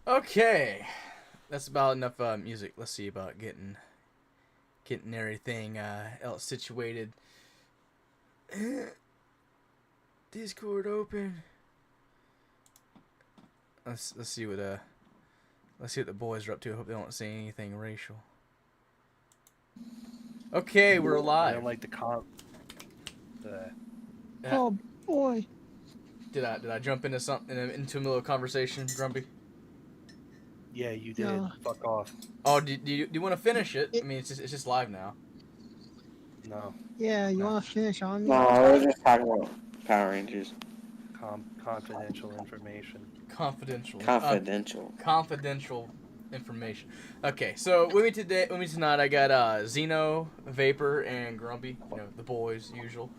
Okay, that's about enough music. Let's see about getting everything else situated. Discord open. Let's see what the boys are up to. I hope they don't say anything racial. Okay, we're I live. don't like the comp. Oh boy. Did I jump into something into a middle of conversation, Grumpy? Yeah, you did. No. Fuck off. Oh, do you want to finish it? I mean, it's just live now. No. Yeah, you want to finish on me? No, we're just talking about Power Rangers. Confidential information. Confidential. Confidential. Information. Okay, so with me tonight, I got Zeno, Vapor, and Grumpy. You know, the boys, usual.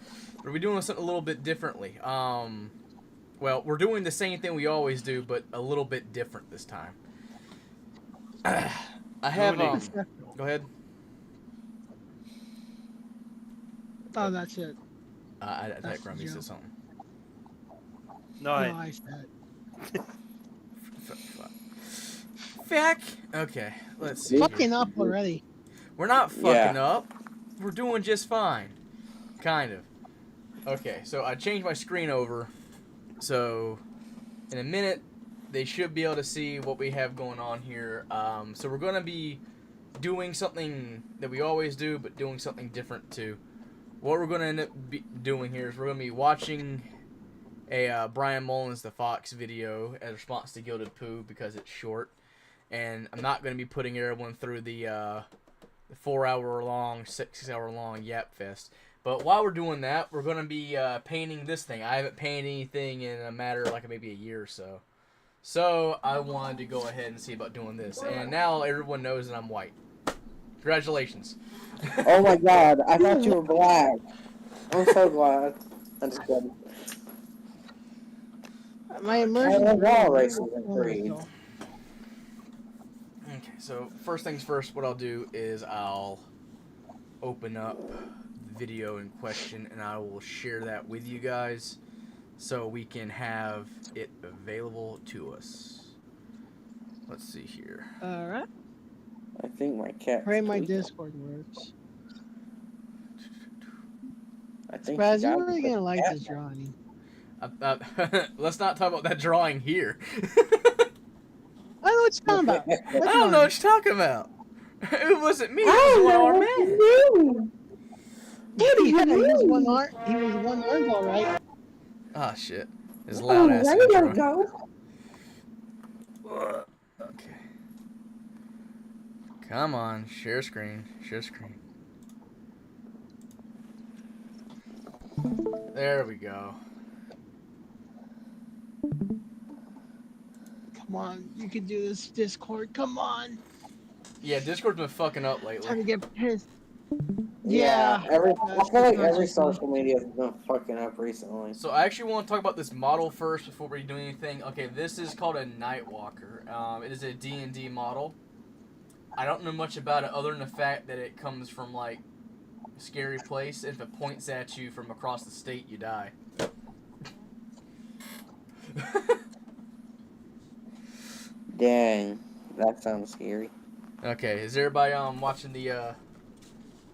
We're doing something a little bit differently. Well, we're doing the same thing we always do, but a little bit different this time. I have Go ahead. Oh, that's it. I thought That's Grumpy the said joke. something. No, I said. Fuck. Okay, let's see. Fucking here. up already. We're not fucking up. We're doing just fine. Kind of. Okay, so I changed my screen over. So, in a minute, they should be able to see what we have going on here. So we're going to be doing something that we always do, but doing something different too. What we're going to end up doing here is we're going to be watching a Brian Mullins The Fox video as a response to Gilded Poo because it's short. And I'm not going to be putting everyone through the 4-hour-long, 6-hour-long Yap Fest. But while we're doing that, we're going to be painting this thing. I haven't painted anything in a matter of like maybe a year or so. So I wanted to go ahead and see about doing this. And now everyone knows that I'm white. Congratulations. Oh my god, I thought you were black. I'm so glad. I'm just kidding. My immersion. I love all races and creeds. Okay, so first things first, what I'll do is I'll open up the video in question and I will share that with you guys so we can have it available to us. Let's see here. Alright. I think my cat. Pray my Discord works. I think Spaz, you're really gonna like this drawing. Let's not talk about that drawing here. I know what you're talking about. I don't know what you're talking about. It wasn't me. It was one armed man. Dude, he was one arm. He was one arm, all right. Ah, shit. His loud ass intro. Okay. Come on, share screen. Share screen. There we go. Come on, you can do this, Discord. Come on. Yeah, Discord's been fucking up lately. Time to get pissed. Yeah, I feel like every social media has been fucking up recently. So I actually want to talk about this model first before we do anything. Okay, this is called a Nightwalker. It is a D&D model. I don't know much about it other than the fact that it comes from like a scary place. If it points at you from across the state, you die. Dang, that sounds scary. Okay, is everybody watching the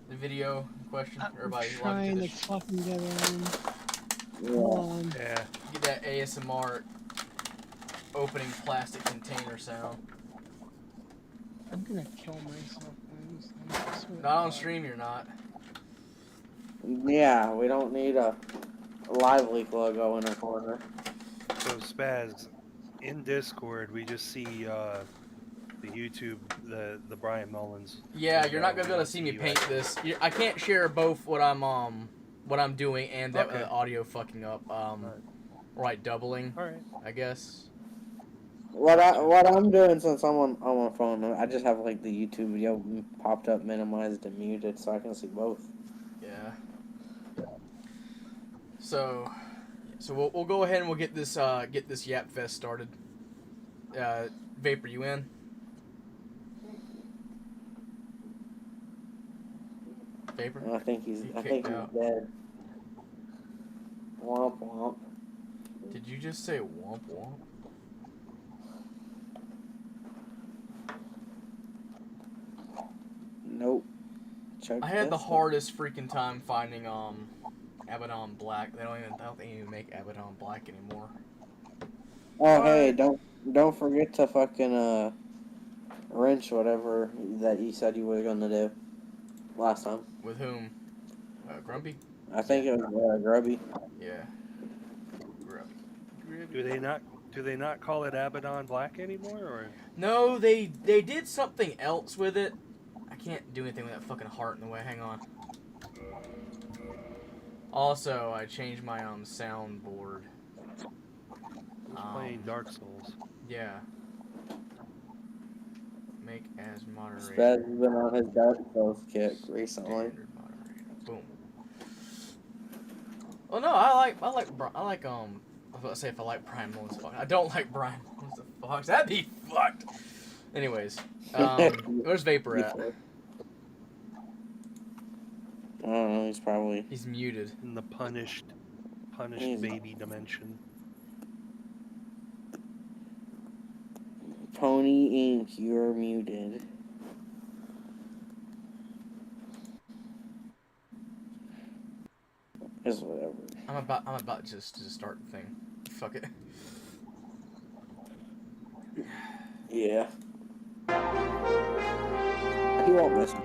video in question? Everybody trying to this? fucking get in. Yeah. Come on. Yeah. Get that ASMR opening plastic container sound. I'm gonna kill myself. Man. Not on stream, you're not. Yeah, we don't need a live leak logo in our corner. So Spaz, in Discord, we just see the YouTube, the Brian Mullins. Yeah, you're not gonna be able to see me paint this. I can't share both what I'm doing and that Okay. audio fucking up. Right, doubling. All right. I guess. What I'm doing since I'm on my phone, I just have like the YouTube video popped up, minimized, and muted, so I can see both. Yeah. So we'll go ahead and we'll get this Yap Fest started. Vapor, you in? Vapor? I think he's He dead. kicked out. Womp womp. Did you just say womp womp? Nope. Check I had the this. hardest freaking time finding Abaddon Black. I don't think even make Abaddon Black anymore. Oh hey, don't forget to fucking wrench whatever that you said you were gonna do last time. With whom? Grumpy? I think it was Grubby. Yeah. Grumpy. Do they not call it Abaddon Black anymore, or? No, they did something else with it. I can't do anything with that fucking heart in the way. Hang on. Also, I changed my soundboard. Who's playing Dark Souls? Yeah. Make as moderator. Spaz has been on his Dark Souls kick recently. Standard moderator. Boom. Well, no, I was about to say if I like Brian Mullins Fox. I don't like Brian Mullins Fox. That'd be fucked. Anyways, where's Vapor at? I don't know. He's probably. He's muted. In the punished baby dimension. Pony Inc. You're muted. It's whatever. I'm about just to start the thing. Fuck it. Yeah. He won't miss me.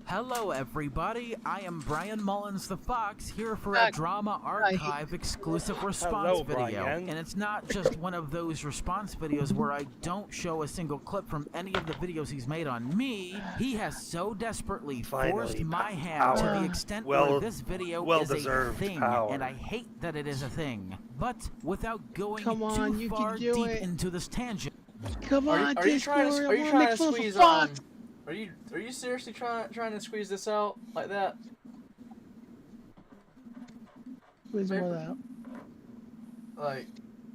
Hello everybody, I am Brian Mullins the Fox, here for a Drama Archive exclusive response Hello, video. Brian. And it's not just one of those response videos where I don't show a single clip from any of the videos he's made on me. He has so desperately forced Finally, my hand to power. the extent Well- where this video is a well-deserved thing, power. and I hate that it is a thing. But without going Come on, too you can far do deep it. into this tangent, Come on, Are you trying Discord, to I wanna make fun of squeeze a fox. Are you seriously trying to squeeze this out like that? Squeeze what out? Like,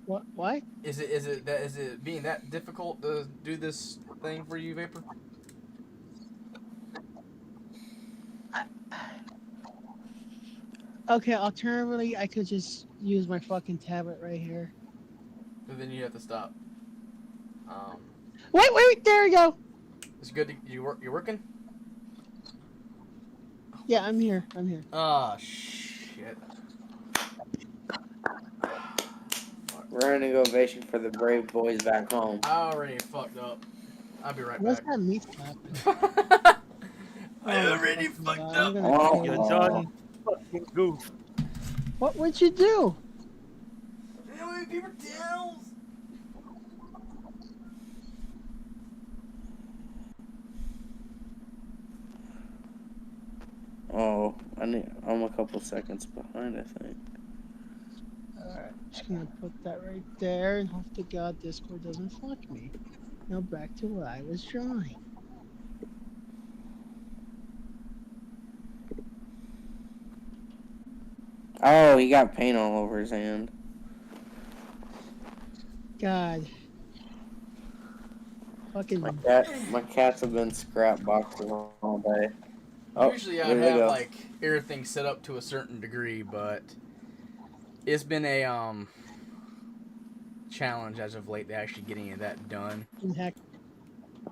What? Why? is it being that difficult to do this thing for you, Vapor? Okay, alternatively, I could just use my fucking tablet right here. But then you have to stop. Wait, there we go. It's good. You're working? Yeah, I'm here. Ah, shit. Round of ovation for the brave boys back home. I already fucked up. I'll be right What's back. that meat clap? I already Oh, fucked I'm up. gonna Oh, kill You this done? guy. Fucking goof. What'd you do? How many paper towels? Oh, I'm a couple seconds behind, I think. Alright, just gonna put that right there and hope to God Discord doesn't fuck me. Now back to what I was drawing. Oh, he got paint all over his hand. God. Fucking My cats have been scrap boxing all day. Oh, Usually I there we have go. like everything set up to a certain degree, but it's been a challenge as of late to actually getting that done. heck.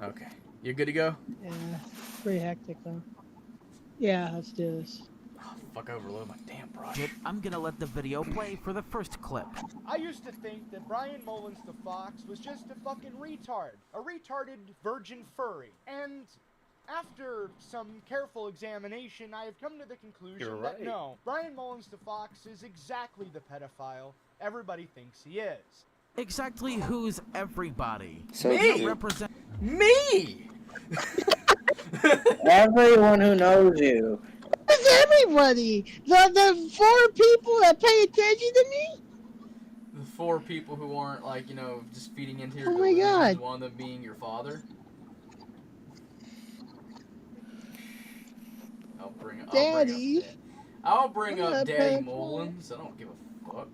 Okay, you're good to go. Yeah, pretty hectic though. Yeah, let's do this. Oh, fuck! I overloaded my damn brush. I'm gonna let the video play for the first clip. I used to think that Brian Mullins the Fox was just a fucking retard. A retarded virgin furry. And after some careful examination, I have come to the conclusion You're that right. no, Brian Mullins the Fox is exactly the pedophile everybody thinks he is. Exactly who's everybody? So Me! you- Represent Me. everyone who knows you. It's everybody! The 4 people that pay attention to me? The 4 people who aren't like just feeding into your Oh my delusions, God. one of them being your father. I'll bring up Daddy. I'll bring I'm up not Daddy bad. Mullins. I don't give a fuck.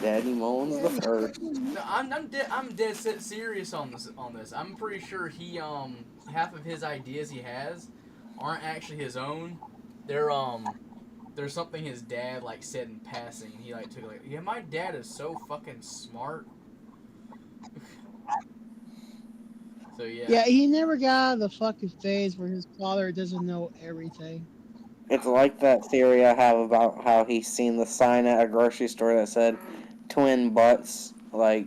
Daddy Mullins the first. No, I'm dead set serious on this. I'm pretty sure he half of his ideas he has aren't actually his own. There's something his dad like said in passing. He like took like, yeah, my dad is so fucking smart. So yeah. Yeah, he never got out of the fucking phase where his father doesn't know everything. It's like that theory I have about how he's seen the sign at a grocery store that said twin butts, like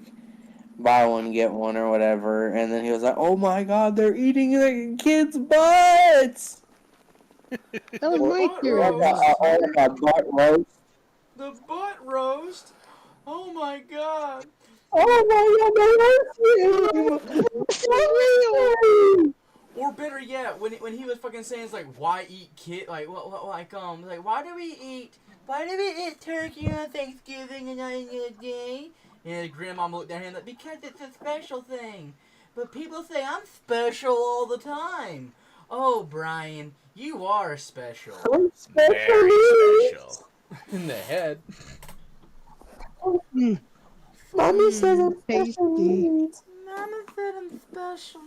buy one get one or whatever, and then he was like, "Oh my god, they're eating the kids' butts!" That was my What? theory. Or a butt roast. The butt roast. Oh my god. Oh my god, they roast you! Or better yet, when he was fucking saying it's like, why eat kid like like why do we eat turkey on Thanksgiving and not any other day? And his grandmama looked at him like, because it's a special thing. But people say I'm special all the time. Oh, Brian, you are special. Very special. In the head. Mommy says I'm Tasty. special. Mama said I'm special.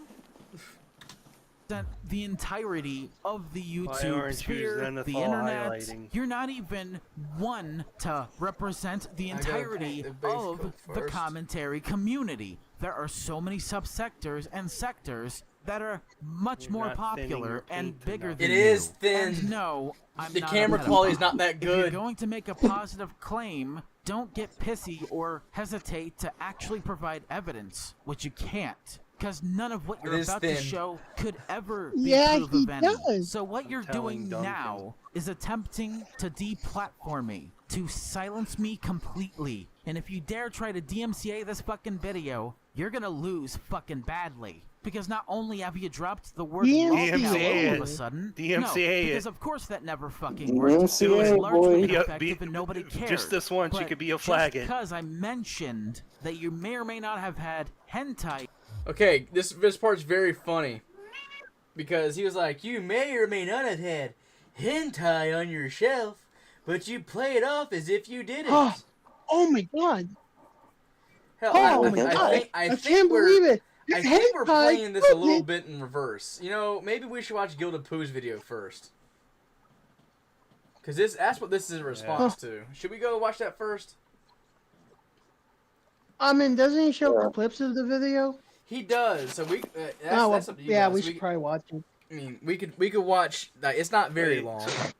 The entirety of the Why YouTube aren't you sphere, the Zenithal internet, highlighting? you're not even one to represent the I gotta entirety paint the base of coat the first. commentary community. There are so many subsectors and sectors that are much You're more not thinning your popular and paint bigger enough. than It you. is thin. And no, I'm The not camera a pedophile. quality is not that If you're good. going to make a positive claim, don't get pissy or hesitate to actually provide evidence, which you can't. Because none of what you're It is about to thin. show could ever be Yeah, proof he of any. does. So what I'm you're telling doing Duncan. now is attempting to deplatform me, to silence me completely. And if you dare try to DMCA this fucking video, you're gonna lose fucking badly. Because not only have you dropped the word DMCA lolcow all of a it. sudden, DMCA it. because of course that never fucking worked. It was DMCA, largely boy. ineffective and nobody cared. Just this once, you But could be a just flagging. because I mentioned that you may or may not have had hentai. Okay, this part's very funny. Because he was like, you may or may not have had hentai on your shelf, but you play it off as if you didn't. Oh my god. Hell, Oh I, my I god. think, I think can't we're, believe it. I It's think we're hentai. playing this a little Look, bit in reverse. You know, maybe we should watch Gilded Pooh's video first. Because that's what this is a response to. Should we go watch that first? I mean, doesn't he show Yeah. clips of the video? He does. So we. That's, Oh, well, that's up to you yeah, guys. we should probably watch it. I mean, we could watch. Like, it's not very Wait, long. so-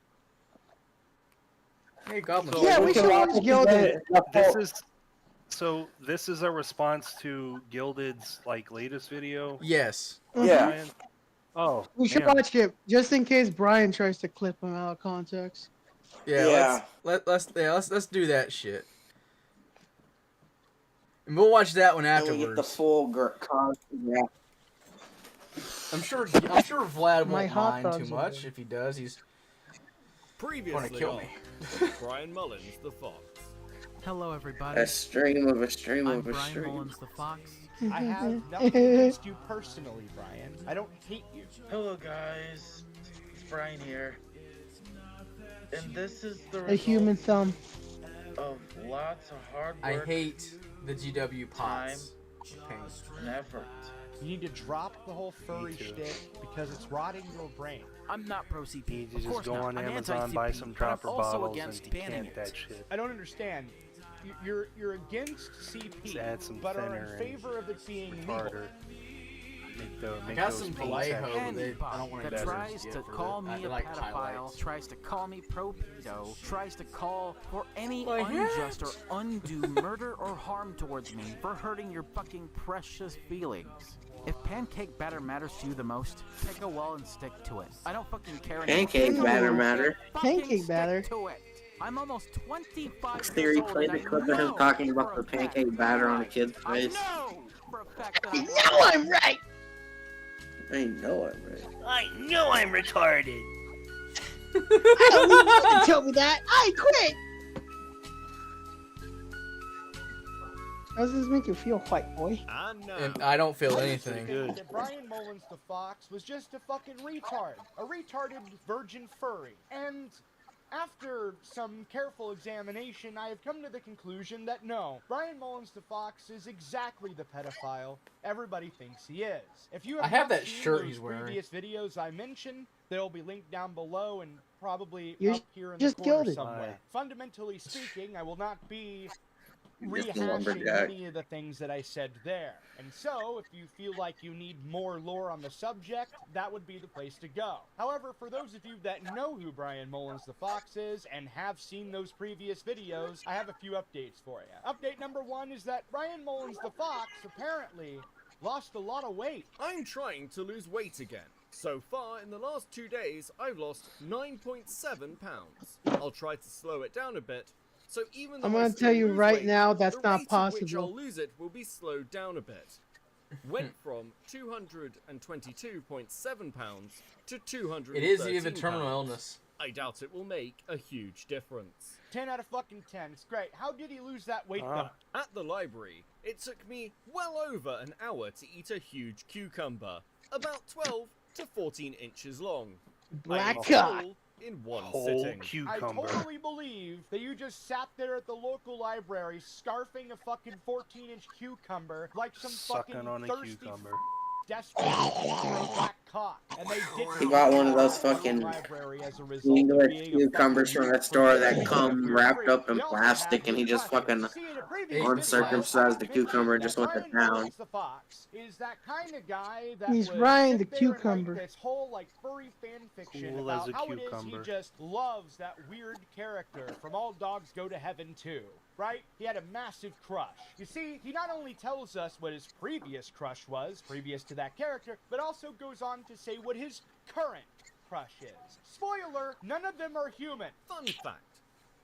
Hey, Goblin. So- Yeah, we should watch Gilded. This is a response to Gilded's like latest video. Yes. Yeah. Brian? Oh, We should damn. watch it just in case Brian tries to clip him out of context. Yeah. Yeah. Let's do that shit. And we'll watch that one And we get the afterwards. full yeah. I'm sure Vlad My won't hot mind too dogs are much. good. If he does, he's gonna Previously kill on me. Brian Mullins, the Fox. Hello, everybody. A stream of a stream I'm of a Brian stream. Mullins, the Fox. I have nothing against you personally, Brian. I don't hate you. Hello guys, it's Brian here. And this is the A result human thumb. of lots of hard I work hate the GW pots. Pain. and effort. You need to drop the whole furry Me too. shtick because it's rotting your brain. I'm not pro CP. You need to Of just course go not. on I'm Amazon, buy anti-CP, some but I'm dropper also bottles, against and banning decant it. that shit. I don't understand. You're against CP, Just add some but are thinner in and favor of it being legal. Harder. I Make got those some paints Vallejo, actually- but they, I Anybody don't want to that tries to call me a like pedophile, highlights. tries to call me pro-pedo, tries to call for any My unjust or undue murder or harm towards me for hurting your fucking precious feelings. If pancake batter matters to you the most, pick a wall and stick to it. I don't fucking care anymore. Pancake Pick a batter wall matter. and fucking Pancake stick batter. to it. I'm almost 25 years Theory old played and the I clip of him know talking for about the a fact pancake batter on a right. kid's I face. know for a fact that I I'm know I'm right. I know it, right? I know I'm retarded. I don't need you to tell me that. I quit. How does this make you feel, white boy? And now, And I don't feel I anything. Good. That Brian Mullins the Fox was just a fucking retard. A retarded virgin furry. And after some careful examination, I have come to the conclusion that no, Brian Mullins the Fox is exactly the pedophile everybody thinks he is. If you I have have not that seen shirt those he's wearing. previous videos I mentioned, they'll be linked down below and probably You're up here in the just corner gilded. somewhere. Fundamentally speaking, I will not be Just a rehashing lumberjack. any of the things that I said there. And so, if you feel like you need more lore on the subject, that would be the place to go. However, for those of you that know who Brian Mullins the Fox is and have seen those previous videos, I have a few updates for you. Update number 1 is that Brian Mullins the Fox apparently lost a lot of weight. I'm trying to lose weight again. So far, in the last 2 days, I've lost 9.7 pounds. I'll try to slow it down a bit. So even though I'm I gonna still tell you lose right weight, now, that's the not rate at which I'll possible. lose it will be slowed down a bit. Went from 222.7 pounds to 213 It is the terminal pounds. illness. I doubt it will make a huge difference. 10 out of fucking 10. It's great. How did he lose that weight Ah. though? At the library, it took me well over an hour to eat a huge cucumber, about 12 to 14 inches long. I Black ate it cock. all in one Whole sitting. I cucumber. totally believe that you just sat there at the local library scarfing a fucking 14-inch cucumber like some Sucking fucking on a thirsty cucumber. desperate for a black cock. And they didn't He got one of those fucking library as a result of English being a cucumbers fucking from the weird store freak. that come wrapped up in They also plastic, have and he just crushes. fucking See, in a previous uncircumcised the video, I cucumber mentioned just that went to Brian town. Mullins the Fox is that kind of guy that He's would Ryan sit the there and write cucumber. this whole like furry fan fiction Cool about as a how it is cucumber. he just loves that weird character from All Dogs Go to Heaven too. Right? He had a massive crush. You see, he not only tells us what his previous crush was, previous to that character, but also goes on to say what his current crush is. Spoiler, none of them are human. Fun fact.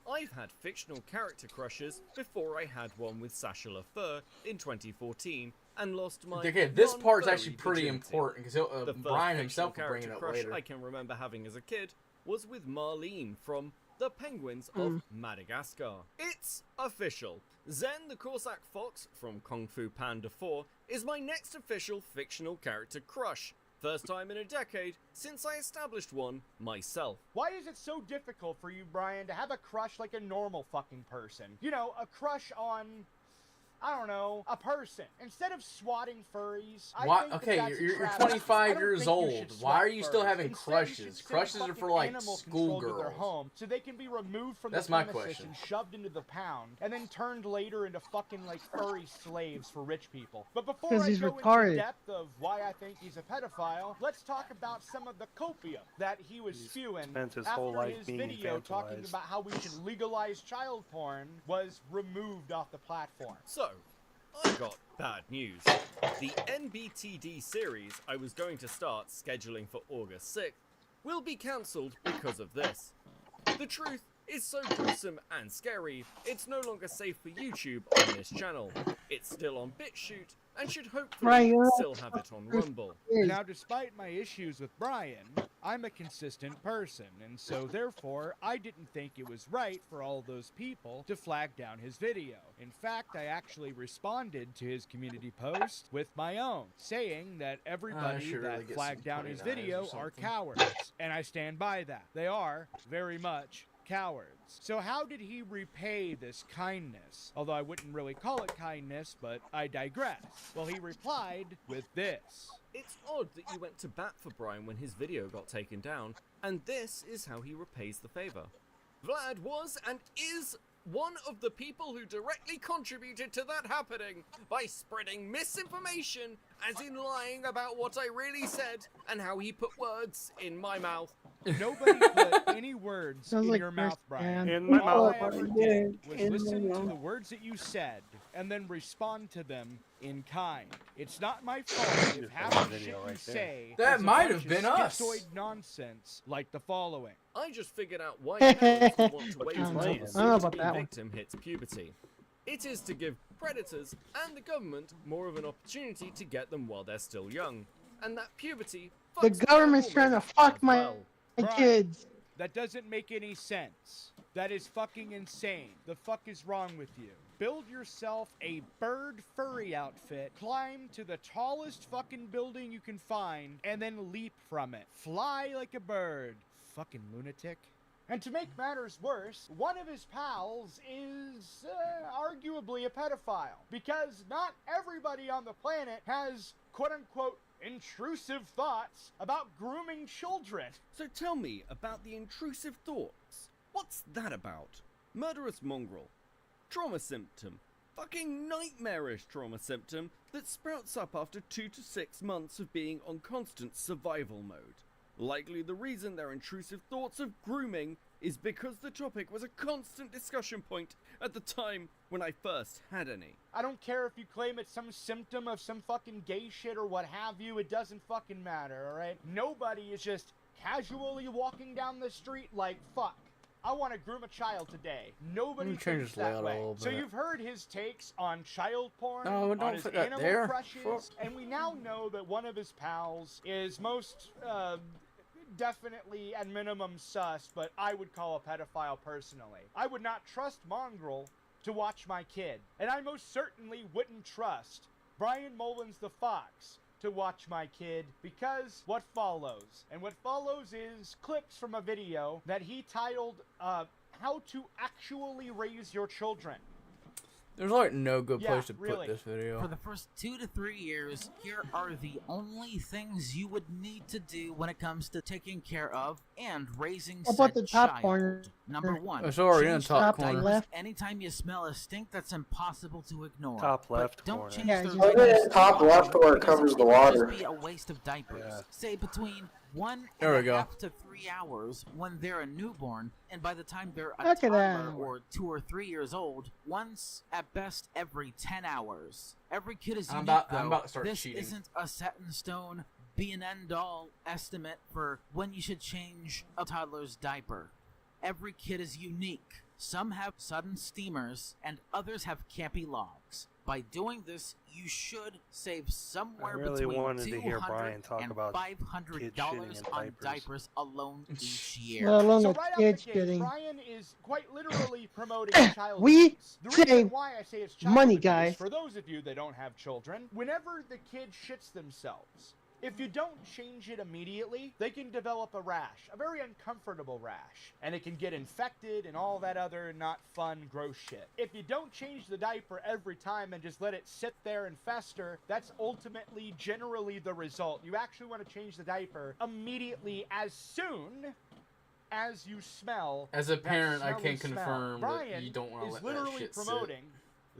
I've had fictional character crushes before I had one with Sasha LaFeur in 2014 and lost my Okay, this part's non-furry actually pretty virginity. important because The first Brian fictional himself will bring it character up crush later. I can remember having as a kid was with Marlene from The Penguins of Madagascar. It's official. Zen the Corsac Fox from Kung Fu Panda 4 is my next official fictional character crush. First time in a decade since I established one myself. Why is it so difficult for you, Brian, to have a crush like a normal fucking person? You know, a crush on, I don't know, a person. Instead of swatting furries, I Why? think Okay, that's a you're travesty. 25 I don't years think you old. should Why are swat you still furries. having Instead, you crushes? should send Crushes are fucking for, like, animal control to their schoolgirls. home so they can be removed from That's the my premises question. and shoved into the pound and then turned later into fucking like furry slaves for rich people. But before 'Cause I he's go retarded. into depth of why I think he's a pedophile, let's talk about some of the copium that he was spewing spent his after whole life his being video talking infantilized. about how we should legalize child porn was removed off the platform. So, I got bad news. The NBTD series I was going to start scheduling for August 6th will be cancelled because of this. The truth is so gruesome and scary, it's no longer safe for YouTube on this channel. It's still on BitChute and should hopefully Right, you're still have it on Rumble. Now, despite my issues with Brian, I'm a consistent person, and so therefore, I didn't think it was right for all those people to flag down his video. In fact, I actually responded to his community post with my own, saying that everybody should really that get flagged some down his 29s or video are something. cowards, and I stand by that. They are, very much, cowards. So how did he repay this kindness? Although I wouldn't really call it kindness, but I digress. Well, he replied with this. It's odd that you went to bat for Brian when his video got taken down, and this is how he repays the favor. Vlad was and is one of the people who directly contributed to that happening by spreading misinformation, as in lying about what I really said and how he put words in my mouth. Nobody put any words Sounds in like your mouth, Brian. In my All mouth. I ever did was listen to the words that you said and then respond to them in kind. It's not my fault if half the shit Video you right there. say That is a might bunch have of been us. schizoid nonsense like the following. I just figured out why parents would want to wait I don't until know. the I don't know about soon-to-be that one. victim hits puberty. It is to give predators and the government more of an opportunity to get them while they're still young, and that puberty The fucks with government's their trying to hormones fuck as my well. Right. kids. That doesn't make any sense. That is fucking insane. The fuck is wrong with you? Build yourself a bird furry outfit, climb to the tallest fucking building you can find, and then leap from it. Fly like a bird. Fucking lunatic. And to make matters worse, one of his pals is arguably a pedophile. Because not everybody on the planet has quote-unquote intrusive thoughts about grooming children. So tell me about the intrusive thoughts. What's that about? Murderous mongrel. Trauma symptom. Fucking nightmarish trauma symptom that sprouts up after 2 to 6 months of being on constant survival mode. Likely the reason their intrusive thoughts of grooming is because the topic was a constant discussion point at the time when I first had any. I don't care if you claim it's some symptom of some fucking gay shit or what have you, it doesn't fucking matter, alright? Nobody is just casually walking down the street like, fuck, I want to groom a child today. Nobody thinks that way. So you've heard his takes on child porn, No, on don't his put that animal there. crushes, Fuck. and we now know that one of his pals is most, definitely at minimum sus, but I would call a pedophile personally. I would not trust Mongrel to watch my kid, and I most certainly wouldn't trust Brian Mullins the Fox to watch my kid, because what follows? And what follows is clips from a video that he titled, How to Actually Raise Your Children. There's like no good Yeah, place to really. put this video. For the first 2 to 3 years, here are the only things you would need to do when it comes to taking care of and raising How said about the top child. corner? Number 1. Oh, it's already in the change top diapers corner. Left. anytime you smell a stink that's impossible to ignore. Top But left don't corner. change Yeah, their just- Put it diapers in top too left where it because covers the would water. just be a waste of diapers. Yeah. Say between 1 There we and a go. half to 3 hours when they're a newborn, and by the time they're a Look at toddler that. or 2 or 3 years old, once at best every 10 hours. Every kid is I'm unique, about- though. I'm about to start this cheating. isn't a set in stone, be an end-all estimate for when you should change a toddler's diaper. Every kid is unique. Some have sudden steamers, and others have campy logs. By doing this, you should save somewhere I really between wanted to hear $200 Brian talk and about $500 kids shitting in on diapers. diapers alone each year. Let alone So the right kids off the gate, getting Brian is quite literally promoting child We abuse. The reason save why I say it's child money, abuse, guys. for those of you that don't have children, whenever the kid shits themselves, if you don't change it immediately, they can develop a rash, a very uncomfortable rash, and it can get infected and all that other not fun, gross shit. If you don't change the diaper every time and just let it sit there and fester, that's ultimately generally the result. You actually want to change the diaper immediately as soon as you smell. As a that parent, I smelly can smell. confirm Brian that you don't want to is let that literally shit sit. promoting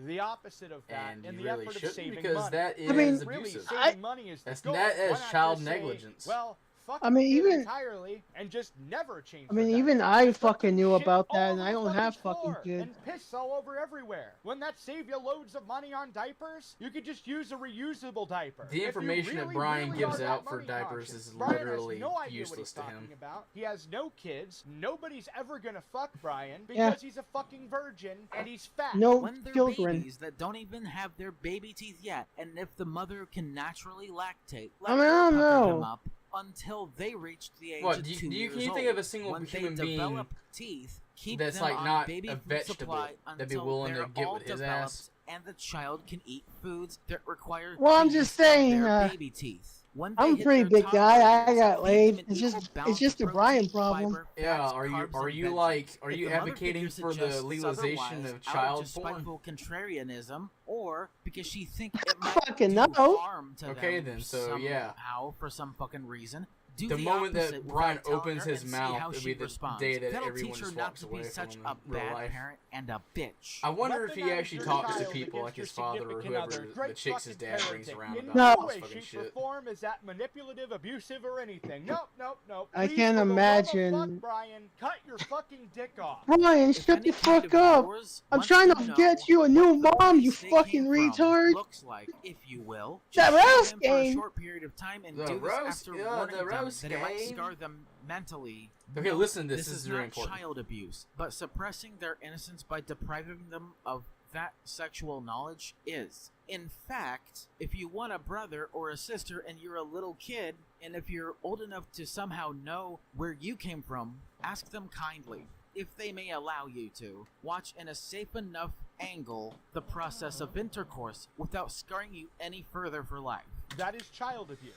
the opposite of that And in you the really effort of shouldn't, saving because money. that is I mean, Really, abusive. saving money is the That's goal. that Why is not child just say, negligence. well, fuck I mean, the kid even- entirely and just never change. I mean, the even diaper. I Just let fucking them knew shit about all that, over and I the don't have floor fucking kids. And piss all over everywhere. Wouldn't that save you loads of money on diapers? You could just use a reusable diaper. The If you information that really, Brian really gives are out that for money diapers conscious. is Brian has literally no idea useless what he's to him. talking about. He has no kids. Nobody's ever gonna fuck Brian because Yeah. he's a fucking virgin and he's fat. No When they're children. babies that don't even have their baby teeth yet, and if the mother can naturally lactate, let I mean, I her don't pucker know. them up until they reach the age What, of do you- 2 do you- years can you old. think of a single when human they being develop teeth, keep that's them like on not baby a food vegetable supply that'd be until willing to they're get all with his developed ass? and the child can eat foods that require Well, I'm teeth just of saying, their baby teeth. When they I'm a hit pretty their big guy. toddler I years, got feed laid. them an It's equal just balance a of Brian protein, problem. fiber, Yeah, fats, are carbs, and you veggies. like are If you the mother advocating figure for the suggests legalization otherwise, of out child just porn? spiteful contrarianism, or because she thinks it might fucking do know. harm to Okay, them then, so, yeah. somehow for some fucking reason. Do The moment that opposite Brian without telling opens her his and see mouth, how it'll she be the responds. day that That'll everyone teach her just not walks to away be such from a him in real bad life. parent and a bitch. I wonder if he Weaponize actually your talks to child people against like your his father or significant whoever other. the Great chicks his fucking dad brings parenting. around In about No no this way, fucking shape, or shit. form is that manipulative, abusive, or anything. Nope, nope, nope. I Please, can't for the love of imagine- fuck, Brian, cut your fucking dick off. Brian, If shut any the kind fuck of up. yours I'm wants trying to to know get you a new what the mom, you place they fucking came from retard. looks like, if you will, That just show roast them for a game. short period of time and The do this roast- after yeah, warning the them roast that it might game. scar them mentally. Okay, No, listen to this. This This is is very not important. child abuse, but suppressing their innocence by depriving them of that sexual knowledge is. In fact, if you want a brother or a sister and you're a little kid, and if you're old enough to somehow know where you came from, ask them kindly, if they may allow you to, watch in a safe enough angle the process of intercourse without scarring you any further for life. That is child abuse.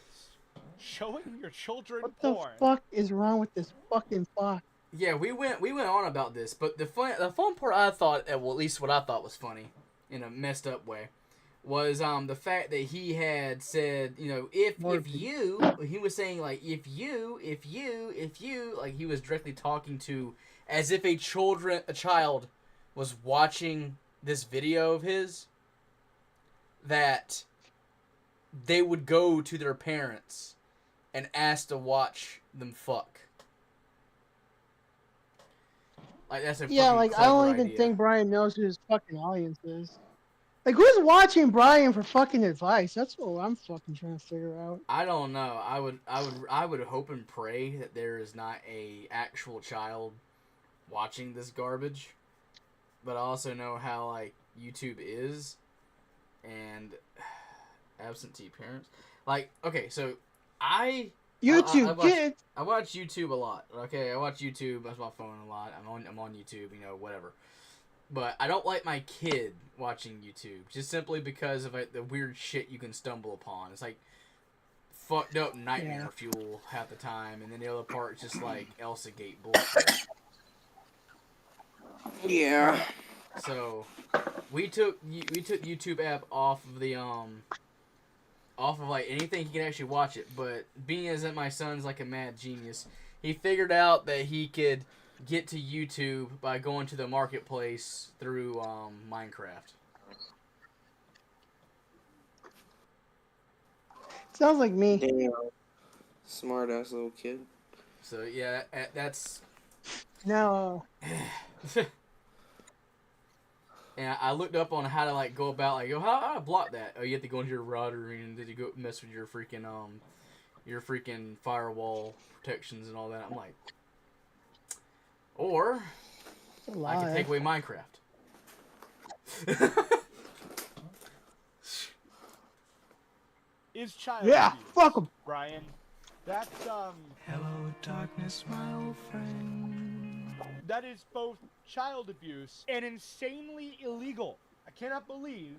Showing your children What the porn. fuck is wrong with this fucking fuck? Yeah, we went on about this, but the fun part I thought, well, at least what I thought was funny, in a messed up way, was the fact that he had said, you know, he was saying like if you, like he was directly talking to, as if a child was watching this video of his, that they would go to their parents and ask to watch them fuck. Like, that's a Yeah, fucking like I clever don't even idea. think Brian knows who his fucking audience is. Like, who's watching Brian for fucking advice? That's what I'm fucking trying to figure out. I don't know. I would hope and pray that there is not a actual child watching this garbage. But I also know how like YouTube is, and absentee parents. Like, okay, so YouTube kids. I watch YouTube a lot. Okay, I watch YouTube. That's my phone a lot. I'm on YouTube. You know, whatever. But I don't like my kid watching YouTube just simply because of like the weird shit you can stumble upon. It's like fucked up nightmare fuel half the time, and then the other part is just like Elsa Gate bullshit. Yeah. So we took YouTube app off of like anything he can actually watch it. But being as that my son's like a mad genius, he figured out that he could get to YouTube by going to the marketplace through Minecraft. Sounds like me. Damn. Smart ass little kid. So yeah, that's. No. And I looked up on how to like go about like how to block that. Oh, you have to go into your router and then you go mess with your freaking firewall protections and all that. I'm like, or I can take away Minecraft. Is child Yeah, abuse, fuck 'em. Brian. That's Hello, darkness, my old friend. that is both child abuse and insanely illegal. I cannot believe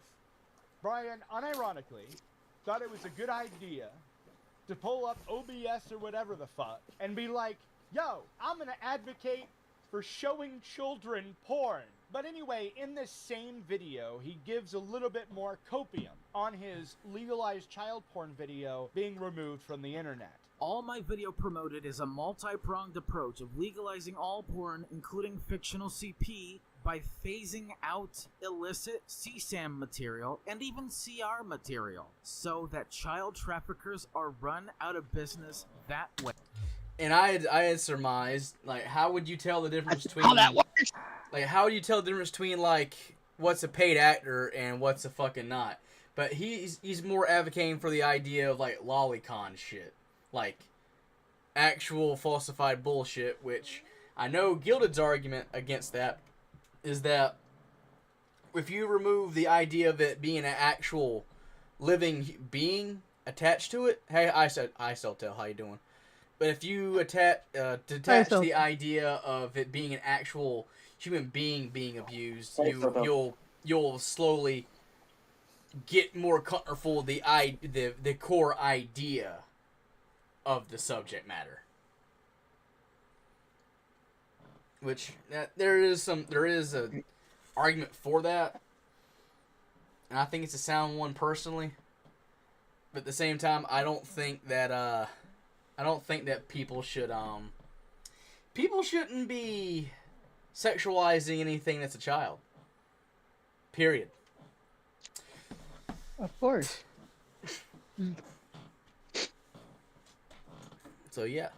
Brian, unironically, thought it was a good idea to pull up OBS or whatever the fuck and be like, yo, I'm gonna advocate for showing children porn. But anyway, in this same video, he gives a little bit more copium on his legalized child porn video being removed from the internet. All my video promoted is a multi-pronged approach of legalizing all porn, including fictional CP, by phasing out illicit CSAM material and even CR material, so that child traffickers are run out of business that way. And I had surmised, like, how would you tell the difference between How that works? like how do you tell the difference between like what's a paid actor and what's a fucking not? But he's more advocating for the idea of like lolicon shit, like actual falsified bullshit. Which I know Gilded's argument against that is that if you remove the idea of it being an actual living being attached to it, hey, I still tell how you doing. But if you detach the idea of it being an actual human being abused, you'll slowly get more comfortable with the core idea of the subject matter. Which there is a argument for that, and I think it's a sound one personally. But at the same time, I don't think that people shouldn't be sexualizing anything that's a child. Period. Of course. So yeah.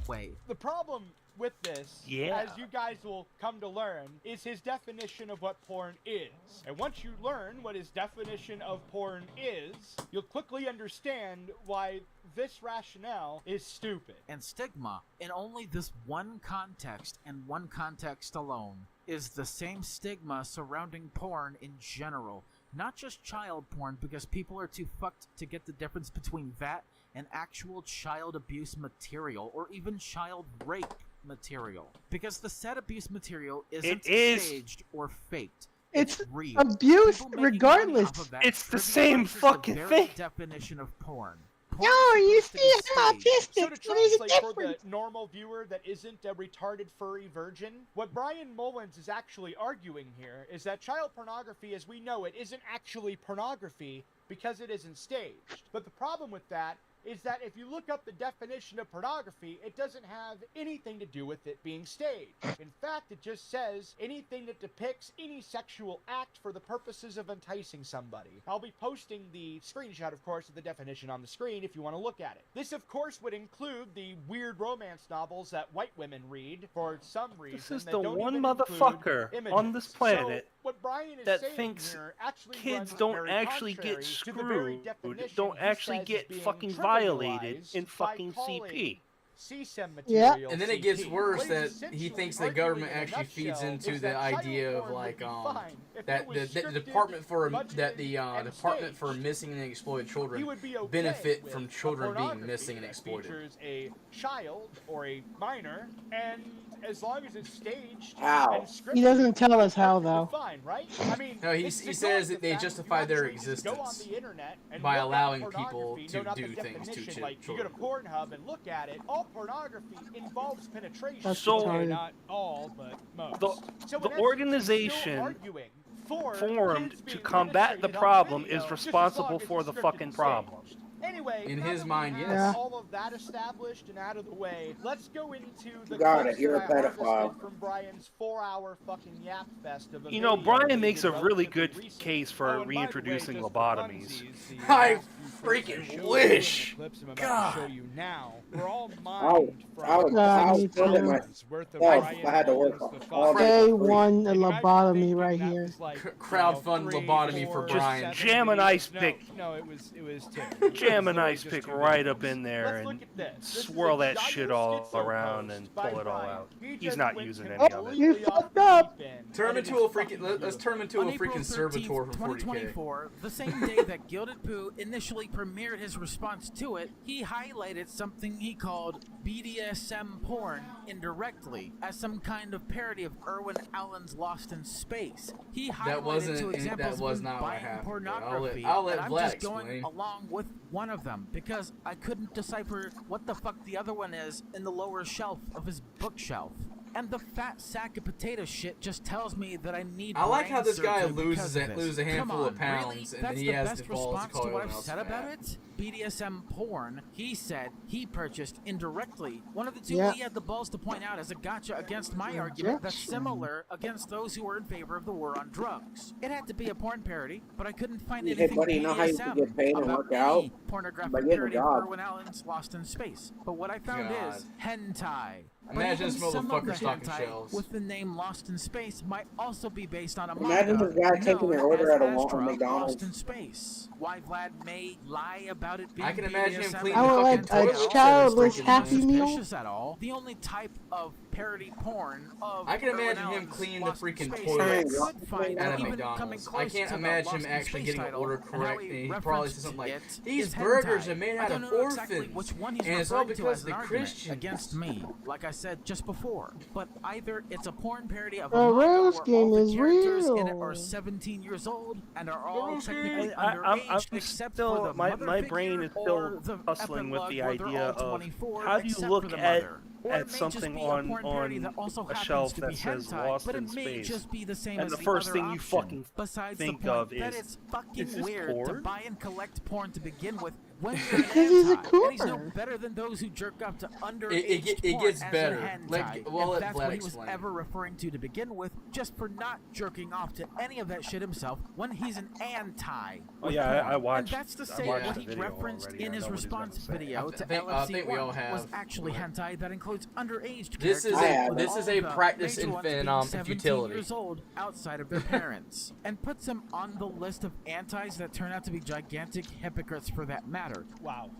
Wait. The problem with this, as you guys will come to learn, is his definition of what porn is. And once you learn what his definition of porn is, you'll quickly understand why this rationale is stupid. And stigma, in only this one context and one context alone, is the same stigma surrounding porn in general. Not just child porn, because people are too fucked to get the difference between that and actual child abuse material, or even child rape material. Because the said abuse material isn't staged or faked. It's real. abuse People making money regardless. off of that It's the same trivializes fucking the very thing. definition of porn. porn No, you supposed to see, be I'm staged? autistic. So to So there's a translate for the difference. normal viewer that isn't a retarded furry virgin, what Brian Mullins is actually arguing here is that child pornography as we know it isn't actually pornography because it isn't staged. But the problem with that is that if you look up the definition of pornography, it doesn't have anything to do with it being staged. In fact, it just says anything that depicts any sexual act for the purposes of enticing somebody. I'll be posting the screenshot, of course, of the definition on the screen if you want to look at it. This, of course, would include the weird romance novels that white women read for some reason. This is that the don't one even include motherfucker images. on this planet So, what Brian is that saying thinks here actually kids runs don't very actually contrary get to the very screwed, definition don't he actually says is get being fucking violated trivialized in by fucking calling CP. CSEM Yeah. material And then it gets CP. worse What that he's he essentially thinks the arguing government in a actually feeds nutshell into is the that child idea of porn would like be fine if that it was the scripted, department for budgeted, that the and department for staged. missing and exploited He children would be okay benefit with from a children being pornography missing and that exploited. features a child or a minor, and as long as it's staged How? and scripted, He doesn't tell us it's how, perfectly though. Fine, right? I mean, No, he it's says ignoring that the they fact justify you their actually just go on existence the internet and by look up allowing people pornography, to no, not do the things to definition, like you children. go to Pornhub and look at it. All pornography involves penetration. That's So- retarded. Not all, but most. The- So the in essence, he's still organization arguing for formed kids to being combat the penetrated on problem video, is just as responsible long as for it's the scripted fucking and problem. staged. Anyway, In now his that we mind, have yes. all of that established and out of the way, let's go into the Got clips it, you're that a I pedophile. harvested from Brian's 4-hour fucking yap fest of a You know, video that Brian he makes did a really relatively good recently. case Oh, for and by the way, reintroducing just for lobotomies. funsies, the I last few clips freaking I showed you wish. and the clips I'm about God. to show you now were all I'll mined from I'll six film it hours worth of myself. Brian I had to work Mullins, the all Fox day. Day for free. one, a you might be lobotomy thinking right that here. was like, Crowdfund 3, lobotomy for 4, Brian. 7 Jam an videos. ice No, pick. No, it was 2. Jam an It was ice just pick 2 right videos. up in there Let's and look at this. This is swirl a that giant shit all schizo around post and by pull it all Brian. out. He He's just not went using any of it. You completely off fucked the up. deep end, Turn him and it into a is freaking. fucking Let's turn him into On a April freaking 13th, servitor for 40K. 2024, the same day that Gilded Poo initially premiered his response to it, he highlighted something he called BDSM porn indirectly as some kind of parody of Irwin Allen's Lost in Space. He highlighted wasn't- two examples that was of not what buying happened, but pornography, I'll let and I'm Vlad just going explain. along with one of them because I couldn't decipher what the fuck the other one is in the lower shelf of his bookshelf. And the fat sack of potato shit just tells me that I need. I like how brain this guy surgery loses because of this. loses a Come handful on, of pounds, really? and then That's he the has best the balls to response call to what everyone I've else said about fat. it. BDSM porn. He said he purchased indirectly. One of the two Yeah. he had the balls to point out as a gotcha against my argument that's Objection. similar against those who were in favor of the war on drugs. It had to be a porn parody, but I couldn't find Hey, anything buddy, you know how you BDSM can get paid and about work out? any pornographic By getting a parody of job. Irwin Allen's Lost in Space. But what I found God. is hentai. But Imagine even this some of the motherfucker stocking hentai shelves. with the name Lost in Space might also be based on a Imagine manga this guy taking known your order as at a Astra, McDonald's. Lost in Space. Why Vlad may lie about it being I can imagine him BDSM cleaning I the would fucking like a toilet seat childless freaking Happy thing. Meal. suspicious at all. The only type of parody porn of I can Irwin imagine him Allen's cleaning the Lost in freaking Space toilet that I at could find at a even coming McDonald's. close I can't to the imagine Lost him in actually Space getting an title order and how correct. And he probably said referenced something like, it "These is burgers hentai. are made I out don't of know exactly orphans, which one he's and it's all referring to because as the an argument Christians." against me, like I said just before. But either it's a porn parody of The a manga real where skin all the is characters in it real. are 17 years old and are all real skin. technically I'm underage except still, for the my mother brain figure is still or the hustling with the epilogue where they're idea all of 24 how do you except look for the at mother. Or it may just something be a porn parody that also a happens shelf to that be says hentai, Lost but in it may Space, just be the same and as the first other thing you option. fucking Besides think the point of that is, it's fucking is this weird to porn? buy and collect porn to begin with when you're an Because he's a hentai, and he's no cooper. better than those who jerk up to underage It porn gets as better. their hentai. We'll if let that's Vlad what he was explain. ever referring to begin with, just for not jerking off to any of that shit himself when he's an anti. Oh with yeah, porn. I watched. And that's to I say watched what the he video referenced already. in I his know what he's gonna response say. video I to think we all LFC1 was have. actually hentai that includes underage This is characters, a with this all is a the practice major in ones being in 17 futility. years old outside of their parents, and puts them on the list of antis that turn out to be gigantic hypocrites for that matter. Wow.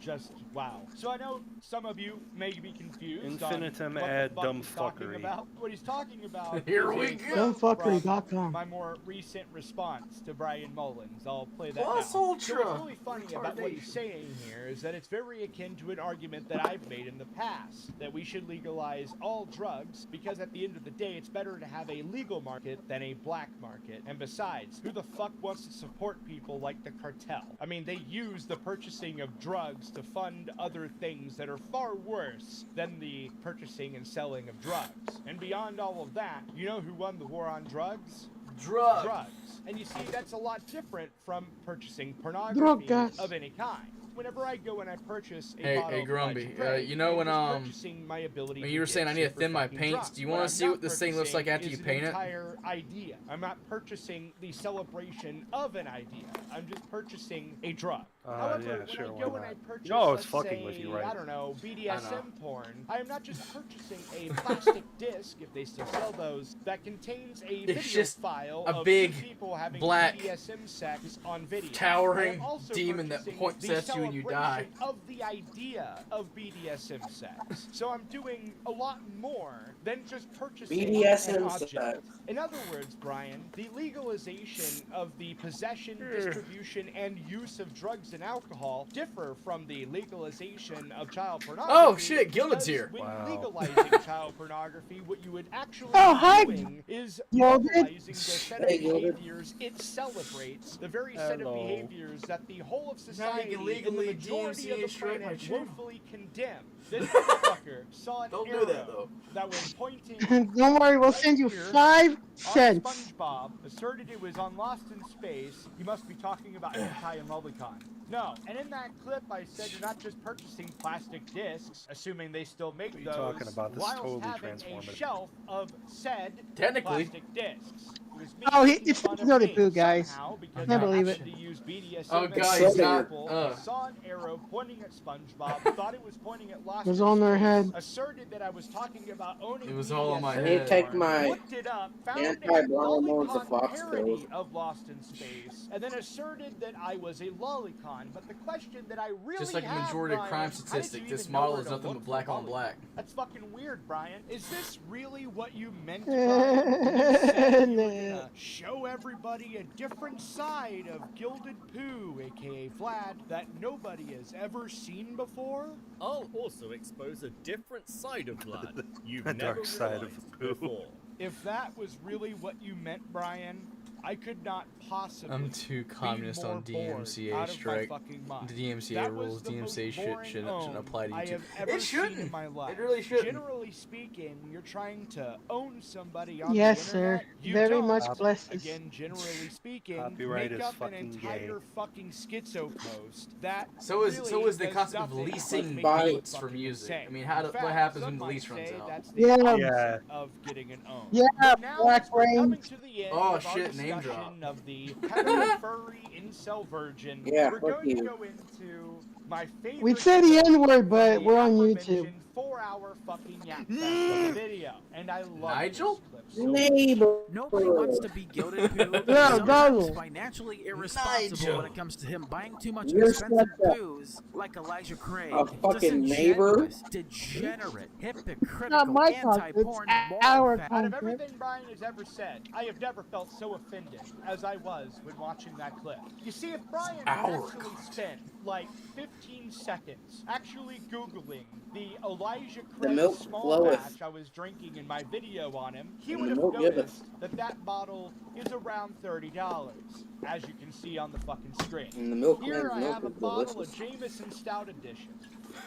just wow. So I know some of you may be confused. Infinitum on what ad the fuck he's talking dumbfuckery. about. What he's talking about. Here is we a go. quote from Dumbfuckery.com. my more recent response to Brian Mullins. I'll play that Plus now. Ultra. So what's really funny about what he's saying here is that it's very akin to an argument that I've made in the past, that we should legalize all drugs because at the end of the day, it's better to have a legal market than a black market. And besides, who the fuck wants to support people like the cartel? I mean, they use the purchasing of drugs to fund other things that are far worse than the purchasing and selling of drugs. And beyond all of that, you know who won the war on drugs? Drugs. And you see, that's a lot different from purchasing pornography Drugas. of any kind. Whenever I go and I purchase a Hey, bottle hey, of Grumpy, Pride, you know when, I'm just purchasing my ability when to you were get saying I need to super thin my fucking paints, drunk. do you What want I'm to see not what this thing looks like after purchasing you paint is it? an entire idea. I'm not purchasing the celebration of an idea. I'm just purchasing a drug. However, yeah, when sure, I why go and not? I purchase, No, I was let's fucking say, with you, right? I don't know, BDSM know. porn, I am not just purchasing a plastic disc, if they still sell those, that contains a video just file a of big, two people having black, BDSM sex on video. towering I am also demon that purchasing points the at you when you die. celebration of the idea of BDSM sex. So I'm doing a lot more than just purchasing an BDSM object. sex. In other words, Brian, the legalization of the possession, distribution, and use of drugs and alcohol differ from the legalization of child pornography. Oh, shit, Gilded's because here. When Wow. legalizing child pornography, what you would actually Oh, hi, be doing is Gilded. legalizing the set of Hey, Gilded. behaviors it celebrates, the very set of Hello. behaviors that the whole of Now you society can and legally the majority of DMCA the straight my planet channel. woefully condemn. This motherfucker saw an Don't do arrow that, though. that was pointing Don't worry, we'll send you here 5 on cents. SpongeBob, asserted it was on Lost in Space. You must be talking about Hentai and Lolicon. No, and in that clip I said you're not just purchasing plastic discs, assuming they still make What are you those, talking about? This is whilst totally having a transformative. shelf of said Technically. plastic discs. It was me Oh, making it's fun of Nutty me Poo, guys. somehow because Can't I believe happened it. to use BDSM Oh, as God, an he's not- example, saw an arrow pointing at SpongeBob, thought it was pointing at Lost It was in on their Space, head. asserted that I was talking about owning It was all on my BDSM I need to take porn, my looked it up, found a anti-blind moments of lolicon Fox parody code. of Lost in Space, and then asserted that I was a lolicon. But the question that I really Just like a have, majority of Brian, crime how did statistic, you this even know model where is to nothing look but for black on lolicon? black. That's fucking weird, Brian. Is this really what you meant, Brian? When you said you were gonna show everybody a different side of Gilded Poo, aka Vlad, that nobody has ever seen before? I'll also expose a different side of Vlad you've The never dark side of realized poo. before. If that was really what you meant, Brian, I could not possibly I'm too communist be on more bored DMCA out of my strike. fucking mind. The DMCA That was rules. the most DMCA boring shouldn't apply to I YouTube. have ever It seen shouldn't. in my life. It really shouldn't. Generally speaking, when you're trying to own somebody on Yes, the sir. internet, you Very don't. much blessed. Again, generally speaking, Copyright make is up an fucking entire gay. fucking schizo post that So is really the does concept of nothing leasing but make beats you for fucking music. insane. I mean, In what fact, happens some when the might lease runs say out? that's the Yeah. opposite Yeah. of getting an own. Yeah, But now, Black as we're coming Rain. to the end Oh, of our shit, name discussion drop. of the hetero furry incel virgin, Yeah, we're fuck going you. to go into my favorite. We say the clip N-word, but from we're the on YouTube. aforementioned 4-hour fucking Yap Fest video, and I love Nigel? this clip so Neighbor. Nobody wants to be Gilded Poo, but No, sometimes Donald. financially irresponsible Nigel. when it comes to him buying too much You're expensive such a- booze, like Elijah Craig. a fucking neighbor. Disingenuous, degenerate, hypocritical, Not my content, anti-porn, it's moral our fat. Out of content. everything Brian has ever said, I have never felt so offended as I was when watching that clip. You see, if Brian had Our actually content. spent like 15 seconds actually Googling the Elijah The Craig milk small floweth. batch I was drinking in my video on him, he And would the have milk giveth. noticed that that bottle is around $30, as you can see on the fucking screen. And the milkman's Here I milk have a is bottle delicious. of Jameson Stout Edition.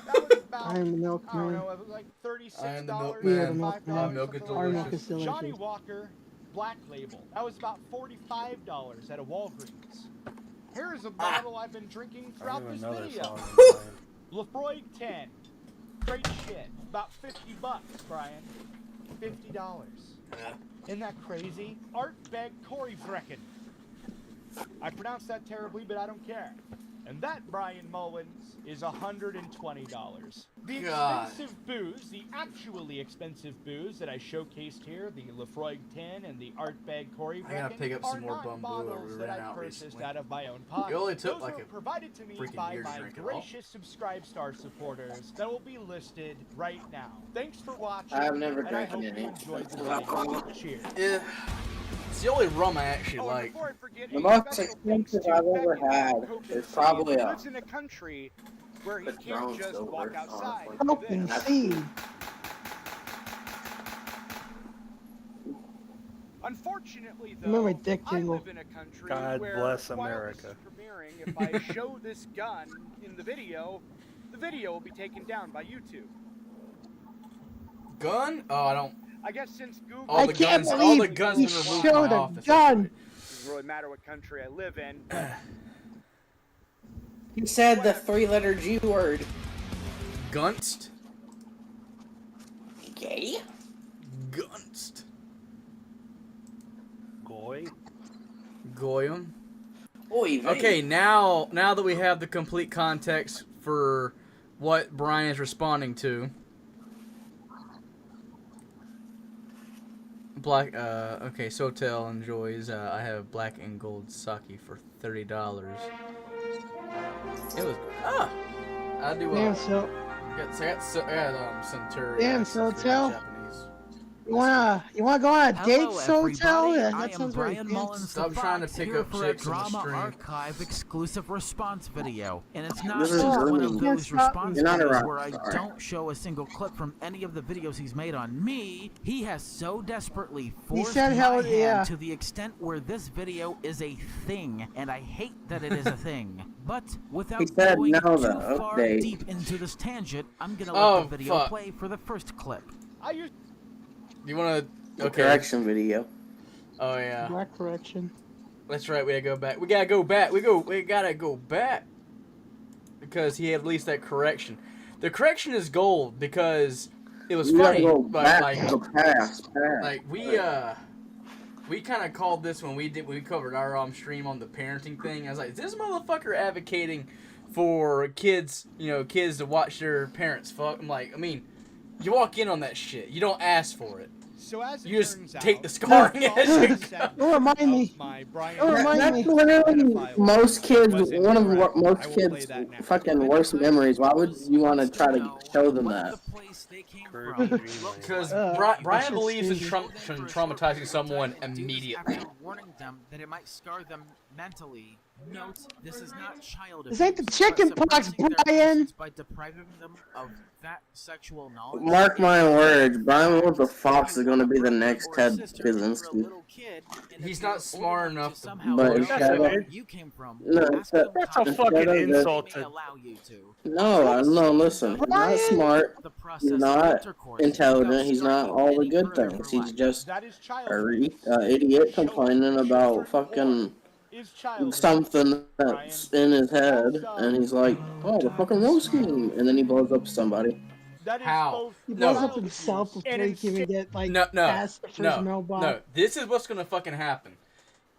That was about, I am the I don't milkman. know, it was like $36, I am the We are the milkman. milkman. My milk is something like Our that. milk is delicious. Johnny delicious. Walker Black Label. That was about $45 at a Walgreens. Here's a bottle I've been drinking I throughout don't this even know that video. song. Brian. Lafroig 10. Great shit. About $50, Brian. $50. Isn't that crazy? Art Beg Corey Vrecken. I pronounced that terribly, but I don't care. And that, Brian Mullins, is $120. The God. expensive booze, the actually expensive booze that I showcased here, the Lefroy 10 and the Artbag Corey I gotta pick up are some more not Bumbu bottles we that ran I out purchased recently. out of my own pocket. It only took Those like were a provided to me freaking by year to my drink it all. gracious Subscribe Star supporters that will be listed right now. Thanks for watching. I've never and I drank hope any. you enjoyed the video. Cheers. Yeah. It's the only rum I actually Oh, and like. before I forget, The a most special thanks expensive to I've ever Beckett had from Coke is and probably Seed, a- who lives in a country where he The can't drone's just still walk worse, outside. honestly. to do Open this. seed. Unfortunately, though, Remember Dick I Tingle. live in a country God where bless while America. this is premiering, if I show this gun in the video will be taken down by YouTube. Gun? Oh, I don't. I guess since Google All I the can't guns, all believe the guns he been removed showed from my a office. gun. doesn't really matter what country I live in. But He said the 3-letter G word. Gunst? Gay? Gunst. Goy. Goyim. Oy vey. Okay, now that we have the complete context for what Brian is responding to. Okay, Sotel enjoys, I have black and gold sake for $30. It was, I do, Damn, so I got Centurion. Damn, accents for Sotel. Japanese. you wanna go on a date, Hello, Sotel? everybody. Yeah, I that am sounds very Brian fancy. Mullins Stop the trying to Fox pick here up for a chicks on the Drama stream. Archive exclusive response video. And it's not This is just one grooming. of those response You're not a videos rock where I star. don't show a single clip from any of the videos he's made on me. He has so desperately forced said my hell hand yeah. to the extent where this video is a thing, and I hate that it is a thing. But without He said going no, too though. far Update. deep into this tangent, I'm gonna Oh, let the video fuck. play for the first clip. I used You wanna, The okay. correction video. Oh yeah. Black correction. That's right, we gotta go back. We gotta go back. We gotta go back. Because he had at least that correction. The correction is gold because it was You gotta funny, go but back like, to past. we kind of called this when we covered our stream on the parenting thing. I was like, is this motherfucker advocating for kids to watch their parents fuck? I'm like, I mean, you walk in on that shit. You don't ask for it. so as it You just turns take out, the scarring as you go. Don't remind me. My Brian Oh, remind That's me. literally most kids, Was one of incorrect. most I will play kids' that now. fucking worst memories. Why would you want to try to show them that? What the place they came Kurt from. Greenland. Because that's Brian just believes in stupid. traumatizing someone Do this immediately. after warning them that it might scar them mentally. Note, this is not child This ain't the abuse, chicken but pox, suppressing their Brian. innocence by depriving them of that sexual knowledge. Mark my words, Brian Wolf the Fox is going to be the next Ted Kaczynski. He's not smart enough to- But That's a- you came from. No, Ask them That's how a they fucking Instead of this- insult may to. allow you to. No, listen, he's not Brian! smart, The process he's of not intercourse intelligent, without he's not starting all the any good further things, for he's life. just That is a childish. idiot complaining about fucking Is childish. something that's in his head, and he's like, oh, the fucking roast scheme, and then he blows up somebody. That is How? both He No. blows up child himself abuse before and he can even get like No, past the first mailbox. no. This is what's gonna fucking happen.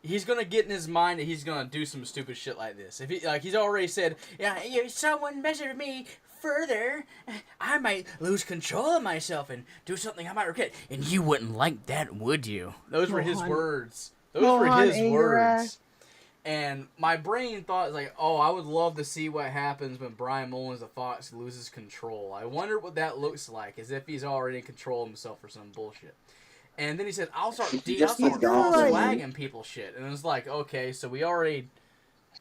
He's gonna get in his mind that he's gonna do some stupid shit like this. If he's already said, yeah, if someone messes with me further, I might lose control of myself and do something I might regret. And you wouldn't like that, would you? Those were his Mohan. words. Those Mohan, were his anger words. And my brain thought, like, oh, I would love to see what happens when Brian Mullins the Fox loses control. I wonder what that looks like, as if he's already in control of himself or some bullshit. And then he said, I'll start gone. flagging people shit. And it was like, okay, so we already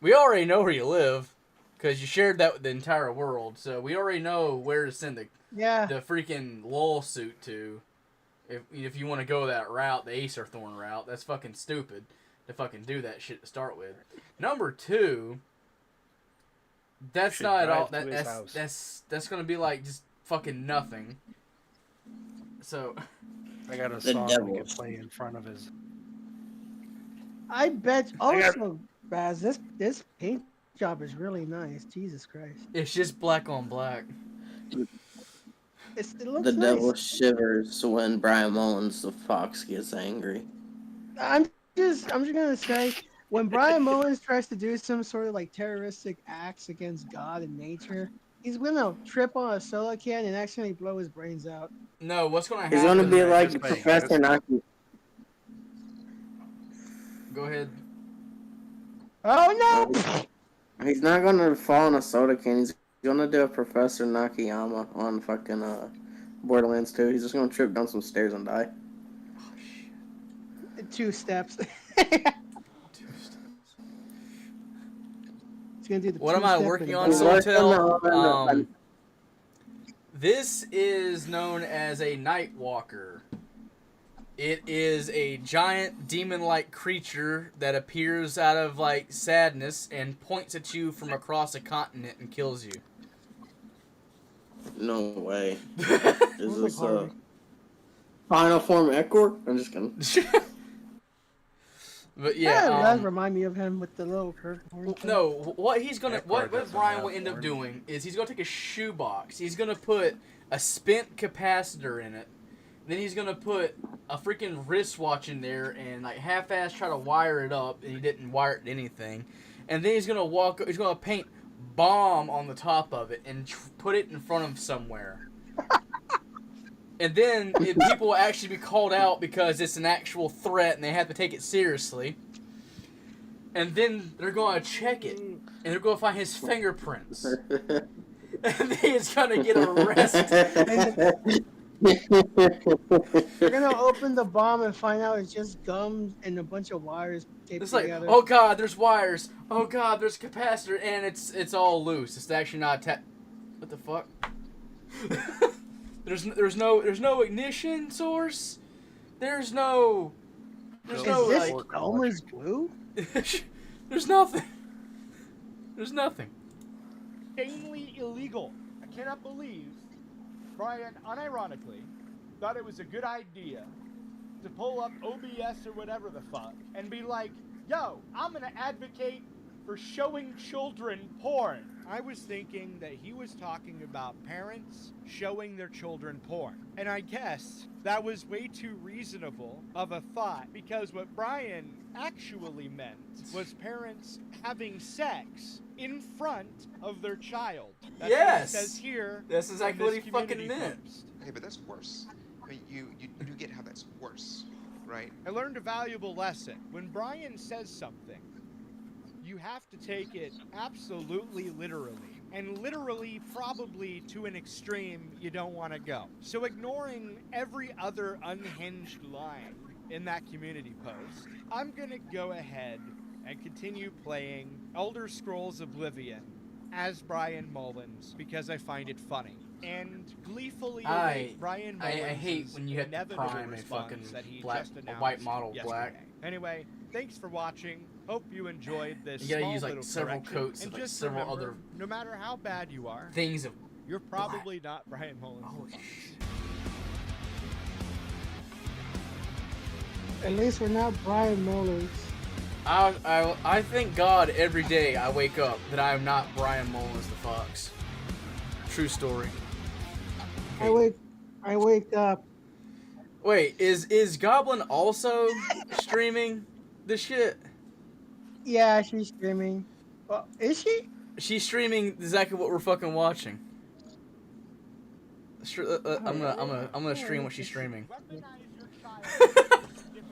know where you live, because you shared that with the entire world. So we already know where to send the Yeah. freaking lawsuit to. If you want to go that route, the Acer Thorn route, that's fucking stupid to fucking do that shit to start with. Number two, that's Should not at all. drive to his house. That's gonna be like just fucking nothing. So I got a The song we devil. can play in front of his. I bet. I got- Also, Baz, this paint job is really nice. Jesus Christ. it's just black on black. It looks The nice. devil shivers when Brian Mullins the Fox gets angry. I'm just gonna say, When Brian Mullins tries to do some sort of like terroristic acts against God and nature, he's gonna trip on a soda can and accidentally blow his brains out. No, what's gonna He's happen? gonna be like just wait. Professor Naki. Go ahead. Oh no! He's not gonna fall in a soda can. He's gonna do a Professor Nakayama on fucking Borderlands 2. He's just gonna trip down some stairs and die. 2 steps. He's gonna do the What am I 2-step working and on, die. Soultail? This is known as a Nightwalker. It is a giant demon-like creature that appears out of like sadness and points at you from across a continent and kills you. No way. Looks Is like this Harvey. final form Ekor? I'm just kidding. But Yeah, yeah, it does remind me of him with the little curved horn. no, what he's gonna, That what part doesn't Brian have will end up horns. doing is he's gonna take a shoebox. He's gonna put a spent capacitor in it. Then he's gonna put a freaking wristwatch in there and like half-ass try to wire it up, and he didn't wire it to anything. And then he's gonna paint bomb on the top of it and put it in front of somewhere. And then people will actually be called out because it's an actual threat and they have to take it seriously. And then they're going to check it and they're going to find his fingerprints. And then he's going to get arrested. You're gonna open the bomb and find out it's just gum and a bunch of wires taped It's like, together. oh god, there's wires. Oh god, there's capacitor, and it's all loose. It's actually not what the fuck? there's no ignition source. There's no Is no this like Elmer's glue? there's nothing. There's nothing. Insanely illegal. I cannot believe Brian, unironically, thought it was a good idea to pull up OBS or whatever the fuck and be like, yo, I'm gonna advocate for showing children porn. I was thinking that he was talking about parents showing their children porn. And I guess that was way too reasonable of a thought, because what Brian actually meant was parents having sex in front of their child. That's Yes! what it says here. That's exactly in what this he fucking community meant. post. Okay, but that's worse. I mean, you do get how that's worse, right? I learned a valuable lesson. When Brian says something, you have to take it absolutely literally. And literally, probably to an extreme you don't want to go. So ignoring every other unhinged line in that community post, I'm gonna go ahead and continue playing Elder Scrolls Oblivion as Brian Mullins because I find it funny. And gleefully await Brian Mullins' I hate when you have to inevitable prime a response fucking that he black, just a announced white model yesterday. black. Anyway, thanks for watching. Hope you enjoyed this. You gotta small use, like, little several correction. coats and of, like, just several remember, other no matter how bad you are, Things of you're probably not Brian Mullins. Oh, At least we're not Brian Mullins. I thank God every day I wake up that I am not Brian Mullins the Fox. True story. I wake up. Wait, is Goblin also streaming this shit? Yeah, she's streaming. Well, is she? She's streaming exactly what we're fucking watching. I'm gonna stream what she's streaming.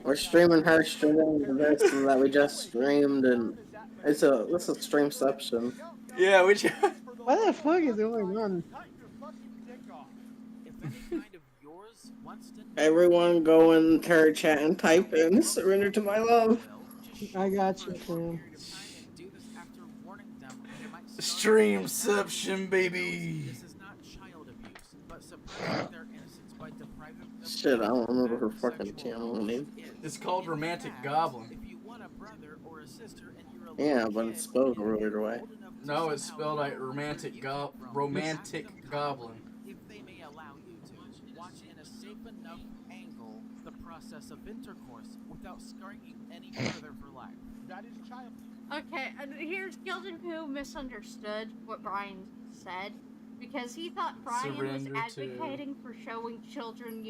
We're streaming her streaming the best that we just streamed, and it's a streamception. Yeah, we. What the fuck is going on? Everyone go into her chat and type in "surrender to my love." I got you, Sam. Streamception, baby. Shit, I don't remember her fucking channel name. It's called Romantic Goblin. Yeah, but it's spelled a weird way. No, it's spelled like Romantic Goblin. If they may allow you to watch in a safe enough angle the process of intercourse without scarring you any further for life. That is child. Okay, here's Gildan Poo misunderstood what Brian said because he thought Brian was Surrender to- advocating for showing children,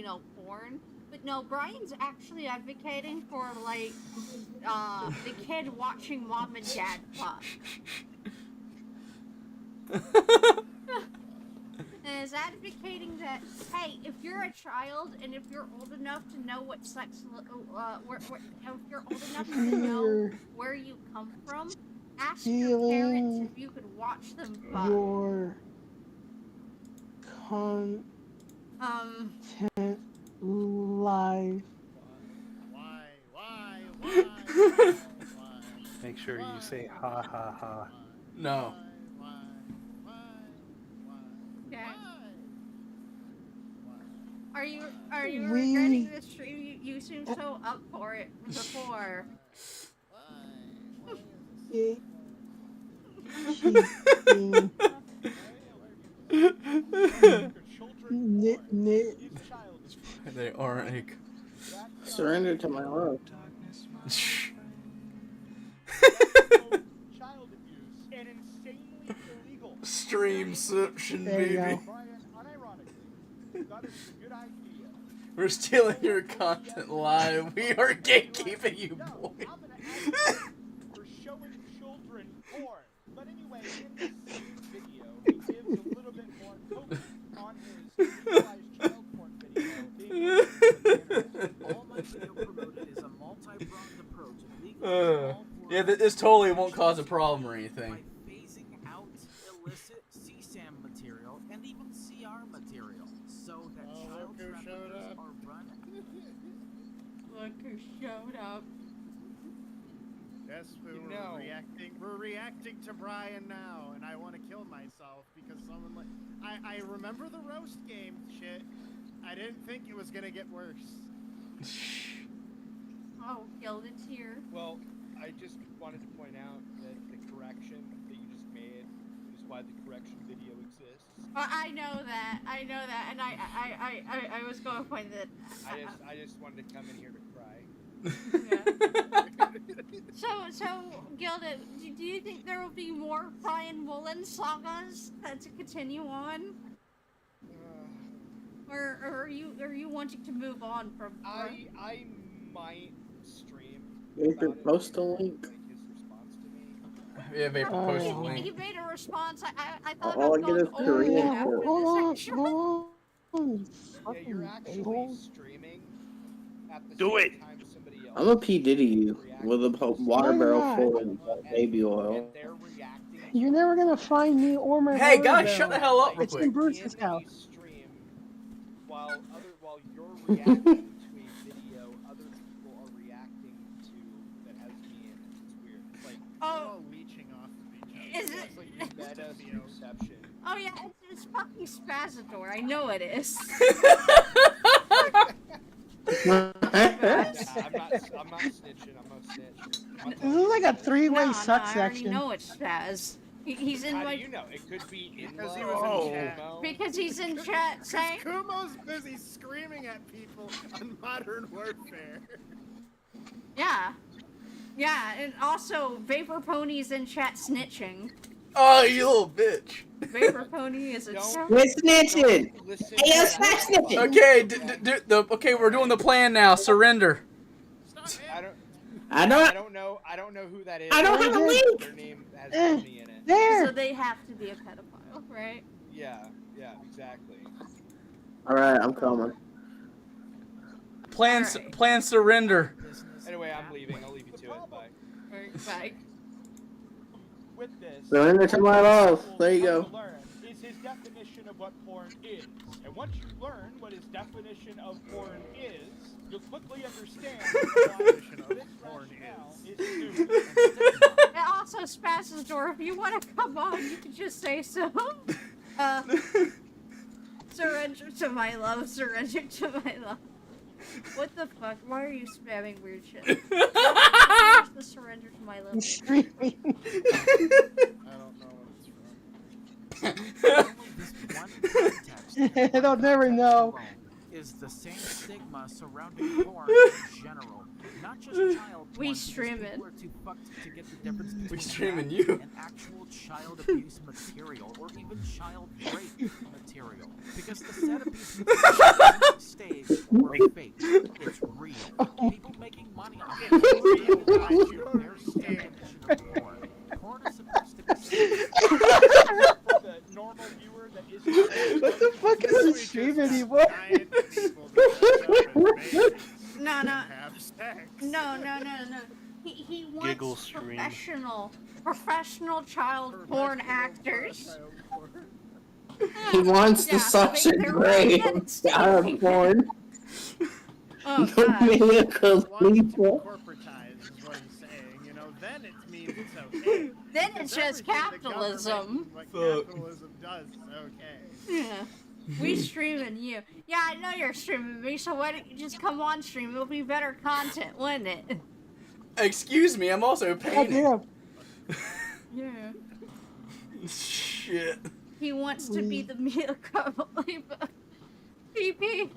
porn. But but no, Brian's actually advocating for, like, the kid watching mom and dad fuck. And is advocating that, hey, if you're a child and if you're old enough to know what sex, if you're old enough to know where you come from, ask your parents if you could watch them fuck. Your content live. Why? Make sure you say ha ha ha. No. Okay. Are you regretting this stream? You seem so up for it before. They aren't. Surrender to my love. Child abuse and insanely illegal. Streamception, There you baby. go. Brian, unironically, thought it was a good idea. We're stealing your content live. We are gatekeeping you, boy. I'm gonna ask you for showing children porn. But anyway, in this same video, he gives a little bit more focus on his legalized child porn video being released on the internet. All my video promoted is a multi-pronged approach of legalizing all porn. Yeah, this totally won't cause a problem or anything. By phasing out illicit CSAM material and even CR material, so that child traffickers are run. Look who showed up. Yes, You know. we're reacting to Brian now, and I want to kill myself because someone like I remember the roast game shit. I didn't think it was gonna get worse. Oh, Gilded's here. Well, I just wanted to point out that the correction that you just made is why the correction video exists. I know that, and I was going to point that. I just wanted to come in here to cry. So, Gilded, do you think there will be more Brian Mullins sagas to continue on? Or are you wanting to move on from? I might stream. Vapor, about it post a later, link. like his response to me. Yeah, Vapor, post a He link. made a response. I thought All I about get is going over Korean it Yeah, after porn. this, hold actually. on. Yeah, you're actually streaming at the Do same it. time somebody else. I'm a P Diddy you with a water Why barrel not? full of baby oil. And they're reacting. You're never gonna find me or my Hey, water guys, barrel. shut the hell up real It's in quick. Bruce's in house. a stream while you're reacting to a video other people are reacting to that has me in it. It's weird. It's like We're Oh, all leeching off of each other. is it? it's like meta perception. Oh yeah, it's fucking Spazador. I know it is. I'm not snitching. I'm not snitching. This is like a three-way No, suck I already section. know it's Spaz. He's in How my do you know? It could be in Because he love, was in chat. Kumo. because he's in chat saying. Kumo's busy screaming at people on Modern Warfare. Yeah. Yeah, and also Vapor Pony's in chat snitching. Oh, you little bitch. Vapor Pony is a Don't- We're snitching! Listen Hey, yo, to stop that. snitching! Okay, okay, we're doing the plan now. Surrender. I I don't. don't know who that is. I don't have a link. Their name has me in it. So There. they have to be a pedophile, right? Yeah, exactly. Alright, I'm coming. Plan Alright. plan surrender. Anyway, I'm leaving. I'll leave you to it. Bye. Bye. With this, Surrender to my love. what There you you'll go. come to learn is his definition of what porn is. And once you learn what his definition of porn is, you'll quickly understand why Definition of this porn rationale is. stupid. And also Spazador, if you want to come on, you can just say so. Surrender to my love, surrender to my love. What the fuck? Why are you spamming weird shit? Where's the surrender to my love? I'm streaming. I don't know what it's from. Only this one context They'll never know. is the same stigma surrounding porn in general. Not just child porn. We because stream people it. are too fucked to get the difference between We streaming that you. and actual child abuse material or even child rape material. Because the said abuse material is staged or faked. fuck? giant people that dress up as babies No, and no. have sex. No. He wants Giggle stream. professional child porn actors. Child porn. He wants Yeah, the Sasha they're Grey redheaded child stinking. porn. Oh, The God. Mia Wants it to Khalifa. corporatize is what he's saying. You know, then it means it's okay. Then Because it's just everything the capitalism. government- What Fuck. capitalism does is okay. Yeah. We streaming you. Yeah, I know you're streaming me, so why don't you just come on stream? It'll be better content, wouldn't it? Excuse me, I'm also God painting. damn. Yeah. Shit. He wants to be the Mia Khalifa. PP.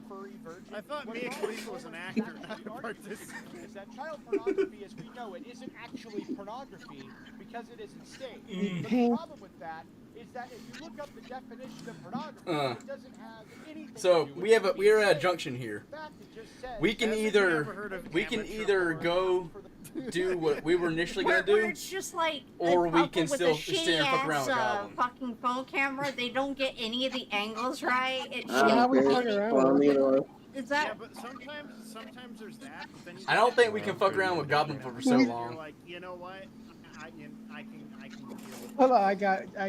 Furry virgin. I thought What Mia Brian Khalifa was an Mullins actor, would not a argue participant. is that child pornography, as we know it, isn't actually pornography because it isn't staged. But the problem with that is that if you look up the definition of pornography, it doesn't have anything So to do with we're at a staged. junction here. In fact, it just says We can Hasn't either you ever heard of amateur porn? go do what we were initially gonna Where do. it's just like Or a we couple can with still a stand and fuck around with shitty-ass, Goblin. fucking phone camera. They don't get any of the angles right. It's I don't we care. fuck around Well, with it. neither way. Is Yeah, that but sometimes there's that. But then you I don't think we can fuck around with Goblin for so You're long. like, you know what? I can deal with it. Hold on, I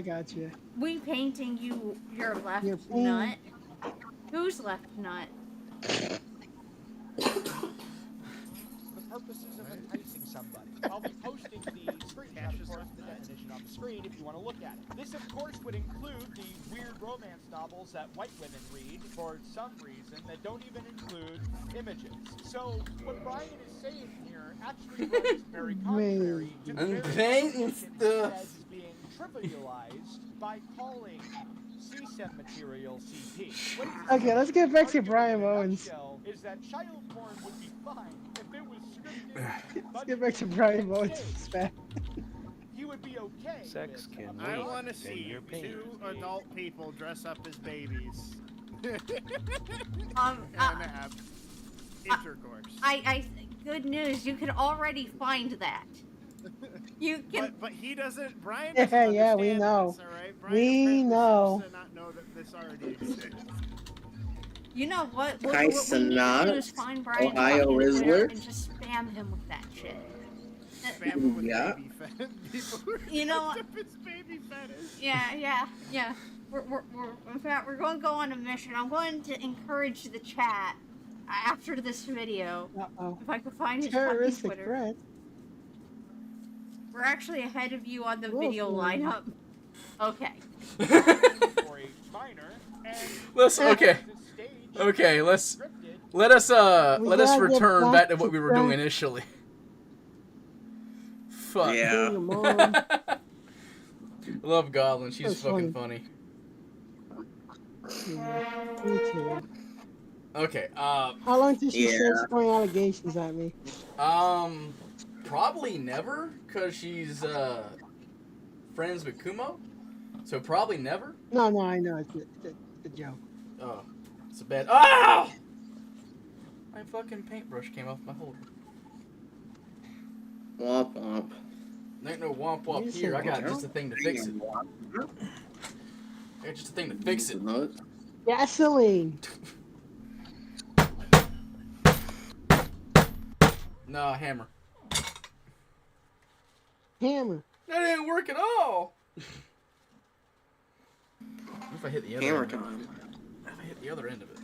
got you. we painting you your left Your pain. nut? Whose left nut? the purposes of enticing somebody. I'll be posting the screenshot, of course, the definition on the screen if you want to look at it. This, of course, would include the weird romance novels that white women read for some reason that don't even include images. So, what Brian is saying here actually runs very contrary to the I'm very painting notion he stuff. says is being trivialized by calling CSEM material CP. What he's Okay, let's get back to arguing Brian in a Mullins. nutshell is that child porn would be fine if it was scripted. Let's get back to Brian Mullins. He would be okay. Sex with can it. I wait, want to and see your pain. 2 adult people dress up as babies Um, and have intercourse. good news. You can already find that. You can. But he doesn't. Brian Yeah, doesn't yeah, we understand know. This, all right? Brian We apparently know. seems to not know that this already exists. You know what? What Kai we need to do Cenat, is find Brian Ohio fucking Twitter Rizzler. and just spam him with that shit. Spam him with Yeah. baby people. You know what? It's baby fetish. Yeah. In fact, we're going to go on a mission. I'm going to encourage the chat after this video. Uh-oh. If I can find his fucking Terroristic Twitter. threat. We're actually ahead of you on the Wolf video man. lineup. Okay. For a minor, and Let's okay. the stage Okay, let's scripted. let us We let us gotta get return back back to to what we were doing Frank. initially. Fuck. Yeah. Come on. Love Goblin. She's That's fucking funny. Yeah, me too. Okay. How long did she Yeah. start throwing allegations at me? Probably never, cause she's friends with Kumo. So probably never. No, I know it's a joke. Oh, it's a bad. Ah! My fucking paintbrush came off my holder. Womp womp. There ain't no womp womp You here. I said got what? just a thing to fix it. I got just a thing to fix it. Gasoline. Nah, hammer. Hammer. That didn't work at all. What if I hit the other Hammer end? time. If I hit the other end of it.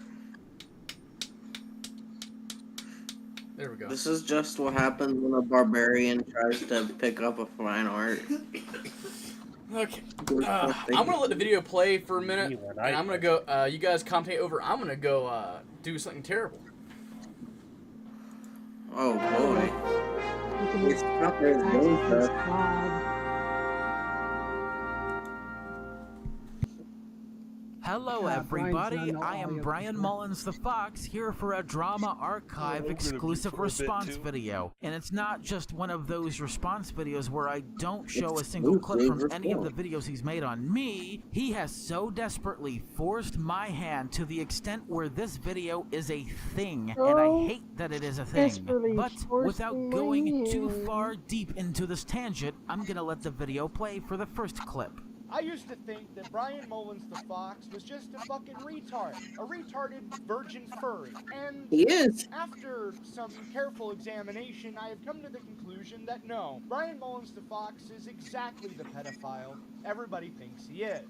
There we go. This is just what happens when a barbarian tries to pick up a fine art. Okay. I'm gonna let the video play for a minute, You and and I'm gonna go. You guys commentate over. I'm gonna go do something terrible. Oh boy. You can It's not there, it's going fast. Hello, God, everybody. Brian's not I am audio Brian before. Mullins the Fox here for a Drama Archive exclusive for a bit, response too. video. And it's not just one of those response videos where I don't show a single clip from any of the videos he's made on me. He has so desperately forced my hand to the extent where this video is a thing. And I hate that it is a thing. Desperately But forced without my going too hand. far deep into this tangent, I'm gonna let the video play for the first clip. I used to think that Brian Mullins the Fox was just a fucking retard. A retarded virgin furry. And He is. after some careful examination, I have come to the conclusion that no, Brian Mullins the Fox is exactly the pedophile everybody thinks he is.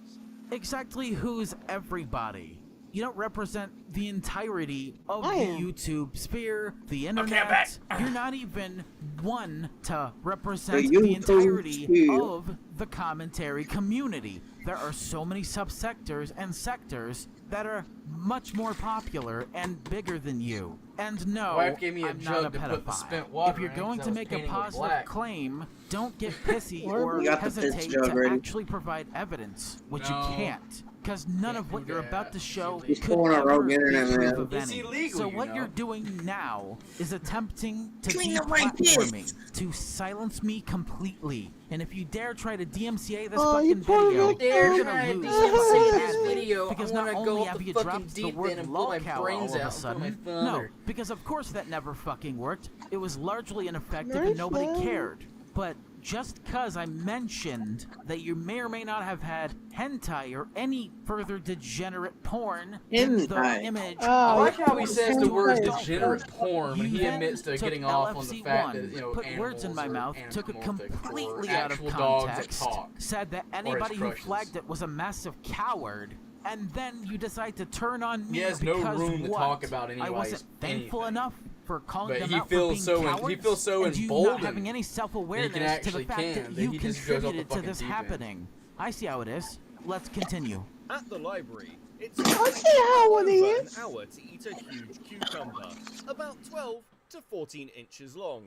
Exactly who's everybody? You don't represent the entirety of I the am. YouTube sphere, the I'm internet. back. You're not even one to represent The the YouTube entirety sphere. of the commentary community. There are so many subsectors and sectors that are much more popular and bigger than you. And no, Wife gave me a I'm not a jug to put the pedophile. spent water If you're in 'cause going I to was make a painting it positive black. claim, don't get pissy Or or We got the piss hesitate jug to ready. actually provide evidence, which you No. can't. Because none of what do you're that. about to show He's could pulling a ever rogue be internet, proof man. of It's any. illegal, So you what know. you're doing now is attempting to Clean up my deplatform me, piss. to silence me completely. And if you dare try to DMCA this Oh, you fucking poor video, Victor. you're You're gonna trying lose to fucking DMCA this badly. video. Because I not wanna only go up have the you fucking dropped the deep word end and pull my lolcow brains all of a out and put my sudden, father. no, because of course that never fucking worked. It was largely ineffective Nice and nobody one. cared. But just cause I mentioned that you may or may not have had hentai or any further degenerate porn in the Hentai. image. Oh, I of like how he your says the stupid word adult degenerate film. porn when You he then admits to took getting off on the fact that, LFC1, you know, put words in my animals mouth, are took it anthropomorphic or completely out of actual dogs that context, talk. said that anybody who crushes. flagged it was a massive coward, and then you decide to turn on me He has no because room to what? talk about I anybody's wasn't thankful anything. enough for calling But them he out feels for being so- he cowards, feels so and you not emboldened having any self-awareness to the actually fact can, that that you he just goes off the contributed to fucking this deep end. happening. I see how it is. Let's continue. At the library, it's I see how it over is. an hour to eat a huge cucumber, about 12 to 14 inches long.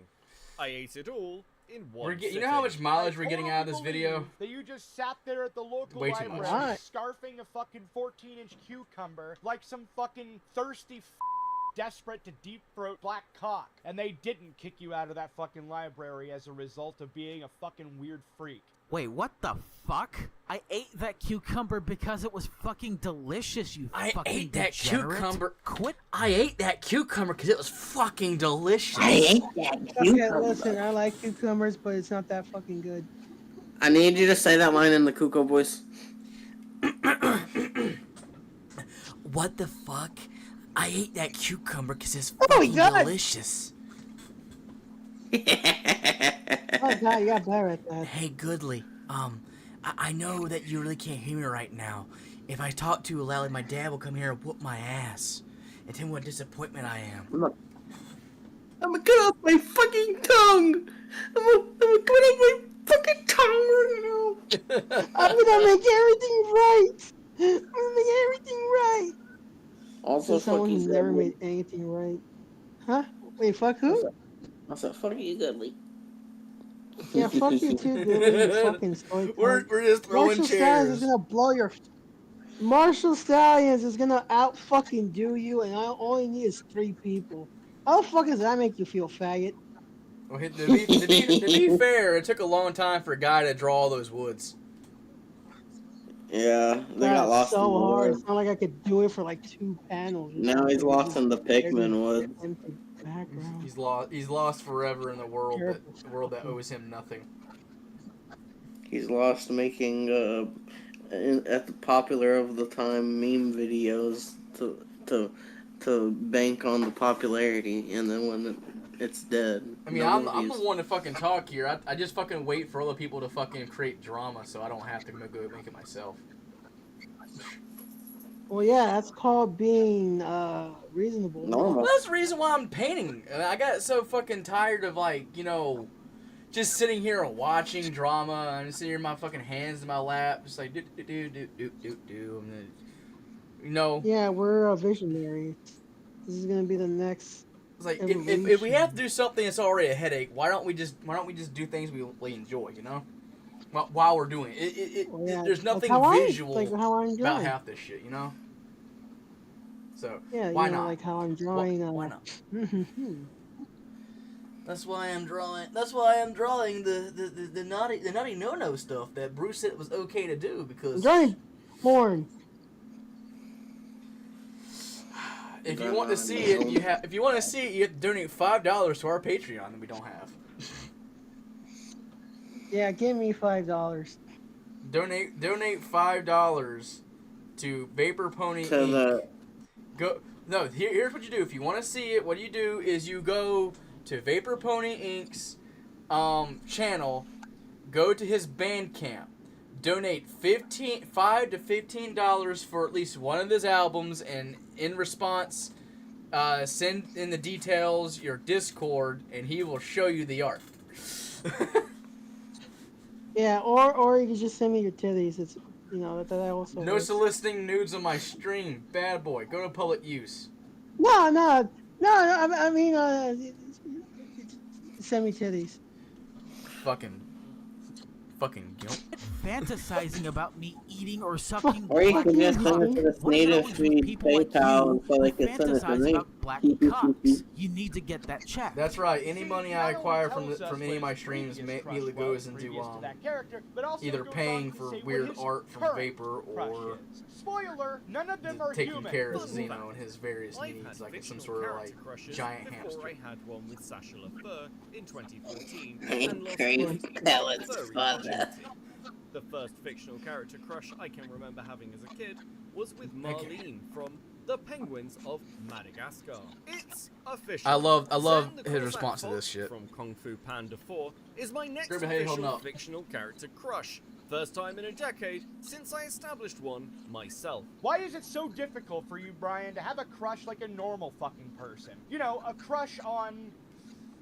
I ate it all in one You know how much sitting. mileage we're getting out of this Totally video? believe That you just sat there at the local Way too much. library, Why? scarfing a fucking 14-inch cucumber like some fucking thirsty desperate to deep throat black cock, and they didn't kick you out of that fucking library as a result of being a fucking weird freak. Wait, what the fuck? I ate that cucumber because it was fucking delicious, you I fucking ate that degenerate. cucumber. Quit. I ate that cucumber because it was fucking delicious. I ate that Okay, cucumber. listen, I like cucumbers, but it's not that fucking good. I need you to say that line in the Kuko voice. What the fuck? I ate that cucumber because it's Oh my fucking God. delicious. Oh god, you got better at that. Hey, Goodly. I know that you really can't hear me right now. If I talk too loudly, my dad will come here and whoop my ass and tell me what disappointment I am. I'm gonna cut off my fucking tongue. I'm gonna cut off my fucking tongue right now. I'm gonna make everything right. I'm gonna make everything right. Also, So someone fuck who's you, never Goodly. made anything right. Huh? Wait, fuck who? Also, fuck you, Goodly. Yeah, fuck you too, dude. You fucking story. We're just throwing Marshall Stallions is chairs. gonna blow your. Marshall Stallions is gonna out fucking do you, and all you need is 3 people. How the fuck does that make you feel, faggot? Well, to be fair, it took a long time for a guy to draw all those woods. Yeah, they That's got lost so in the hard. woods. It's not like I could do it for like 2 panels. Now he's lost in the Pikmin woods. Empty background. He's lost. He's lost forever in the world that owes him nothing. He's lost making at the popular of the time meme videos to bank on the popularity, and then when it's dead. I mean, I'm the one to fucking talk here. I just fucking wait for other people to fucking create drama so I don't have to go make it myself. Well, yeah, that's called being reasonable. Normal. Well, that's the reason why I'm painting. I got so fucking tired of, like, you know, just sitting here and watching drama. I'm just sitting here with my fucking hands in my lap, just like do. You know. Yeah, we're visionaries. This is gonna be the next. It's like if we have to do something that's already a headache, why don't we just do things we enjoy, you know? While we're doing it, Well, yeah, there's like nothing how I- visual like how I'm about drawing. half this shit, you know. So Yeah, why you know, not? like how I'm drawing. Why not? Hmm. That's why I'm drawing. That's why I'm drawing the naughty no stuff that Bruce said it was okay to do I'm because drawing porn. if you want to see it, you have to donate $5 to our Patreon that we don't have. Yeah, give me $5. donate $5 to Vapor Pony To Inc. the Here's what you do. If you want to see it, what you do is you go to Vapor Pony Inc.'s channel, go to his Bandcamp, donate $5 to $15 for at least one of his albums, and in response, send in the details your Discord, and he will show you the art. Yeah, or you can just send me your titties. It's that also. No works. soliciting nudes on my stream. Bad boy. Go to public use. No. I mean, send me titties. Fucking guilt. Fantasizing about me eating or sucking Or you black can just cock. send it to this What is it native always with feed people like PayPal you so they who can send it to fantasize me. about black cocks? You need to get that checked. That's right. Any See, money he I not acquire only from tells us any what of my his streams previous crush immediately was goes into previous to that character, but also either goes paying on to for say what weird his art from current Vapor crush or is. Spoiler: none of them are taking human. care of Fun Xeno fact. and his various I've needs, had like some fictional sort of character like crushes giant before hamster. I had one with Sasha LaFleur in 2014 Hey, and lost crazy. my That was furry fun. virginity. The first fictional character crush I can remember having as a kid was with Marlene from The Penguins of Madagascar. It's official. I love Zen the his Cossack response to Fox this shit. from Kung Fu Panda 4 is my next Scribble, hey, holding official up. fictional character crush. First time in a decade since I established one myself. Why is it so difficult for you, Brian, to have a crush like a normal fucking person? You know, a crush on,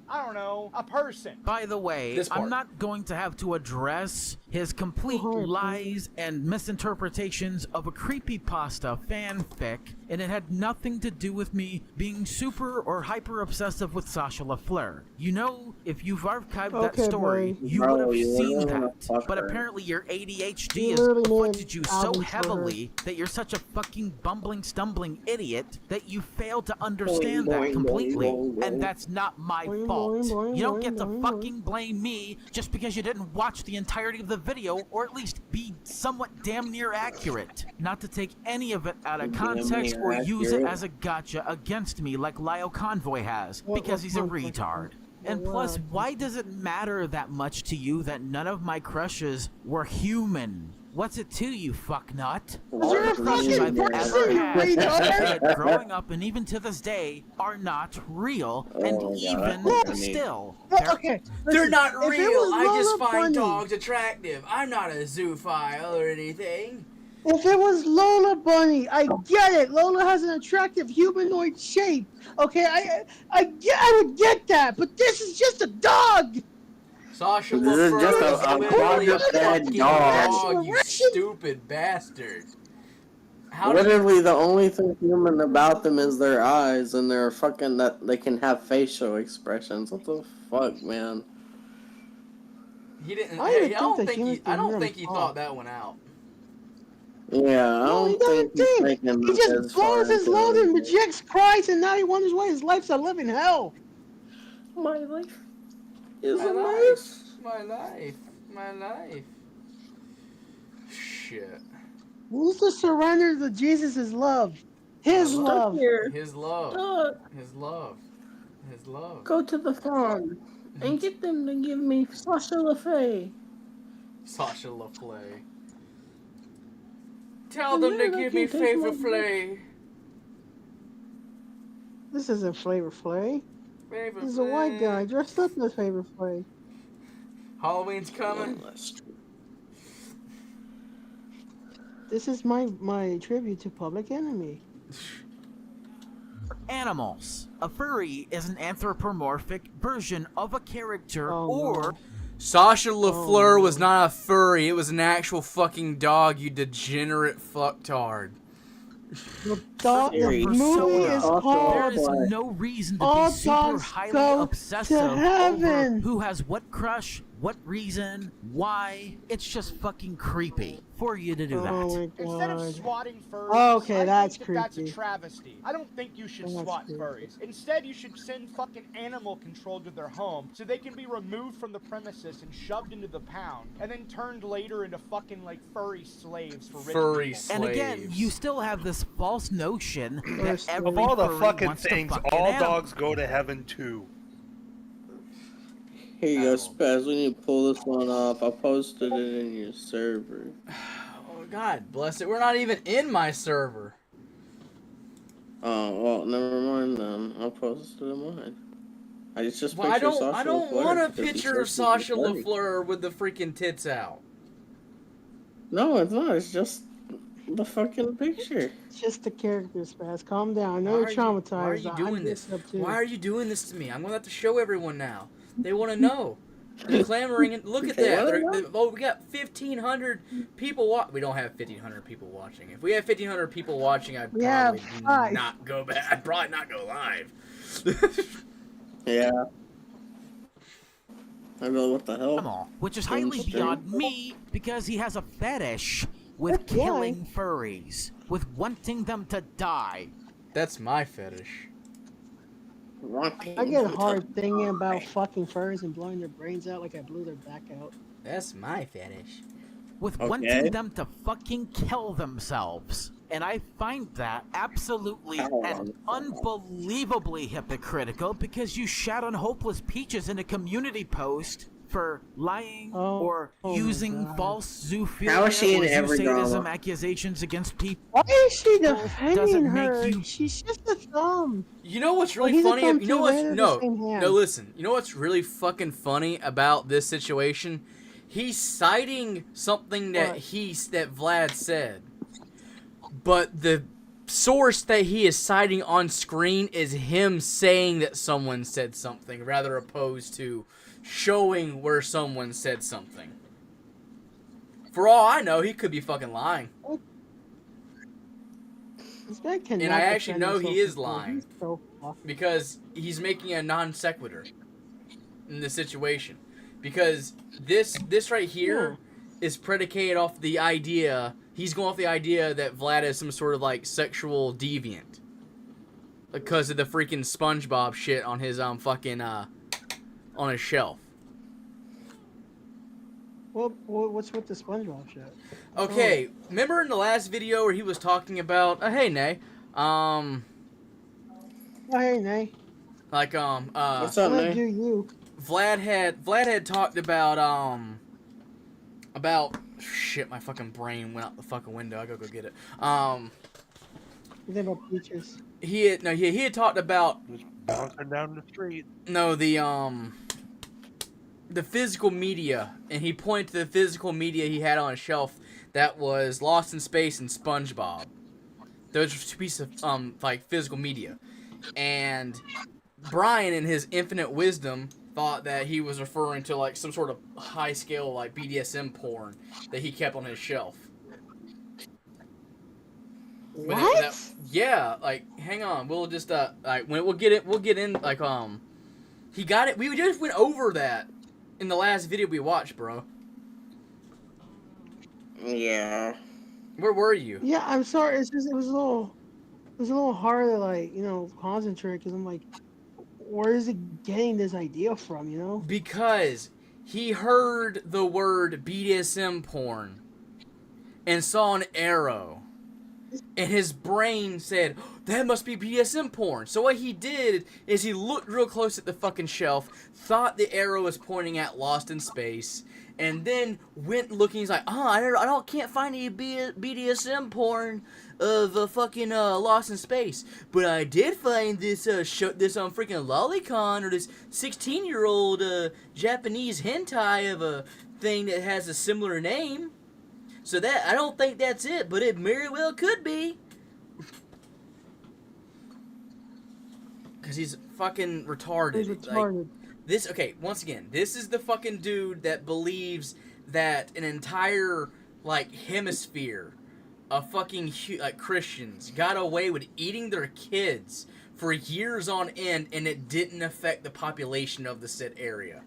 I don't know, a person. By the way, This part. I'm not going to have to address his complete lies and misinterpretations of a creepypasta fanfic, and it had nothing to do with me being super or hyper obsessive with Sasha LaFleur. You know, if you've archived that Okay, story, boy. you Bro, would have you seen literally that. fucker. But apparently your ADHD You has literally made afflicted you so albums for her. heavily that you're such a fucking bumbling, stumbling idiot that you fail to understand Boing, that boing, completely. boing, boing. And that's not my Boing, fault. boing, boing, You don't boing, get to boing, fucking blame me just because you didn't watch the entirety of the video, or at least be somewhat damn near accurate. Not to take any of it out of Damn context near or use it accurate. as a gotcha against me like Lyle Convoy has, What- because what he's a context? retard. And What plus, context? why does it matter that much to you that none of my crushes were human? What's it to you, fucknut? You're a The crushes fucking I've person, ever you had retard! growing up and even to this day are not real, and Oh, God, even that's funny. still. Well, okay, They're listen, not if it real. was I just Lola find Bunny- dogs attractive. I'm not a zoophile or anything. If it was Lola Bunny, I get it. Lola has an attractive humanoid shape. Okay, I would get that. But this is just a dog. Sasha This is LaFleur just is a literally a quadruped fucking dog. dog, you stupid bastard. How did Literally, the only thing human about them is their eyes, and they're fucking that they can have facial expressions. What the fuck, man? he didn't? I Hey, even I don't think that think he. humans I can don't really think he talk. thought that one out. Yeah, I No, he don't doesn't think he's think. taking He this just as far blows his as load and it. rejects Christ, and now he wonders why his life's a living hell. My life is My a life. mess. My life. My life. Shit. Who's to surrender to Jesus' love? His Stuck love. Here, His love. Doug, His love. His love. go to the farm and get them to give me Sasha LaFay. Sasha LaFleur. Tell And them to then I give me can take Favor my- Flay. This isn't Flavor Flay. Favor He's a white Flay. guy dressed up as Flavor Flay. Halloween's coming. This is my tribute to Public Enemy. Animals. A furry is an anthropomorphic version of a character Oh, or Sasha LaFleur no. was not a furry. It was an actual fucking dog, you degenerate fucktard. The dog. The Series. movie is Also, called. there is boy. no reason to All be super dogs highly go obsessive to over heaven. who has what crush, what reason, why. It's just fucking creepy for you to do Oh that. my Instead of god. swatting furries, Oh, okay, I that's think that's a creepy. travesty. I don't think you should That's swat creepy. furries. Instead, you should send fucking animal control to their home so they can be removed from the premises and shoved into the pound, and then turned later into fucking like furry slaves for rich Furry people. slaves. And again, you still have this false notion that First, every Of all the furry fucking wants to things, fuck an all animal. dogs go to heaven too. Here you go, Oh. Spaz. We need to pull this one off. I posted it in your server. Oh, God bless it. We're not even in my server. Oh, well, never mind then. I'll post it in mine. It's just Well, I picture don't Sasha LaFleur want a because it's picture of supposed Sasha to be funny. LaFleur with the freaking tits out. No, it's not. It's just the fucking picture. It's just the character, Spaz. Calm down. I know Why you're are you- traumatized. Why are you doing I'm this? messed up, too. Why are you doing this to me? I'm gonna have to show everyone now. They want to know. They're clamoring. And look at Okay, that. let 'em know. Oh, we got 1,500 people We don't have 1,500 people watching. If we had 1,500 people watching, I'd We have probably 5. not go back. I'd probably not go live. Yeah. I don't know what the hell. Animal, which is highly beyond me because he has a fetish with That's why. killing furries, with wanting them to die. That's my fetish. I get hard thinking about fucking furs and blowing their brains out like I blew their back out. That's my fetish. With Okay. wanting them to fucking kill themselves. And I find that absolutely and unbelievably hypocritical because you shat on Hopeless Peaches in a community post for lying or oh my using God. false zoophilia How is she in or every zoosadism drama? accusations against people. Why is she Doesn't defending make her? you- She's just a thumb. You know what's Well, really he's a funny? thumb You know too, what's they're the no, same hand. no. Listen. You know what's really fucking funny about this situation? He's citing something that What? that Vlad said, but the source that he is citing on screen is him saying that someone said something, rather opposed to showing where someone said something. For all I know, he could be fucking lying. This guy cannot And I actually defend know he himself is before. lying. He's so fucking- Because he's making a non sequitur in this situation. Because this right here is predicated off the idea. He's going off the idea that Vlad is some sort of like sexual deviant because of the freaking SpongeBob shit on his fucking on his shelf. What's with the SpongeBob shit? Okay, remember in the last video where he was talking about hey Nay, Oh, hey, Nay. like What's up, What man? do you? Vlad had talked about shit, my fucking brain went out the fucking window. I gotta go get it. You think about Peaches? He had talked about Just bouncing down the street. the physical media, and he pointed to the physical media he had on a shelf that was Lost in Space and SpongeBob. Those were two pieces of like physical media, and Brian, in his infinite wisdom, thought that he was referring to like some sort of high scale like BDSM porn that he kept on his shelf. But What? yeah, like hang on, we'll just like when we'll get in like he got it. We just went over that in the last video we watched, bro. Yeah. Where were you? Yeah, I'm sorry. It's just it was a little hard to like concentrate because I'm like, where is it getting this idea from? You know? Because he heard the word BDSM porn and saw an arrow, and his brain said, that must be BDSM porn. So what he did is he looked real close at the fucking shelf, thought the arrow was pointing at Lost in Space, and then went looking. He's like, I can't find any BDSM porn of fucking Lost in Space, but I did find this freaking lolicon, or this 16-year-old Japanese hentai of a thing that has a similar name. So that I don't think that's it, but it very well could be. Cause he's fucking retarded. He's retarded. Once again, this is the fucking dude that believes that an entire like hemisphere of fucking like Christians got away with eating their kids for years on end, and it didn't affect the population of the said area.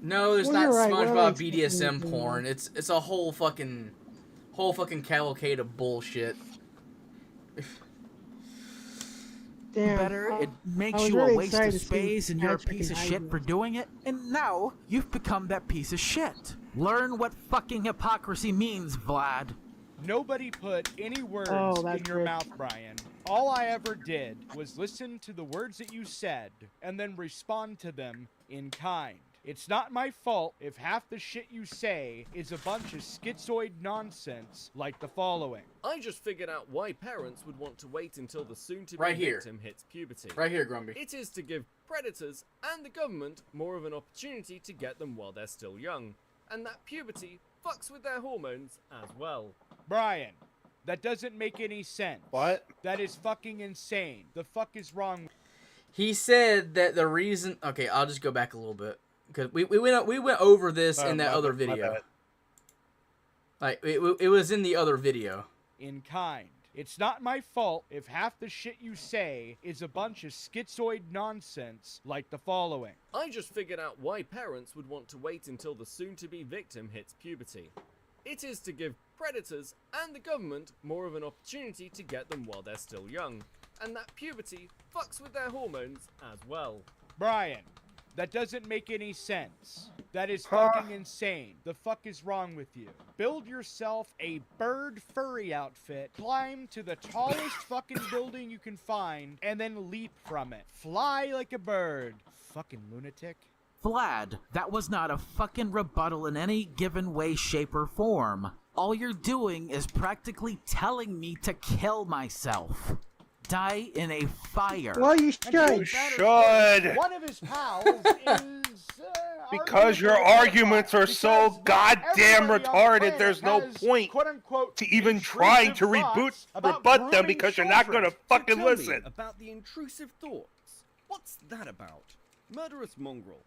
No, there's Well, not you're right. What am I SpongeBob expecting BDSM to do? porn. It's a whole fucking cavalcade of bullshit. Damn. Better, it makes was you really a waste excited of to see space and you're a Patrick piece of and shit Heidi. for doing it, and now you've become that piece of shit. Learn what fucking hypocrisy means, Vlad. Nobody put any words Oh, that's in your great. mouth, Brian. all I ever did was listen to the words that you said and then respond to them in kind. It's not my fault if half the shit you say is a bunch of schizoid nonsense like the following. I just figured out why parents would want to wait until the soon-to-be Right here. victim hits puberty. Right here, Grumpy. It is to give predators and the government more of an opportunity to get them while they're still young, and that puberty fucks with their hormones as well. Brian, that doesn't make any sense. What? That is fucking insane. The fuck is wrong? He said that the reason. Okay, I'll just go back a little bit because we went over this in that other video. Like it was in the other video. In kind. It's not my fault if half the shit you say is a bunch of schizoid nonsense like the following. I just figured out why parents would want to wait until the soon-to-be victim hits puberty. It is to give predators and the government more of an opportunity to get them while they're still young, and that puberty fucks with their hormones as well. Brian, that doesn't make any sense. That is fucking insane. The fuck is wrong with you? Build yourself a bird furry outfit, climb to the tallest fucking building you can find, and then leap from it. Fly like a bird. Fucking lunatic. Vlad, that was not a fucking rebuttal in any given way, shape, or form. All you're doing is practically telling me to kill myself. Die in a fire. Well, you should. You should. One of his pals is... Because your arguments are so goddamn retarded, there's no point to even trying to rebut them because you're not gonna fucking Tell me listen. about the intrusive thoughts. What's that about? Murderous mongrel.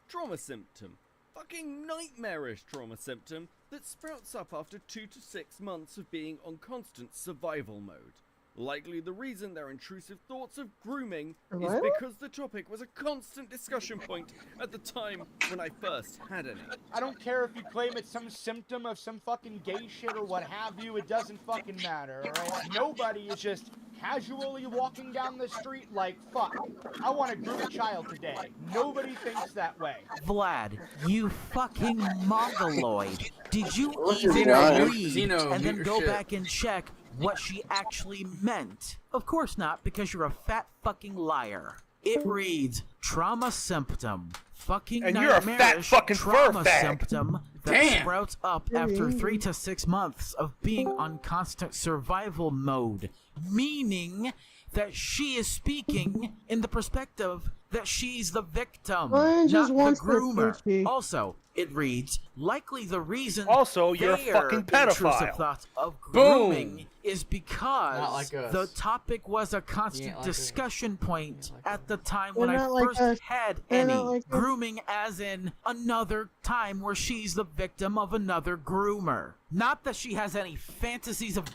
Trauma symptom. Fucking nightmarish trauma symptom that sprouts up after 2 to 6 months of being on constant survival mode. Likely the reason their intrusive thoughts of grooming is because the topic was a constant discussion point at the time when I first had any. I don't care if you claim it's some symptom of some fucking gay shit or what have you, it doesn't fucking matter, alright? Nobody is just casually walking down the street like, fuck, I want to groom a child today. Nobody thinks that way. Vlad, you fucking mongoloid. Did you Look, even Zeno, read Zeno, and then mute go your shit. back and check what she actually meant? Of course not, because you're a fat fucking liar. It reads, trauma symptom. Fucking And you're a fat nightmarish fucking fur trauma bag. symptom that Damn. sprouts up after 3 to 6 months of being on constant survival mode. Meaning that she is speaking in the perspective that she's the victim, Ryan just not wants the her groomer. coochie. Also, it reads, likely the reason Also, you're a their fucking intrusive pedophile. thoughts of Boom. grooming is because Not like us. the topic was a ain't constant like us. discussion point like us. at the time They're when I not like first us. had They're any. not like us. Grooming as in another time where she's the victim of another groomer. Not that she has any fantasies of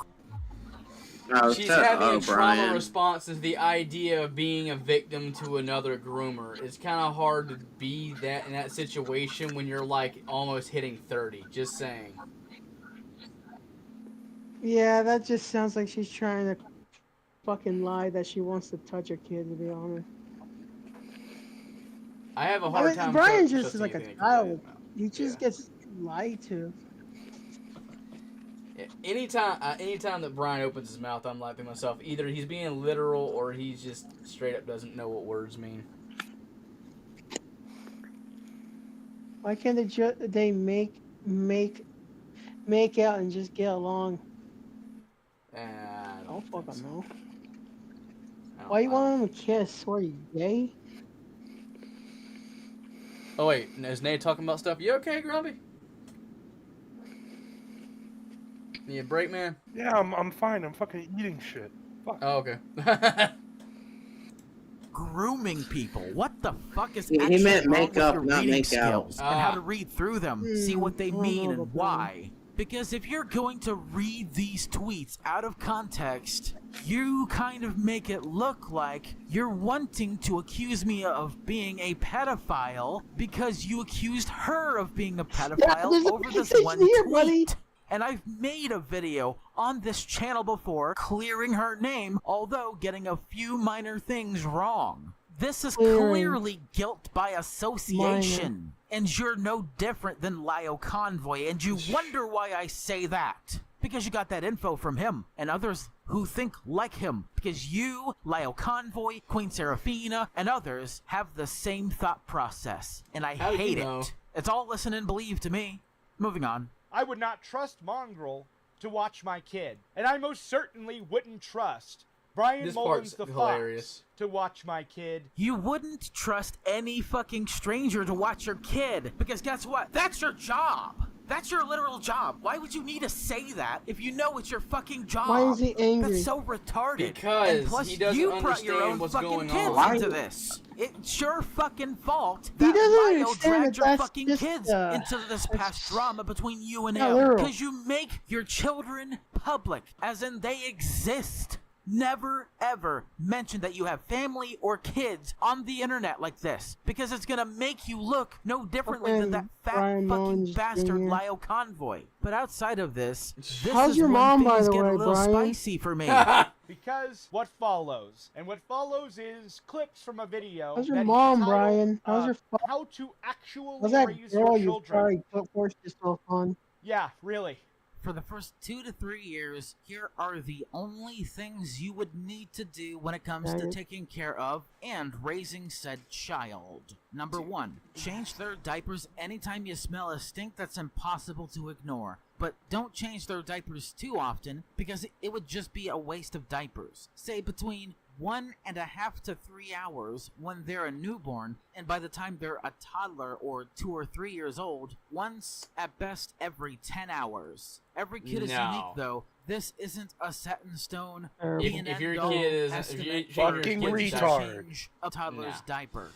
No, She's shut having a up, trauma Brian. response is the idea of being a victim to another groomer. It's kind of hard to be that in that situation when you're like almost hitting 30. Just saying. Yeah, that just sounds like she's trying to fucking lie that she wants to touch a kid, to be honest. I have a I hard mean, time. Brian trusting just is like a anything that comes out of child. his mouth. He just gets lied to. Anytime that Brian opens his mouth, I'm like to myself, either he's being literal or he's just straight up doesn't know what words mean. Why can't they make out and just get along? I I don't don't think fucking so. know. I don't- Why you I want him to kiss? What are you, gay? Oh wait, is Nate talking about stuff? You okay, Grumpy? Need a break, man? Yeah, I'm fine. I'm fucking eating shit. Fuck. Oh, okay. grooming people. What the fuck is He actually meant wrong make up, with your not reading make out. skills and how to read through them, see what they I don't mean know and about that. why? Because if you're going to read these tweets out of context, you kind of make it look like you're wanting to accuse me of being a pedophile because you accused her of being a pedophile there's a over this message one here, tweet. buddy. And I've made a video on this channel before clearing her name, although getting a few minor things wrong. This is Clearing clearly guilt by association. And you're no different than Lyle Convoy, and you wonder why I say that. Because you got that info from him and others who think like him. Because you, Lyle Convoy, Queen Seraphina, and others have the same thought process. And I hate it. It's all listen and believe to me. Moving on. I would not trust Mongrel to watch my kid. And I most certainly wouldn't trust Brian Mullins the Fox to watch my kid. You wouldn't trust any fucking stranger to watch your kid. Because guess what? That's your job. That's your literal job. Why would you need to say that if you know it's your fucking job? Why is he angry? That's so retarded. Because and plus, he doesn't you brought your understand own what's fucking going kids on. into this. It's your fucking fault He that doesn't Lyle understand dragged that your that's fucking just, kids into this past drama between you and not him. literal. Because you make your children public, as in they exist. Never, ever mention that you have family or kids on the internet like this, because it's gonna make you look no differently than that fat Brian fucking Mullins bastard Jr. Lyle Convoy. But outside of this How's is your when mom, by things the get way, a little Brian? spicy for me. Because what follows, and what follows is clips from a video. How's your that mom, entitled, Brian? How's your How to actually How's that raise girl your you children. probably forced yourself on? Yeah, really. For the first 2 to 3 years, here are the only things you would need to do when it comes to taking care of and raising said child. Number 1, change their diapers anytime you smell a stink that's impossible to ignore. But don't change their diapers too often, because it would just be a waste of diapers. Say between 1.5 to 3 hours when they're a newborn, and by the time they're a toddler or 2 or 3 years old, once at best every 10 hours. Every kid is unique, though. This isn't a set in stone. If your kid is fucking retard, change a toddler's diaper.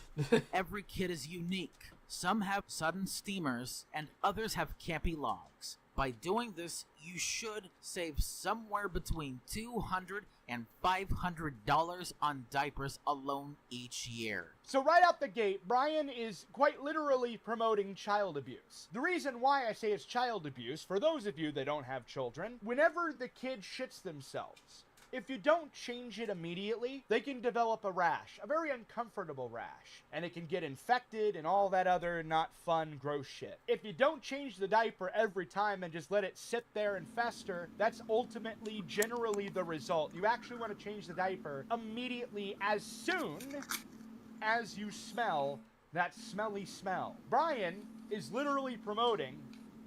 Every kid is unique. Some have sudden steamers, and others have campy logs. By doing this, you should save somewhere between $200 and $500 on diapers alone each year. So right out the gate, Brian is quite literally promoting child abuse. The reason why I say it's child abuse, for those of you that don't have children, whenever the kid shits themselves, if you don't change it immediately, they can develop a rash, a very uncomfortable rash, and it can get infected and all that other not fun, gross shit. If you don't change the diaper every time and just let it sit there and fester, that's ultimately generally the result. You actually want to change the diaper immediately as soon as you smell that smelly smell. Brian is literally promoting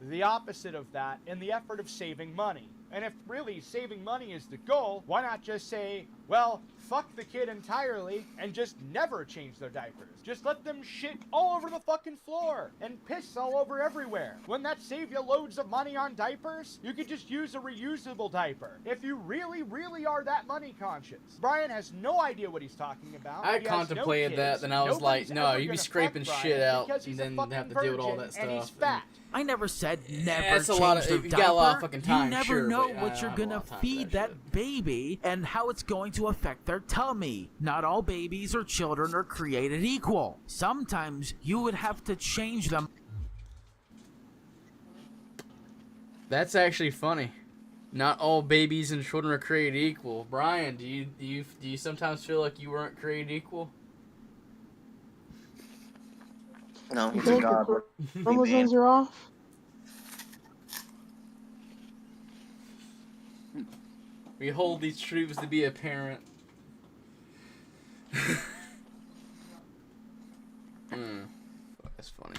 the opposite of that in the effort of saving money. And if really saving money is the goal, why not just say, well, fuck the kid entirely and just never change their diapers? Just let them shit all over the fucking floor and piss all over everywhere. Wouldn't that save you loads of money on diapers? You could just use a reusable diaper. If you really, really are that money conscious. Brian has no idea what he's talking about. I He has contemplated no that, kids. then I was like, Nobody's no, ever you'd be gonna scraping fuck shit Brian out because and he's a then fucking have to deal with all virgin that and he's stuff. fat. I never said never it's a change lot of- their you diaper. got a lot of fucking time, You never sure, know but what I you're don't have a gonna lot of time for feed that baby and how it's going to affect their tummy. Not all babies or children are created equal. Sometimes you would have to change them. That's actually funny. Not all babies and children are created equal. Brian, do you sometimes feel like you weren't created equal? No, You he's a think god. the chromosomes are off? We hold these truths to be apparent. That's funny.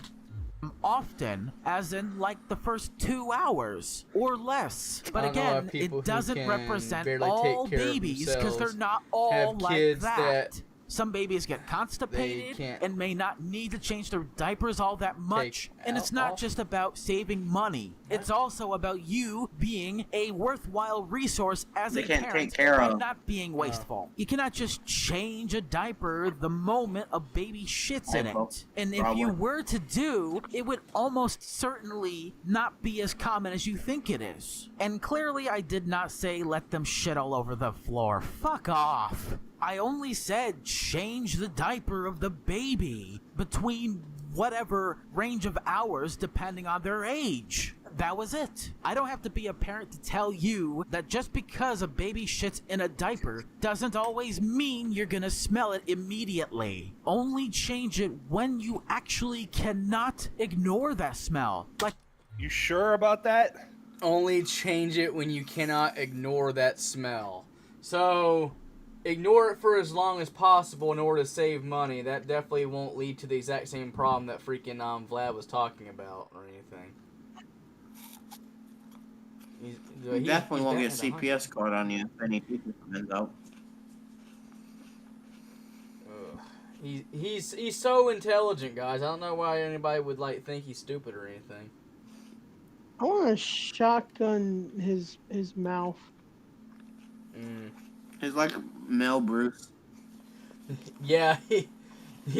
Often, as in like the first 2 hours or less. But I don't know why again, people it who doesn't can represent barely all take care of babies because they're themselves not all have like kids that. that Some babies get constipated can't and may not need to change their diapers all that much. And it's not just about saving money. It's also about you being a worthwhile resource as They a can't parent take care by of. not being wasteful. You cannot just change a diaper the moment a baby shits in it. And if you were to do, it would almost certainly not be as common as you think it is. And clearly I did not say let them shit all over the floor. Fuck off. I only said change the diaper of the baby between whatever range of hours depending on their age. that was it. I don't have to be a parent to tell you that just because a baby shits in a diaper doesn't always mean you're gonna smell it immediately. Only change it when you actually cannot ignore that smell. Like, You sure about that? Only change it when you cannot ignore that smell. So, ignore it for as long as possible in order to save money. That definitely won't lead to the exact same problem that freaking Vlad was talking about or anything. You definitely won't get CPS card on you if any people come out. He's so intelligent, guys. I don't know why anybody would like think he's stupid or anything. I want to shotgun his mouth. He's like Mel Bruce. Yeah, he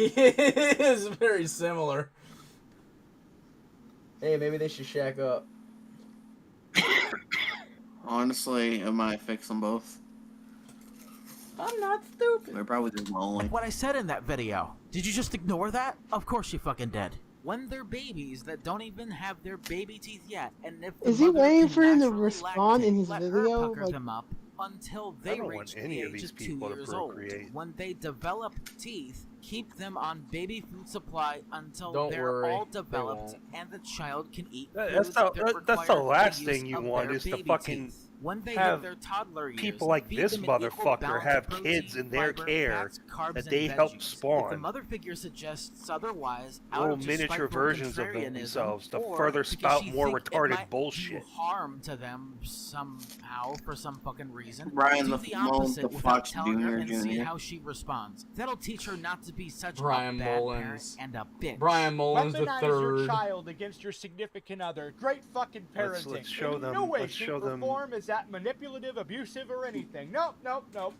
is very similar. Hey, maybe they should shack up. Honestly, I might fix them both. I'm not stupid. They're probably just lonely. what I said in that video. Did you just ignore that? Of course you fucking did. When they're babies that don't even have their baby teeth yet, and if the Is he mother waiting can for him to naturally respond in lactate, his let video? her pucker Like- them up until I they don't reach want the any of age these of 2 people to years old. procreate. When they develop teeth, keep them on baby food supply until Don't they're worry, all they developed won't. and the child can eat That's foods the- that that's the require last use thing you of want their is to baby fucking teeth. When they have hit their toddler years, people like feed this them an equal motherfucker balance have of protein, kids in their fiber, care fats, carbs, that and they help veggies. If the spawn. mother figure suggests otherwise, out Little of just miniature spiteful versions of contrarianism, themselves to or further because spout she more think it retarded might bullshit. do harm to them somehow for some fucking reason, Brian do the the Mullins, opposite the without Fox telling her Jr. and see Jr. how she responds. That'll teach her not to be such Brian a bad Mullins. parent and a bitch. Brian Mullins the Weaponize your third. child against your significant other. Great fucking parenting. Let's show In them- no way, let's shape, show or them- form is that manipulative, abusive, or anything. Nope.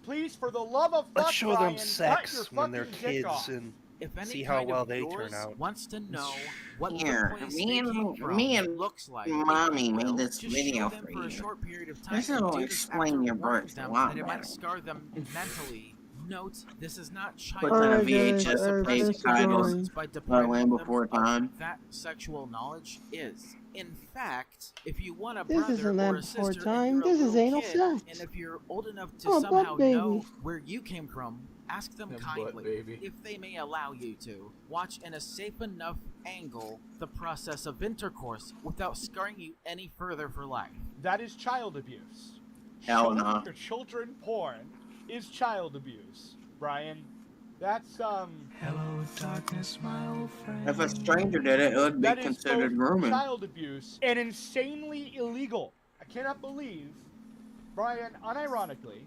Please, for the love of Let's fuck, show Brian, them cut sex your when they're fucking dick kids off. and If any see how kind well of they yours turn out. wants to know what Here, the place me they and- came from me and looks like, Mommy if you made will, this just video show them for for a you. short period of time. This and will do this explain after your warning birth a them lot that it might better. scar them mentally. Note, this is not child Puts in a Alright, VHS guys, of thanks tape for titles. joining. by Land depriving them Before of Time. that sexual knowledge is. In fact, if you want a This brother isn't or Land a Before sister Time, and you're this a is little anal kid, sex. and if you're old enough to Oh, somehow butt know baby. where you came from, ask them A butt kindly baby. if they may allow you to watch in a safe enough angle the process of intercourse without scarring you any further for life. That is child abuse. Hell Showing no. your children porn is child abuse, Brian. That's Hello, darkness, my old friend. If a stranger did it, it would be that is considered both grooming. child abuse and insanely illegal. I cannot believe Brian, unironically,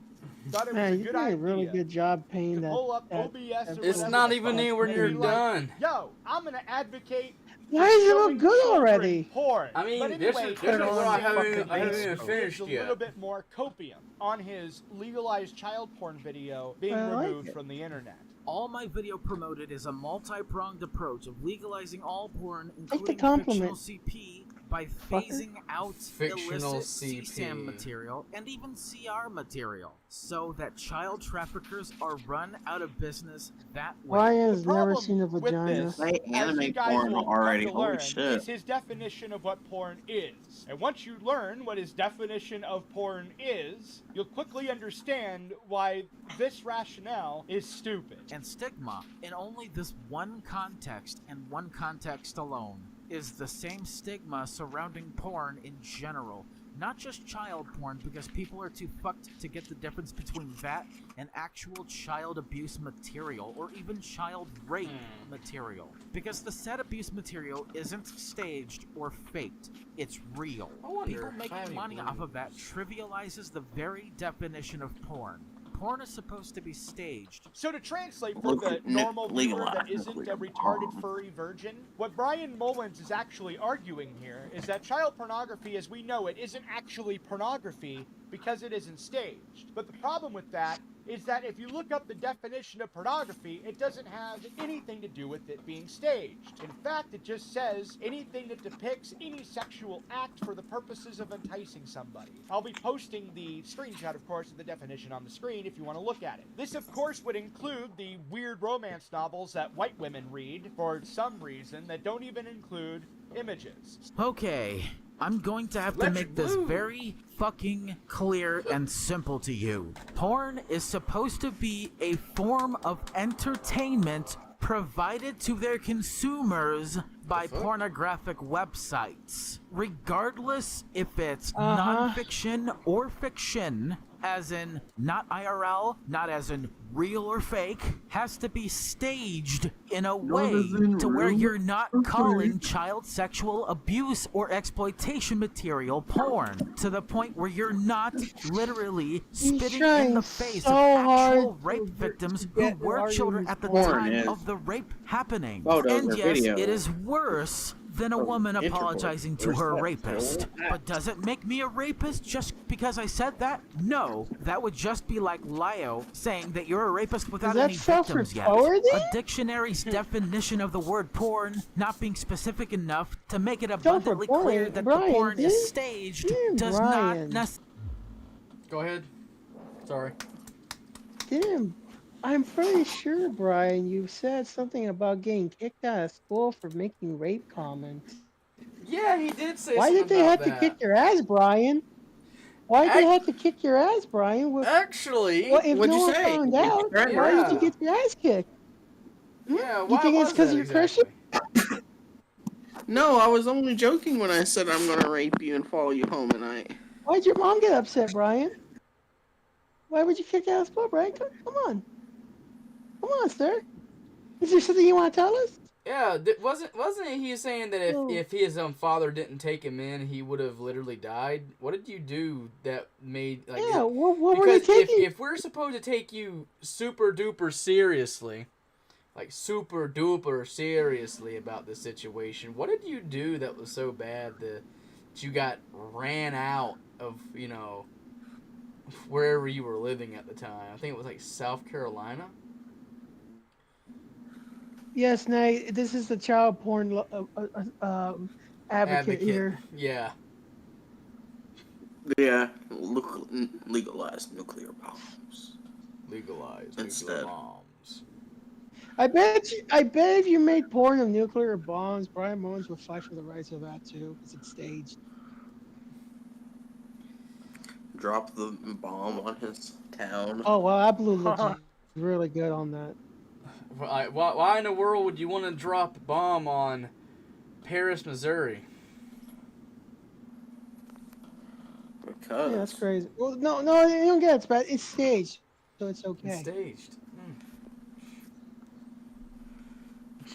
thought it was Man, a you good did a idea really good job painting to that. pull up that- OBS or It's whatever not the even fuck, anywhere and near be like, done. Yo, I'm gonna advocate. Why for does it look showing good children already? Porn. I mean, But this anyway, is where I haven't even gives finished a yet. little bit more copium on his legalized child porn video being I like removed it. from the internet. All my video promoted is a multi-pronged approach of legalizing all porn, the including compliment. fictional CP, by phasing out Fictional illicit CP. CSAM material and even CR material, so that child traffickers are run out of business that way. Ryan's The never problem seen a with vagina. this, They as you animate guys porn will come already. to Holy learn, shit. is his definition of what porn is. And once you learn what his definition of porn is, you'll quickly understand why this rationale is stupid. And stigma, in only this one context and one context alone, is the same stigma surrounding porn in general. Not just child porn, because people are too fucked to get the difference between that and actual child abuse material, or even child rape material. Because the said abuse material isn't staged or faked, it's real. I wonder People if making Abby money Blue- off of that trivializes the very definition of porn. Porn is supposed to be staged. So to translate for the normal viewer that isn't a retarded furry virgin, what Brian Mullins is actually arguing here is that child pornography as we know it isn't actually pornography because it isn't staged. But the problem with that is that if you look up the definition of pornography, it doesn't have anything to do with it being staged. In fact, it just says anything that depicts any sexual act for the purposes of enticing somebody. I'll be posting the screenshot, of course, of the definition on the screen if you want to look at it. This, of course, would include the weird romance novels that white women read for some reason that don't even include images. Okay, I'm going to have to Electric make this Blue. very fucking clear and simple to you. Porn is supposed to be a form of entertainment provided to their consumers by pornographic websites. Regardless if it's non-fiction or fiction, as in not IRL, not as in real or fake, has to be staged in a way to where you're not calling child sexual abuse or exploitation material porn, to the point where you're not literally spitting in the face of actual rape victims who were children at the time of the rape happening. And yes, it is worse than a woman apologizing to her rapist. But does it make me a rapist just because I said that? No, that would just be like Lio saying that you're a rapist without any victims yet. A dictionary's definition of the word porn not being specific enough to make it abundantly clear that the porn is staged does not necessarily... Go ahead. Sorry. Damn. I'm pretty sure, Brian, you said something about getting kicked out of school for making rape comments. Yeah, he did say Why something did they have to kick your ass, Brian? Why did they have to kick your ass, Brian? Actually, if what'd no you one say? found out, why did you get your ass kicked? Yeah, You think it's because you're Christian? No, I was only joking when I said I'm gonna rape you and follow you home at night. Why'd your mom get upset, Brian? Why would you kick out of school, Brian? Come on. Come on, sir. Is there something you want to tell us? Yeah, wasn't he saying that if his father didn't take him in, he would have literally died? What did you do that made like? Yeah, what were you because taking? if we're supposed to take you super duper seriously, like super duper seriously about this situation, what did you do that was so bad that you got ran out of wherever you were living at the time? I think it was like South Carolina. Yes, Nate. This is the child porn advocate here. Yeah. Yeah, legalize nuclear bombs. Legalize instead. Nuclear bombs. I bet if you made porn of nuclear bombs, Brian Mullins would fight for the rights of that too, because it's staged. Drop the bomb on his town. Oh well, that blue looks really good on that. Why in the world would you want to drop a bomb on Paris, Missouri? Because Yeah, that's crazy. Well, no, you don't get it, but it's staged, so it's okay. It's staged.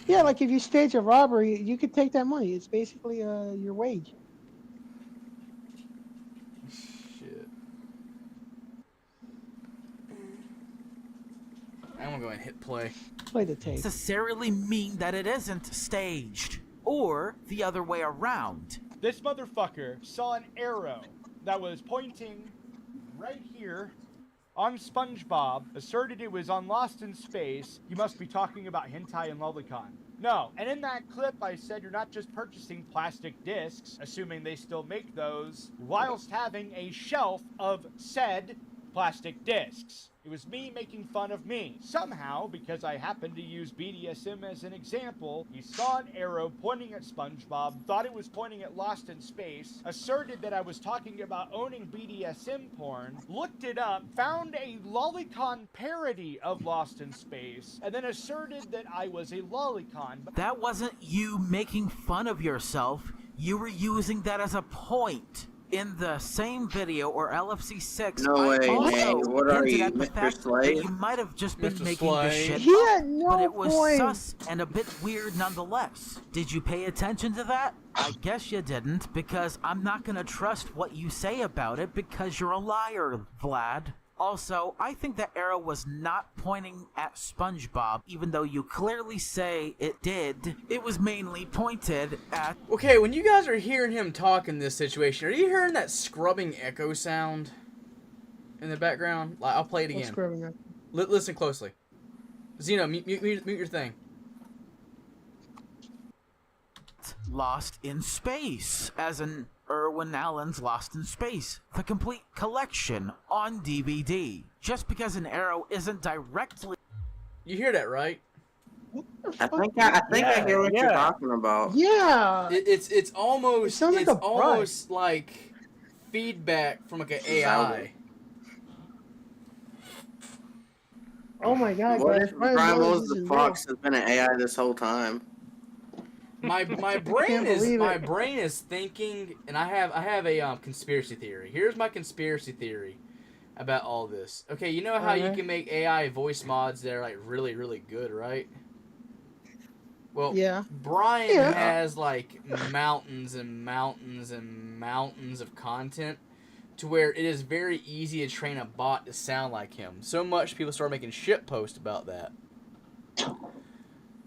Yeah, like if you stage a robbery, you could take that money. It's basically your wage. Shit. I'm gonna go ahead and hit play. Play the tape. necessarily mean that it isn't staged, or the other way around. This motherfucker saw an arrow that was pointing right here on SpongeBob, asserted it was on Lost in Space. You must be talking about hentai and lolicon. No, and in that clip I said you're not just purchasing plastic discs, assuming they still make those, whilst having a shelf of said plastic discs. It was me making fun of me. Somehow, because I happened to use BDSM as an example, he saw an arrow pointing at SpongeBob, thought it was pointing at Lost in Space, asserted that I was talking about owning BDSM porn, looked it up, found a lolicon parody of Lost in Space, and then asserted that I was a lolicon. That wasn't you making fun of yourself. You were using that as a point. In the same video, or LFC 6, No way, I also man. What are hinted you, at the Mr. fact Slade? that you might have just been Mr. making this Slade. shit He up, had no but it was point. sus and a bit weird nonetheless. Did you pay attention to that? I guess you didn't, because I'm not gonna trust what you say about it because you're a liar, Vlad. Also, I think that arrow was not pointing at SpongeBob, even though you clearly say it did. It was mainly pointed at... Okay, when you guys are hearing him talk in this situation, are you hearing that scrubbing echo sound in the background? I'll play it What's again. scrubbing that? Listen closely. Zeno, mute your thing. Lost in Space, as in Irwin Allen's Lost in Space, the complete collection on DVD. Just because an arrow isn't directly... You hear that, right? I think I hear what you're talking about. Yeah. It's almost It sounds like a almost like feedback from like an AI. Oh my god, What guys! if Brian Moses the Fox has been an AI this whole time? My brain is thinking, and I have a conspiracy theory. Here's my conspiracy theory about all this. Okay, you know how you can make AI voice mods that are like really, really good, right? Well, yeah. Brian has like mountains and mountains and mountains of content to where it is very easy to train a bot to sound like him. So much people start making shit posts about that.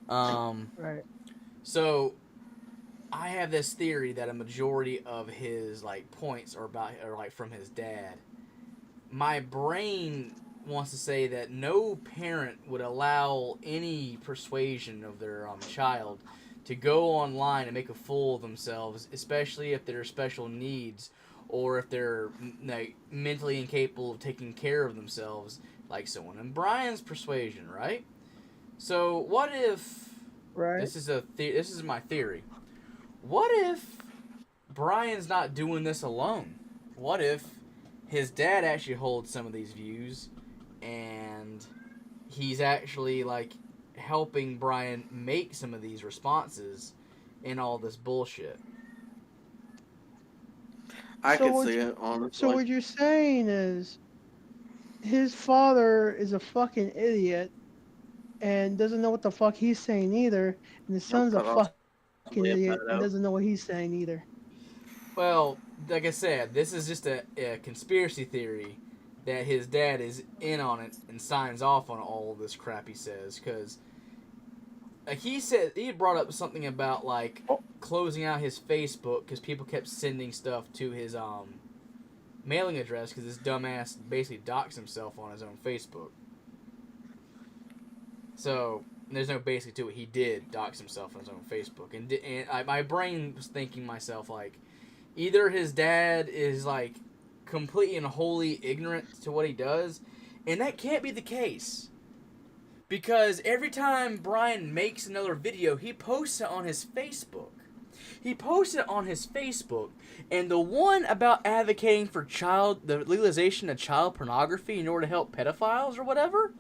Right. So I have this theory that a majority of his like points are like from his dad. My brain wants to say that no parent would allow any persuasion of their child to go online and make a fool of themselves, especially if they're special needs or if they're like mentally incapable of taking care of themselves, like someone in Brian's persuasion, right? So what if this is my theory. What if Brian's not doing this alone? What if his dad actually holds some of these views and he's actually like helping Brian make some of these responses in all this bullshit? I could see it, honestly. So what you're saying is his father is a fucking idiot and doesn't know what the fuck he's saying either, and his son's a fucking idiot and doesn't know what he's saying either. Well, like I said, this is just a conspiracy theory that his dad is in on it and signs off on all this crap he says, because like he brought up something about like closing out his Facebook because people kept sending stuff to his mailing address because this dumbass basically doxed himself on his own Facebook. So there's no basic to it. He did dox himself on his own Facebook, and my brain was thinking myself like, either his dad is like completely and wholly ignorant to what he does, and that can't be the case. Because every time Brian makes another video, he posts it on his Facebook. He posted it on his Facebook, and the one about advocating for the legalization of child pornography in order to help pedophiles or whatever,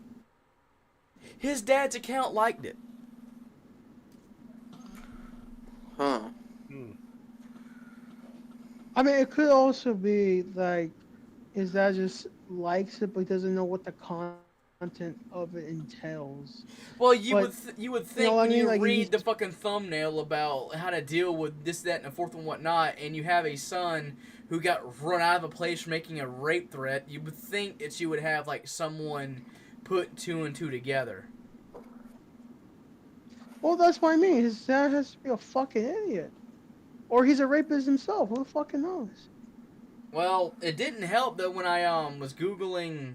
his dad's account liked it. Huh. I mean, it could also be like his dad just likes it, but he doesn't know what the content of it entails. Well, you would think when you like read the fucking thumbnail about how to deal with this, that, and the fourth and whatnot, and you have a son who got run out of a place for making a rape threat, you would think that you would have like someone put two and two together. Well, that's what I mean. His dad has to be a fucking idiot. Or he's a rapist himself. Who the fucking knows? Well, it didn't help though when I was Googling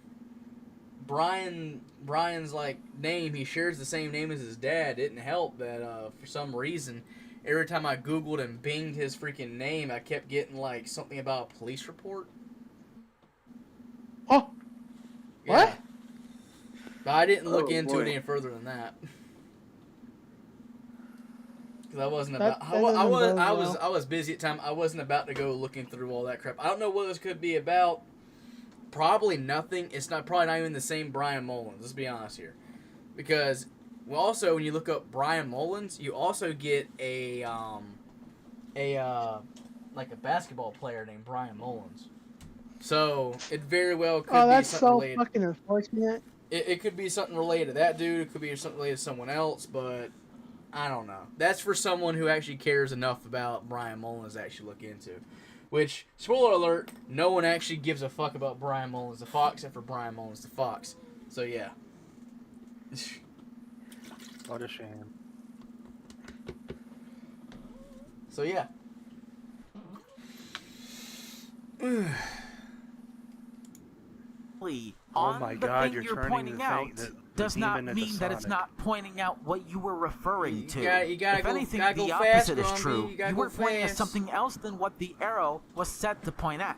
Brian's like name. He shares the same name as his dad. It didn't help that for some reason every time I Googled and binged his freaking name, I kept getting like something about a police report. Oh. Yeah. What? But I didn't look into it any further than that. Because I wasn't about. I was busy at the time. I wasn't about to go looking through all that crap. I don't know what this could be about. Probably nothing. It's probably not even the same Brian Mullins. Let's be honest here, because also when you look up Brian Mullins, you also get a like a basketball player named Brian Mullins. So it very well could be something that's so related. fucking unfortunate. It could be something related to that dude. It could be something related to someone else, but I don't know. That's for someone who actually cares enough about Brian Mullins to actually look into. Which, spoiler alert, no one actually gives a fuck about Brian Mullins the Fox except for Brian Mullins the Fox. So yeah. What a shame. So yeah. Oh my the God, thing you're you're turning pointing the out thing that does not demon mean into that it's Sonic. not pointing out what you were referring to. You gotta if go- anything, gotta the go fast, opposite is Grumpy. true. You gotta You go were pointing at fast. something else than what the arrow was set to point at.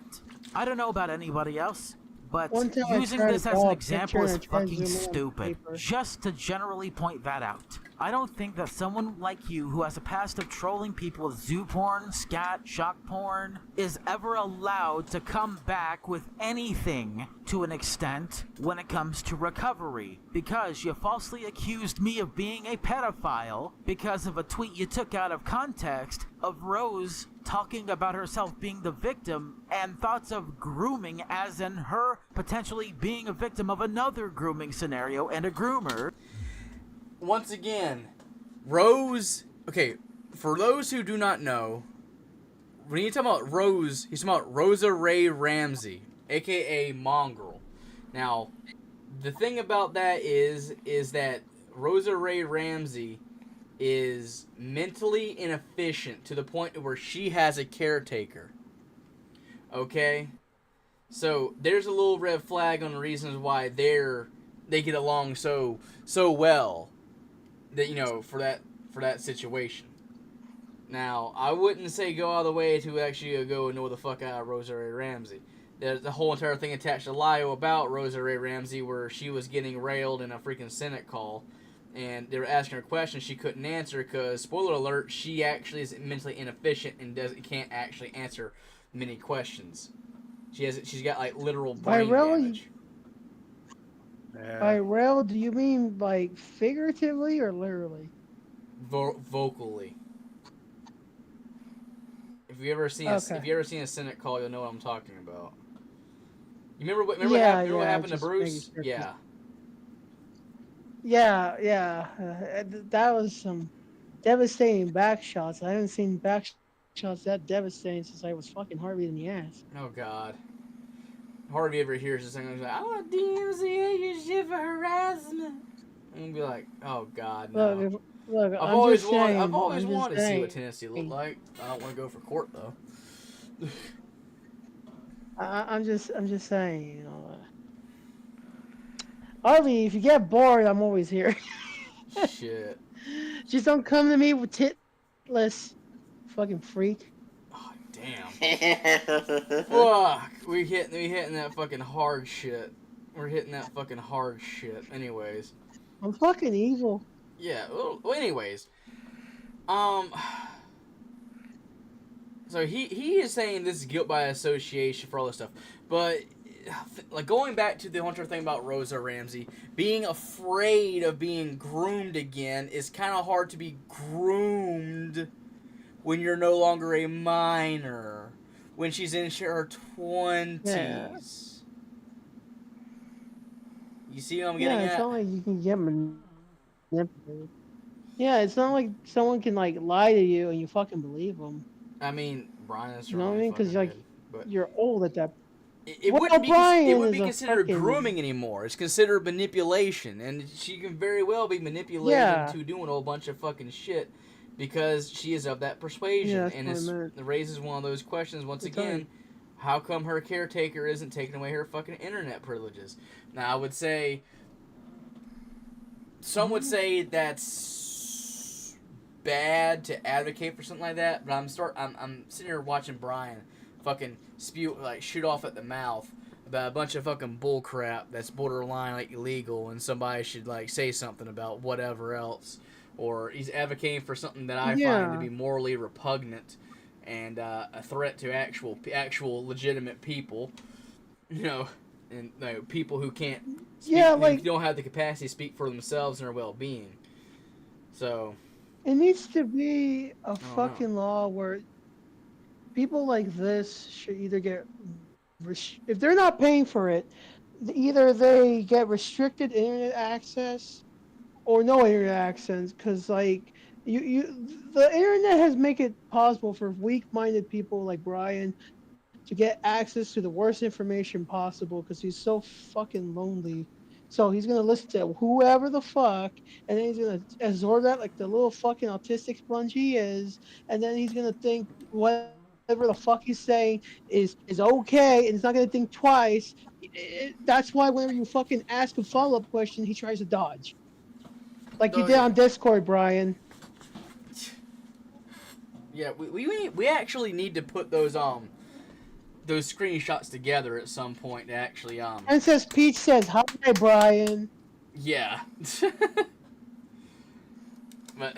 I don't know about anybody else, But One time I using tried this to as draw an a example picture is and I tried to fucking zoom in on the stupid. paper. Just to generally point that out. I don't think that someone like you who has a past of trolling people with zoo porn, scat, shock porn, is ever allowed to come back with anything to an extent when it comes to recovery. Because you falsely accused me of being a pedophile because of a tweet you took out of context of Rose talking about herself being the victim and thoughts of grooming as in her potentially being a victim of another grooming scenario and a groomer. Once again, Rose... Okay, for those who do not know, when you talk about Rose, he's talking about Rosa Ray Ramsey, a.k.a. Mongrel. Now, the thing about that is that Rosa Ray Ramsey is mentally inefficient to the point where she has a caretaker. Okay? So, there's a little red flag on the reasons why they get along so well. That, you know, for that situation. Now, I wouldn't say go all the way to actually go and know the fuck out of Rosa Ray Ramsey. There's the whole entire thing attached to Lio about Rosa Ray Ramsey where she was getting railed in a freaking Senate call. And they were asking her questions she couldn't answer because, spoiler alert, she actually is mentally inefficient and can't actually answer many questions. She's got like literal brain damage. By rail, do you mean like figuratively or literally? Vocally. If you ever seen a Senate call, you'll know what I'm talking about. You remember what happened to Bruce? Yeah. Yeah. That was some devastating back shots. I haven't seen back shots that devastating since I was fucking Harvey in the ass. Oh God. Harvey ever hears this thing, he's like, I want to DMCA your shit for harassment. I'm gonna be like, oh God, no. Look, I've always wanted to see what Tennessee looked like. I don't want to go for court though. I'm just saying, you know. Harvey, if you get bored, I'm always here. Shit. Just don't come to me with titless, fucking freak. Damn. Fuck. We hitting that fucking hard shit. We're hitting that fucking hard shit. Anyways. I'm fucking evil. Yeah. Well, anyways. So he is saying this is guilt by association for all this stuff, but like going back to the Hunter thing about Rosa Ramsey being afraid of being groomed again is kind of hard to be groomed when you're no longer a minor, when she's in her 20s. Yeah. You see what I'm getting at? Yeah, it's not like you can get manipulated. Yeah, it's not like someone can like lie to you and you fucking believe them. I mean, Brian is you know what I mean? Because like you're old at that. It wouldn't be considered grooming anymore. It's considered manipulation, and she can very well be manipulated into doing a whole bunch of fucking shit. Because she is of that persuasion, and it raises one of those questions once again. How come her caretaker isn't taking away her fucking internet privileges? Now, I would say, some would say that's bad to advocate for something like that, but I'm sitting here watching Brian fucking shoot off at the mouth about a bunch of fucking bullcrap that's borderline like illegal, and somebody should like say something about whatever else. Or he's advocating for something that I find to be morally repugnant and a threat to actual legitimate people, you know, and people who can't speak, who don't have the capacity to speak for themselves and their well-being. So it needs to be a fucking law where people like this should either get if they're not paying for it, either they get restricted internet access. Or no internet access, because like the internet has made it possible for weak-minded people like Brian to get access to the worst information possible because he's so fucking lonely. So he's gonna listen to whoever the fuck, and then he's gonna absorb that like the little fucking autistic sponge he is, and then he's gonna think whatever the fuck he's saying is okay, and he's not gonna think twice. That's why whenever you fucking ask a follow-up question, he tries to dodge. Like you did on Discord, Brian. Yeah, we actually need to put those those screenshots together at some point to actually Princess Peach says, "Hi, Brian." Yeah. But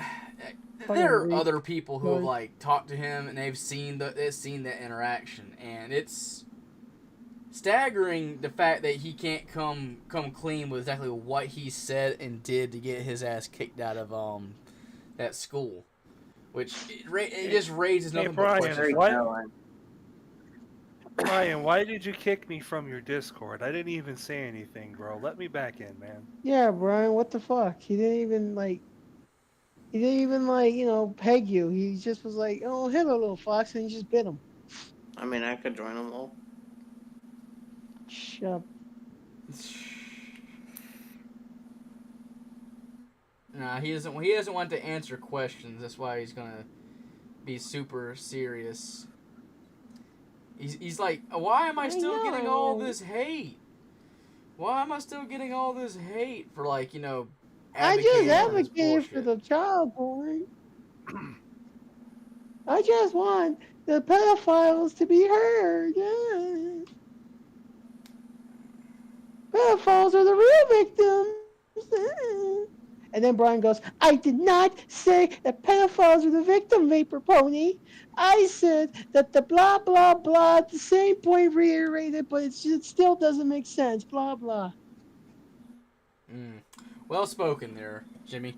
there are other people who have like talked to him and they've seen that interaction, and it's staggering the fact that he can't come clean with exactly what he said and did to get his ass kicked out of that school, which it just raises nothing but questions. Brian, why did you kick me from your Discord? I didn't even say anything, bro. Let me back in, man. Yeah, Brian, what the fuck? He didn't even peg you. He just was like, "Oh, hello, little fox," and he just bit him. I mean, I could join them all. Shut up. Nah, he doesn't want to answer questions. That's why he's gonna be super serious. He's like, why am I still getting all this hate? Why am I still getting all this hate for, like, you know, I just advocated for the child porn. I just want the pedophiles to be heard. Yeah. Pedophiles are the real victims. Yeah. And then Brian goes, "I did not say that pedophiles are the victim, Vapor Pony. I said that the blah, blah, blah, the same point reiterated, but it still doesn't make sense, blah, blah." Well spoken there, Jimmy.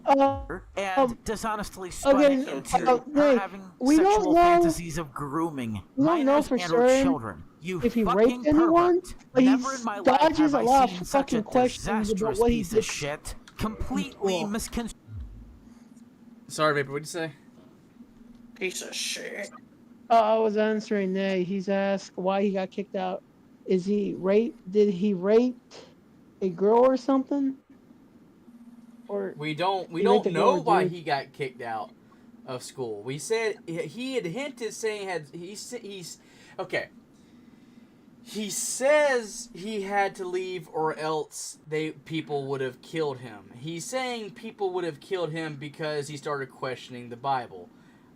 And dishonestly spun into her having sexual fantasies of grooming minors and or children. You if he fucking raped anyone, pervert. but he Never in my life dodges have a lot I of seen such a fucking questions about disastrous what he piece did. of shit. Completely misconstrued. Sorry, Vapor, what'd you say? Piece of shit. I was answering Nay. He's asked why he got kicked out. Is he raped? Did he rape a girl or something? Or we don't know why he got kicked out of school. We said he had hinted saying he's okay. He says he had to leave or else people would have killed him. He's saying people would have killed him because he started questioning the Bible.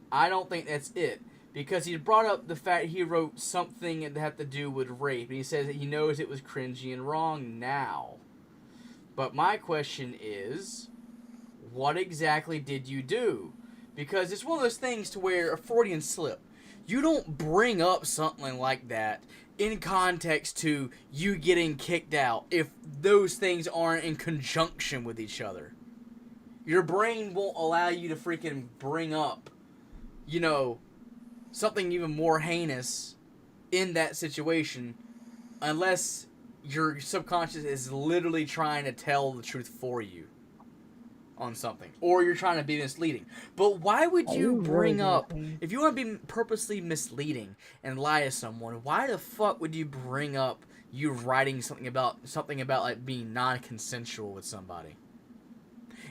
I don't think that's it. Because he brought up the fact he wrote something that had to do with rape. And he says that he knows it was cringy and wrong now. But my question is, what exactly did you do? Because it's one of those things to where a Freudian slip. You don't bring up something like that in context to you getting kicked out if those things aren't in conjunction with each other. Your brain won't allow you to freaking bring up, you know, something even more heinous in that situation unless your subconscious is literally trying to tell the truth for you on something, or you're trying to be misleading. But why would you bring up, if you want to be purposely misleading and lie to someone, why the fuck would you bring up you writing something about like being non-consensual with somebody,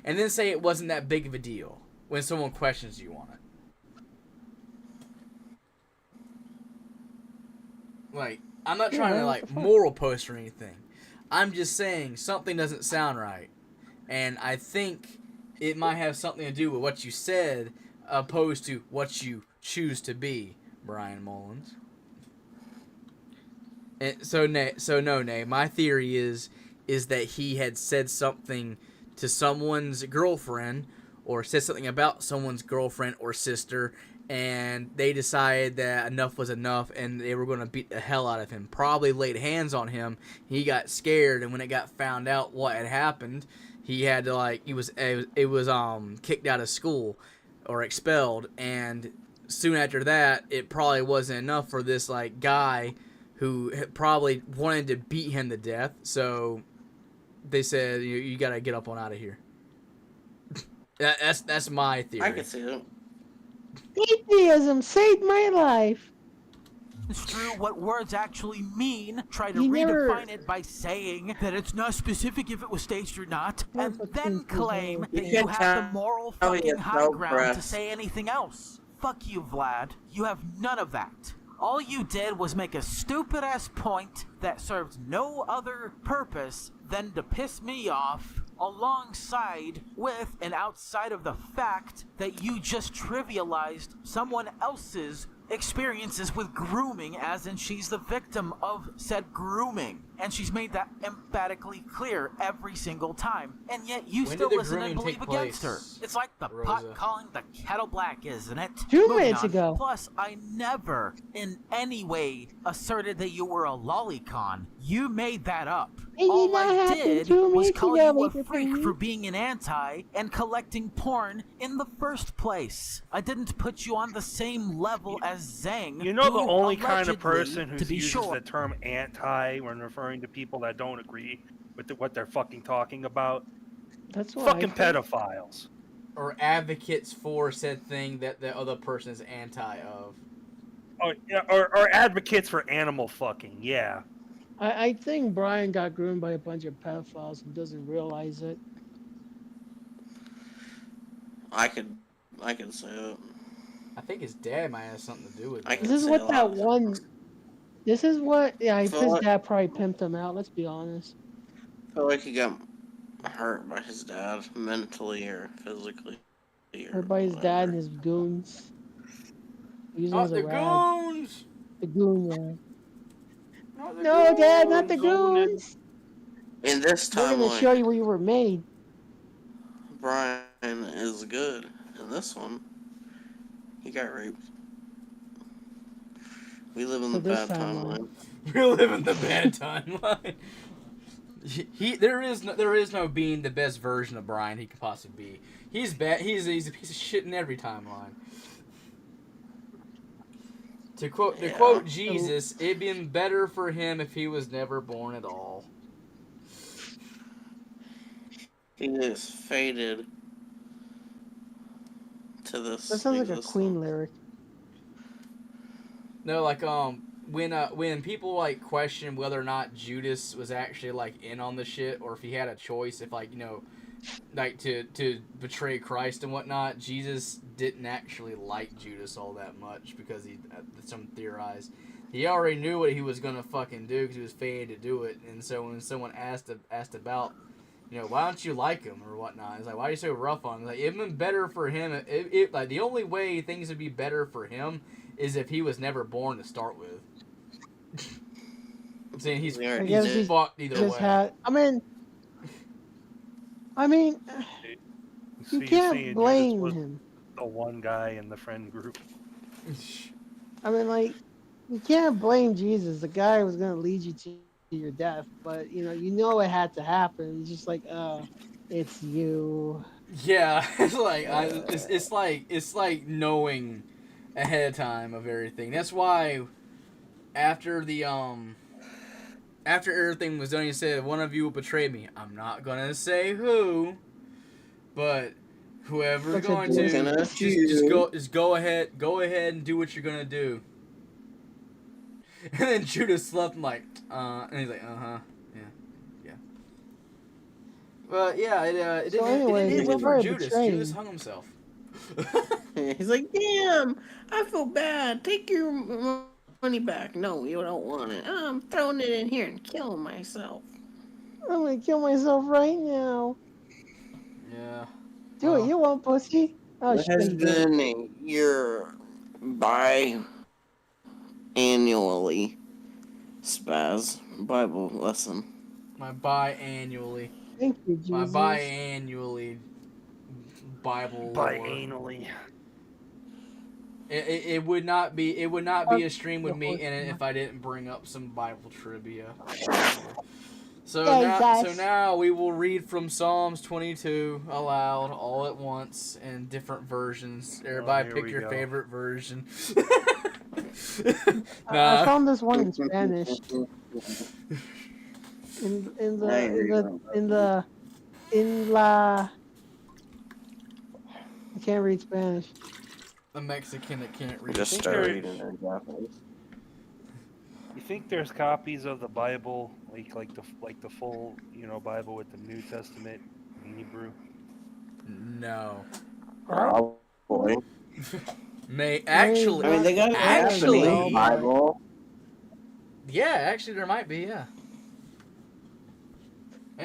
and then say it wasn't that big of a deal when someone questions you on it? Like, I'm not trying to like moral post or anything. I'm just saying something doesn't sound right. And I think it might have something to do with what you said opposed to what you choose to be, Brian Mullins. And so no, my theory is that he had said something to someone's girlfriend or said something about someone's girlfriend or sister, and they decided that enough was enough and they were going to beat the hell out of him. Probably laid hands on him. He got scared, and when it got found out what had happened, he had to, like, it was kicked out of school or expelled, and soon after that, it probably wasn't enough for this, like, guy who probably wanted to beat him to death, so they said, you gotta get up on out of here. That's my theory. I can see it. Atheism saved my life. It's true what words actually mean. Try to redefine it by saying that it's not specific if it was staged or not, and then claim that you have the moral fucking high ground to say anything else. Fuck you, Vlad. You have none of that. All you did was make a stupid-ass point that served no other purpose than to piss me off, alongside with and outside of the fact that you just trivialized someone else's experiences with grooming, as in she's the victim of said grooming. And she's made that emphatically clear every single time. And yet you When still did the listen and grooming believe take against her. place, It's like the Rosa? pot calling the kettle black, isn't it? 2 Moving minutes on. ago. Plus, I never in any way asserted that you were a lolicon. You made that up. It did All not I happen did 2 was minutes call ago, you a Mr. freak Piggy. for being an anti and collecting porn in the first place. I didn't put you on the same level as Zhang. You know, the who only kind of allegedly, person who to be uses sure, the term anti when referring to people that don't agree with what they're fucking talking about? That's why Fucking pedophiles. Or advocates for said thing that the other person is anti of. Oh, yeah, or advocates for animal fucking, yeah. I think Brian got groomed by a bunch of pedophiles and doesn't realize it. I could say it. I think his dad might have something to do with I it. can This is say what a that lot. one. This is what. Yeah, his So what- dad probably pimped him out. Let's be honest. I feel like he got hurt by his dad, mentally or physically. Or by his dad and his goons. Use him Oh, as a the rag. goons! The goon, yeah. Not the No, Dad, not the Goonin. goons. In this We're gonna timeline, show you where you were made. Brian is good. In this one, he got raped. We live in So the this bad timeline. timeline. We're living the bad timeline. There is no being the best version of Brian he could possibly be. He's bad. He's a piece of shit in every timeline. To quote Jesus, it'd been better for him if he was never born at all. He is fated to this. That sounds like a existence. Queen lyric. No, like when people like question whether or not Judas was actually like in on the shit, or if he had a choice, if like like to betray Christ and whatnot, Jesus didn't actually like Judas all that much because some theorize he already knew what he was gonna fucking do because he was fated to do it. And so when someone asked about, why don't you like him or whatnot, it's like, why are you so rough on him? Like, it'd been better for him. Like the only way things would be better for him is if he was never born to start with. I'm saying he's fucked either way. I mean, you can't Judas blame was him. The one guy in the friend group. I mean, like, you can't blame Jesus. The guy was gonna lead you to your death, but you know it had to happen. It's just like, it's you. Yeah, it's like knowing ahead of time of everything. That's why after everything was done, he said, "One of you will betray me." I'm not gonna say who, but whoever's going to, just go ahead and do what you're gonna do. And then Judas left him like, and he's like, yeah. But yeah, it didn't work for Judas. Judas hung himself. He's like, damn, I feel bad. Take your money back. No, you don't want it. I'm throwing it in here and killing myself. I'm gonna kill myself right now. Yeah. Do it, you won't, pussy. Oh, What has been your biannually Spaz Bible lesson? My biannually. Thank you, Jesus. My biannually Bible. Biannually. It would not be a stream with me in it if I didn't bring up some Bible trivia. So now we will read from Psalms 22 aloud all at once in different versions. Everybody pick your favorite version. I found this one in Spanish. In la. I can't read Spanish. A Mexican that can't read. Just start reading in Japanese. You think there's copies of the Bible, like the full, Bible with the New Testament in Hebrew? No. Probably. Actually. I mean, they got actually Bible. Yeah, actually, there might be. Yeah.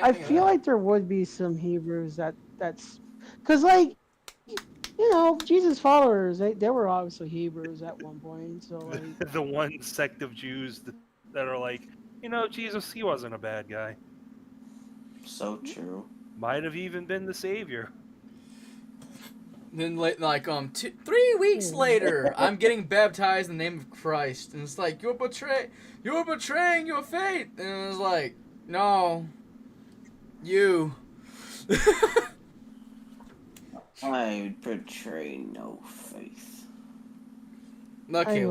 I feel like there would be some Hebrews that's because, like, You know, Jesus followers, they were obviously Hebrews at one point, so like... The one sect of Jews that are like, you know, Jesus, he wasn't a bad guy. So true. Might have even been the savior. Then, like, 3 weeks later, I'm getting baptized in the name of Christ, and it's like, you're betraying your faith, and it was like, no, you. I betray no faith. Okay,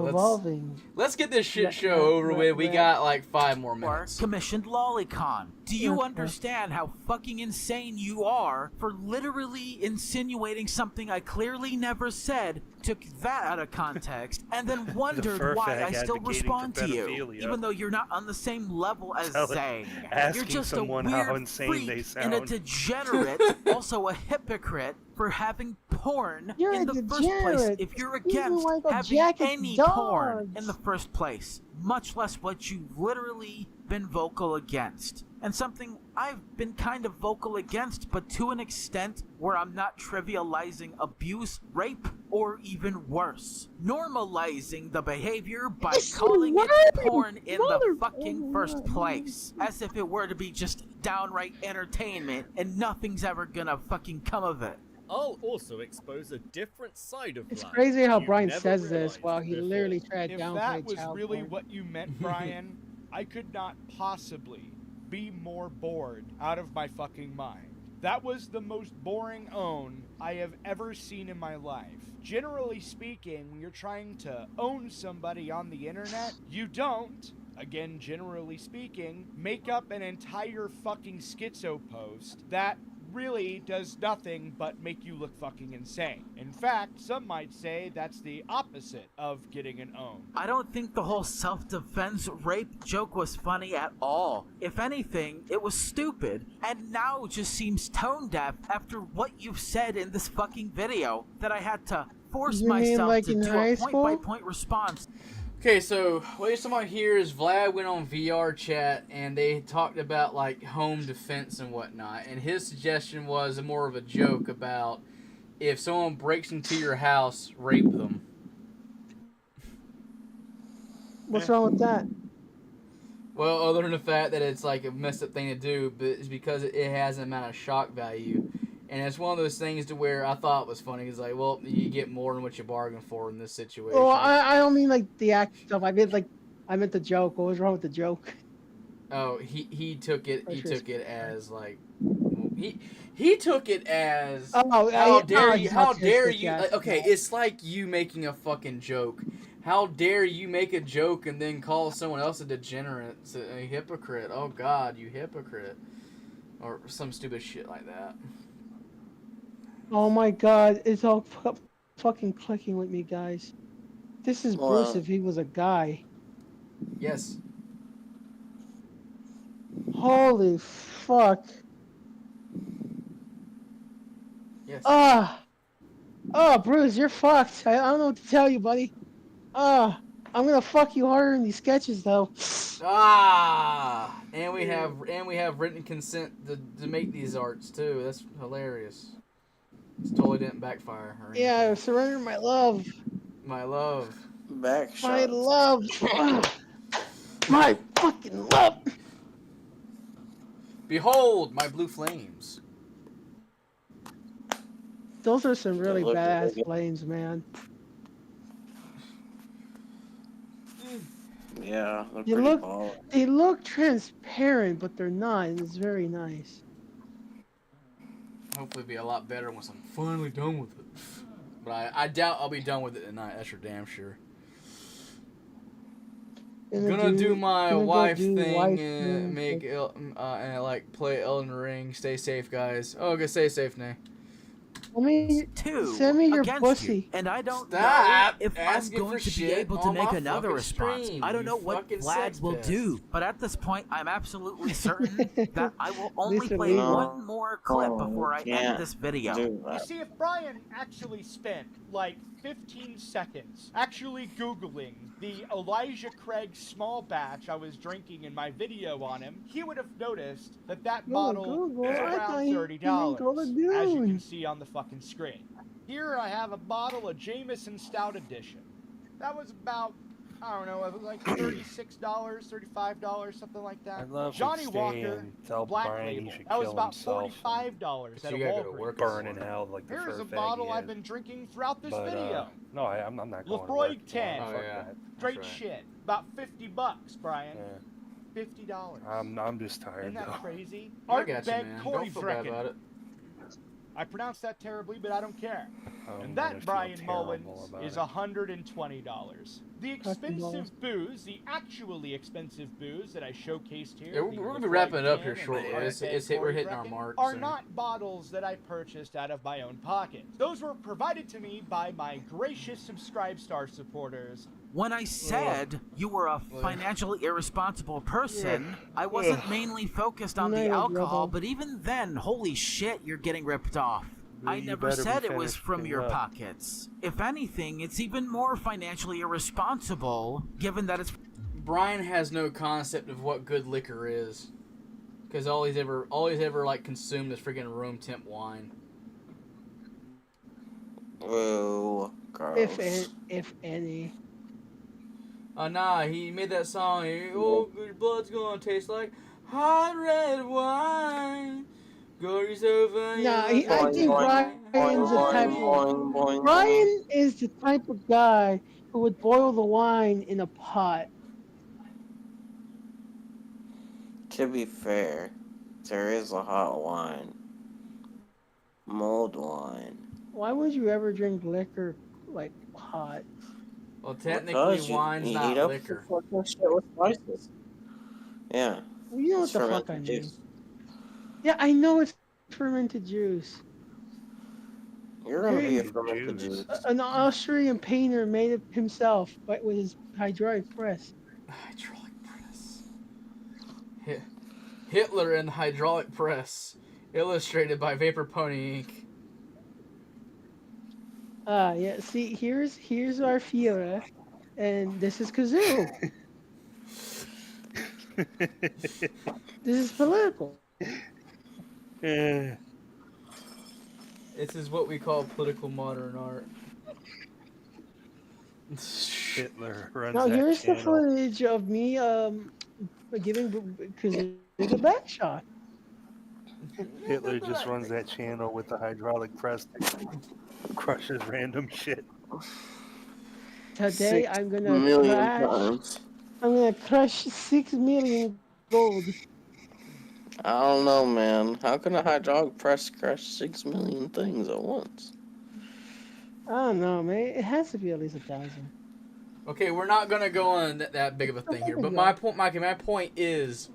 let's get this shit show over with. We got like 5 more minutes. Commissioned Lolicon. Do you understand how fucking insane you are for literally insinuating something I clearly never said, took that out of context, and then wondered why I still respond to you, even though you're not on the same level as Zang. You're just a weird freak and a degenerate, also a hypocrite for having porn in the first place if you're against having any porn in the first place, much less what you've literally been vocal against. And something I've been kind of vocal against, but to an extent where I'm not trivializing abuse, rape, or even worse. Normalizing the behavior by calling it porn in the fucking first place. As if it were to be just downright entertainment and nothing's ever gonna fucking come of it. I'll also expose a different side of It's Vlad crazy how you Brian never says this realized while he before. literally tried to If downplay that was child really porn. what you meant, Brian, I could not possibly be more bored out of my fucking mind. That was the most boring own I have ever seen in my life. Generally speaking, when you're trying to own somebody on the internet, you don't, again, generally speaking, make up an entire fucking schizo post that really does nothing but make you look fucking insane. In fact, some might say that's the opposite of getting an own. I don't think the whole self-defense rape joke was funny at all. If anything, it was stupid, and now just seems tone-deaf after what you've said in this fucking video that I had to force myself to do a point-by-point response. Okay, so what you're talking about here is Vlad went on VR chat and they talked about like home defense and whatnot, and his suggestion was more of a joke about if someone breaks into your house, rape them. What's wrong with that? Well, other than the fact that it's like a messed up thing to do, but it's because it has an amount of shock value. And it's one of those things to where I thought was funny. It's like, well, you get more than what you bargained for in this situation. Oh, I don't mean like the act stuff. I meant the joke. What was wrong with the joke? Oh, he took it. He took it as like he took it as how dare you? How dare you? Like, okay, it's like you making a fucking joke. How dare you make a joke and then call someone else a degenerate, a hypocrite? Oh God, you hypocrite, or some stupid shit like that. Oh my God, it's all fucking clicking with me, guys. This is Bruce if he was a guy. Yes. Holy fuck. Yes. Bruce, you're fucked. I don't know what to tell you, buddy. I'm gonna fuck you harder in these sketches, though. And we have written consent to make these arts too. That's hilarious. It totally didn't backfire. Or anything. Yeah, surrender my love. My love. Back My love. My fucking love. Behold my blue flames. Those are some really badass flames, man. Yeah, they're they look transparent, but they're not. It's very nice. Hopefully, it'll be a lot better once I'm finally done with it. But I doubt I'll be done with it tonight. That's for damn sure. Gonna do my wife thing and make and like play Elden Ring. Stay safe, guys. Oh, okay, stay safe, Nay. Send me your pussy. You. And I don't Stop know if I'm going to be able to make another response. Stream, I don't know what Vlad will do, but at this point, I'm absolutely certain that I will only play one more clip before I end this video. You see, if Brian actually spent like 15 seconds actually Googling the Elijah Craig small batch I was drinking in my video on him, he would have noticed that that bottle is around $30, as you can see on the fucking screen. Here I have a bottle of Jameson Stout Edition. That was about, I don't know, it was like $36, $35, something like that. I love Johnny when Walker Stan tell Black Brian he Label. should That was kill about himself. $45 at a you gotta go to Walgreens. work. Burn in hell like the Here's a first bottle fag I've is. been drinking throughout this But, video. no, I'm not going to Lefroy work. 10. Fuck Oh, yeah. that. Straight That's right. shit. About $50, Brian. Yeah. $50. I'm just tired Isn't that though. crazy? I Art got you, Beg man. Corey Don't feel bad Vrecken. about it. I pronounced that terribly, but I don't care. I'm And gonna that, feel Brian terrible Mullins, about is it. $120. The expensive booze, the actually expensive booze that I showcased here, Yeah, the we're gonna be Lefroy wrapping it up 10 here and shortly. the Art It's, Beg we're Corey hitting our Vrecken, mark. are so. not bottles that I purchased out of my own pocket. Those were provided to me by my gracious Subscribestar supporters. When I said you were a financially irresponsible person, I wasn't mainly focused on the No, alcohol, brother. but even then, holy shit, you're getting ripped off. I You never better be said it was finished from cleaning your up. pockets. If anything, it's even more financially irresponsible, given that it's... Brian has no concept of what good liquor is, because all he's ever like consumed is freaking room temp wine. Ooh, gross. If any. Nah, he made that song. Oh, your blood's gonna taste like hot red wine. Go yourself a Nah, I think Brian's the type of... Brian is the type of guy who would boil the wine in a pot. To be fair, there is a hot wine. Mulled wine. Why would you ever drink liquor, like, hot? Well, technically, Because you wine's heat not up liquor. the fucking shit with spices. Yeah. Well, you know what It's the fuck I fermented mean. juice. Yeah, I know it's fermented juice. You're gonna be a Hey, fermented juice. An Austrian painter made it himself, but with his hydraulic press. Hydraulic press. Hitler and the hydraulic press. Illustrated by Vapor Pony Inc. Yeah, see, here's our Führer, and this is Kazoo. This is political. Yeah. This is what we call political modern art. Hitler runs Now that here's the channel. footage of me giving Kazoo the back shot. Hitler just runs that channel with the hydraulic press that crushes random shit. Today I'm gonna 6,000,000 crash. times. I'm gonna crush 6 million gold. I don't know, man. How can a hydraulic press crush 6 million things at once? I don't know, man. It has to be at least 1,000. Okay, we're not gonna go on that big of a thing here, but my point, Mikey, my point is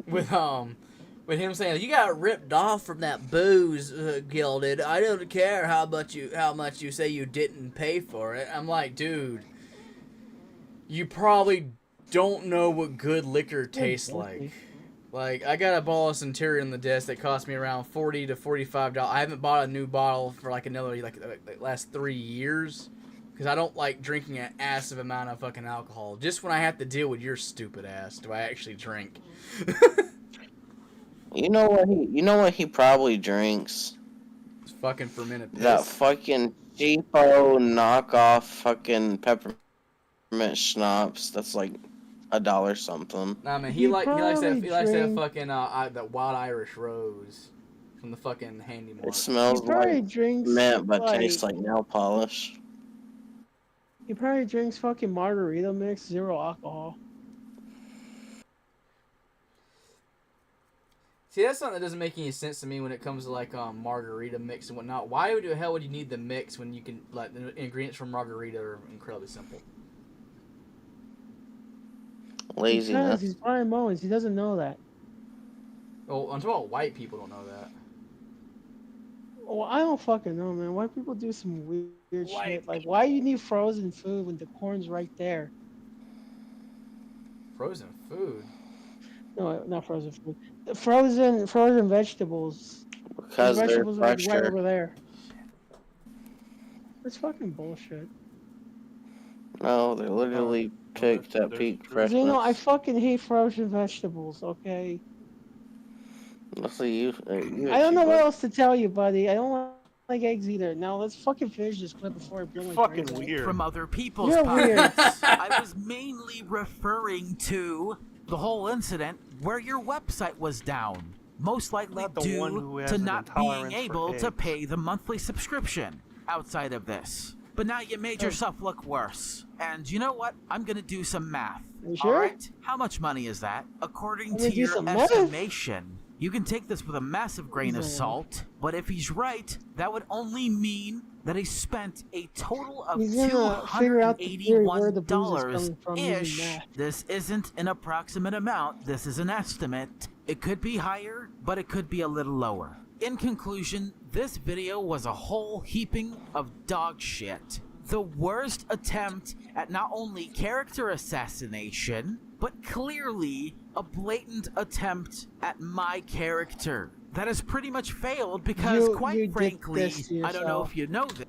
with him saying you got ripped off from that booze, Gilded. I don't care how much you say you didn't pay for it. I'm like, dude, you probably don't know what good liquor tastes like. Like, I got a bottle of Centurion on the desk that cost me around $40 to $45. I haven't bought a new bottle for like another like last 3 years. Because I don't like drinking an massive amount of fucking alcohol. Just when I have to deal with your stupid ass, do I actually drink? You know what he probably drinks? It's fucking fermented piss. That fucking cheapo knockoff fucking peppermint schnapps. That's like $1 something. Nah, man, He he likes that probably fucking that Wild Irish Rose from the fucking Handy Mart. It smells He probably like drinks mint, but like- tastes like nail polish. He probably drinks fucking margarita mix, 0 alcohol. See, that's something that doesn't make any sense to me when it comes to like margarita mix and whatnot. Why the hell would you need the mix when you can like the ingredients from margarita are incredibly simple? Because Laziness. he's Brian Mullins. He doesn't know that. Oh, I'm talking about white people don't know that. Well, I don't fucking know, man. White people do some weird shit. Like, why you need frozen food when the corn's right there? Frozen food. No, not frozen food. Frozen vegetables. Because The they're vegetables are like right fresher. over there. It's fucking bullshit. No, they're literally picked at peak freshness. You know, I fucking hate frozen vegetables. Okay. Let's see, you I don't know what else to tell you, buddy. I don't like eggs either. Now let's fucking finish this clip before I blow my Fucking brains out. weird. From other people's You're weird. pockets. I was mainly referring to the whole incident where your website was down. Most likely Not the one who due has to an not being intolerance for able to eggs. pay the monthly subscription outside of this. But now you made yourself look worse. And you know what? I'm gonna do some math. You sure? Alright? How much money is that? According I'm to gonna do your some math. estimation, you can take this with a massive grain of Yeah. salt, but if he's right, that would only mean that he spent a total of He's gonna figure out the theory where the booze is coming from using $281-ish. math. This isn't an approximate amount, this is an estimate. It could be higher, but it could be a little lower. In conclusion, this video was a whole heaping of dog shit. The worst attempt at not only character assassination, but clearly a blatant attempt at my character. That has pretty much failed because, You quite did frankly, this to I don't know yourself. if you know this.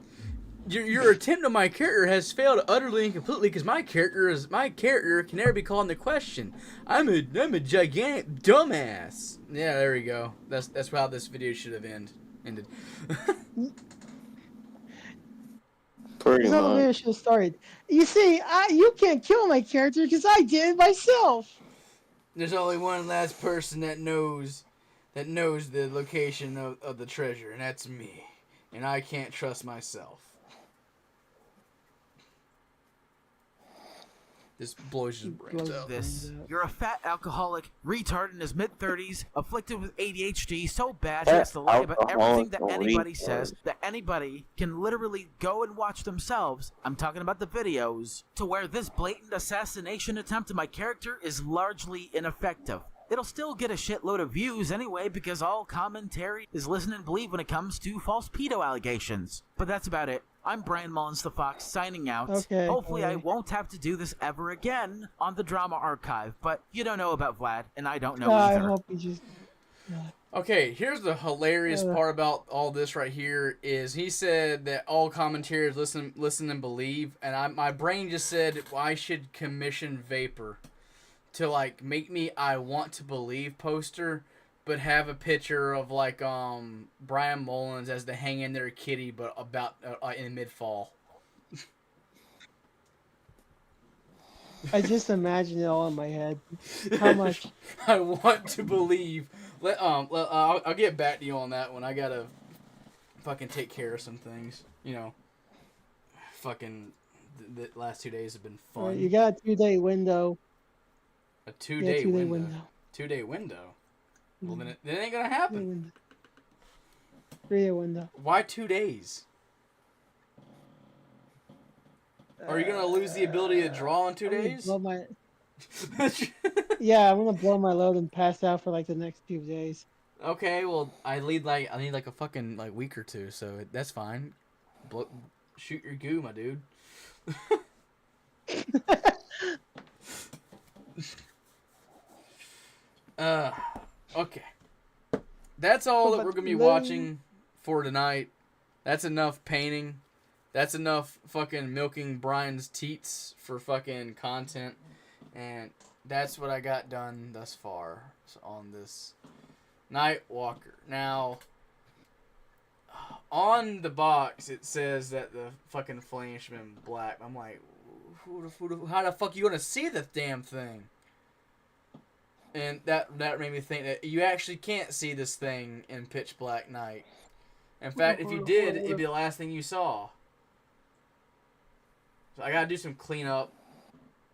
Your attempt on my character has failed utterly and completely because my character can never be called into question. I'm a gigantic dumbass. Yeah, there we go. That's how this video should have ended. Pretty That's how the much. video should have started. You see, you can't kill my character because I did it myself. There's only one last person that knows the location of the treasure, and that's me. And I can't trust myself. This blows his brains out. This. You're a fat alcoholic, retard in his mid-30s, afflicted with ADHD so bad he has to lie about everything that anybody says, that anybody can literally go and watch themselves. I'm talking about the videos, to where this blatant assassination attempt to my character is largely ineffective. It'll still get a shitload of views anyway because all commentary is listen and believe when it comes to false pedo allegations. But that's about it. I'm Brian Mullins the Fox signing out. Okay, Hopefully I alright. won't have to do this ever again on the Drama Archive, but you don't know about Vlad, and I don't know I either. hope you just. Okay, here's the hilarious part about all this right here is he said that all commentators listen and believe, and my brain just said I should commission Vapor to like make me I want to believe poster, but have a picture of like Brian Mullins as the hang in there kitty, but about in mid fall. I just imagine it all in my head. How much? I want to believe. I'll get back to you on that one. I gotta fucking take care of some things. You know, fucking the last 2 days have been fun. Alright, you got a 2-day window. A two-day 2-day window. 2-day window. Well, then it ain't gonna happen. 3-day window. Why 2 days? Are you gonna lose the ability to draw in 2 I'm gonna days? blow my... Yeah, I'm gonna blow my load and pass out for like the next few days. Okay, well, I need like a fucking like week or two, so that's fine. Shoot your goo, my dude. Okay. That's all that we're gonna be watching for tonight. That's enough painting. That's enough fucking milking Brian's teats for fucking content. And that's what I got done thus far on this Night Walker. Now, on the box it says that the fucking flame's been black. I'm like, how the fuck you gonna see the damn thing? And that made me think that you actually can't see this thing in pitch black night. In fact, if you did, it'd be the last thing you saw. So I gotta do some cleanup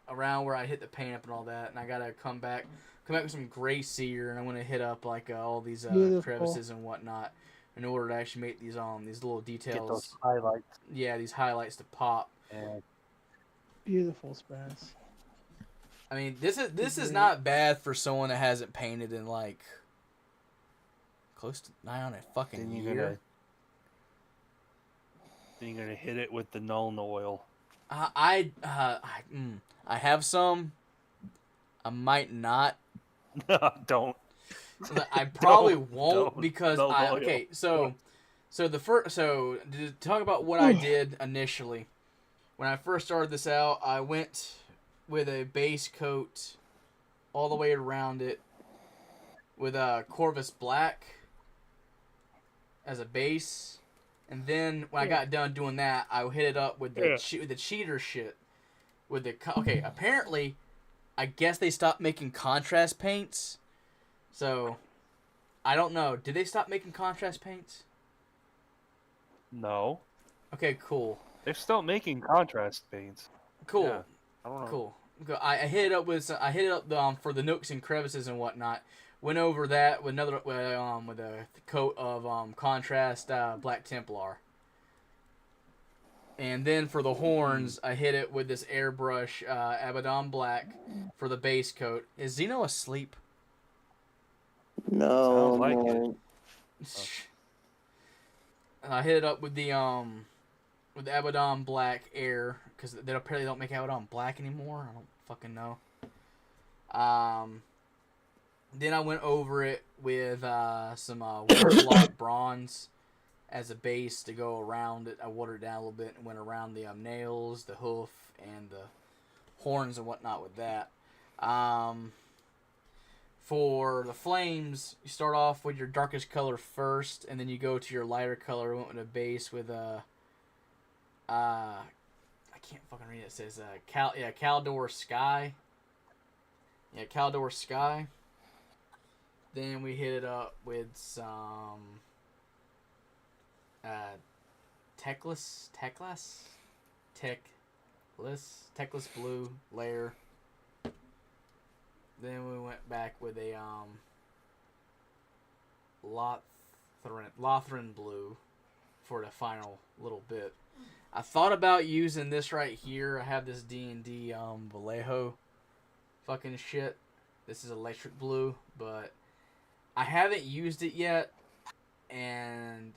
around where I hit the paint up and all that, and I gotta come back with some gray sear, and I'm gonna hit up like all these crevices and whatnot in order to actually make these little details. Get those highlights. Yeah, these highlights to pop. Yeah. Beautiful, Spaz. I mean, this is not bad for someone that hasn't painted in like close to nigh on a fucking year. Then you're gonna hit it with the Nuln oil. I have some. I might not. Don't. I probably won't don't, because no, okay. So to talk about what I did initially, when I first started this out, I went with a base coat all the way around it with a Corvus Black as a base, And then when I got done doing that, I hit it up with the the cheater shit. With the okay, apparently, I guess they stopped making contrast paints. So, I don't know. Did they stop making contrast paints? No. Okay, cool. They're still making contrast paints. Cool. Yeah, I don't know. Cool. I hit it up with for the nooks and crevices and whatnot. Went over that with with a coat of contrast Black Templar. And then for the horns, I hit it with this airbrush Abaddon Black for the base coat. Is Zeno asleep? No. Sounds like no. And I hit it up with the Abaddon Black Air, because they apparently don't make Abaddon Black anymore. I don't fucking know. Then I went over it with some Waterlock Bronze as a base to go around it. I watered it down a little bit and went around the nails, the hoof, and the horns and whatnot with that. For the flames, you start off with your darkest color first, and then you go to your lighter color. Went with a base with a I can't fucking read it. It says Caldor Sky. Yeah, Caldor Sky. Then we hit it up with some Techless Blue layer. Then we went back with a Lothran Blue for the final little bit. I thought about using this right here. I have this D&D Vallejo fucking shit. This is electric blue, but I haven't used it yet, and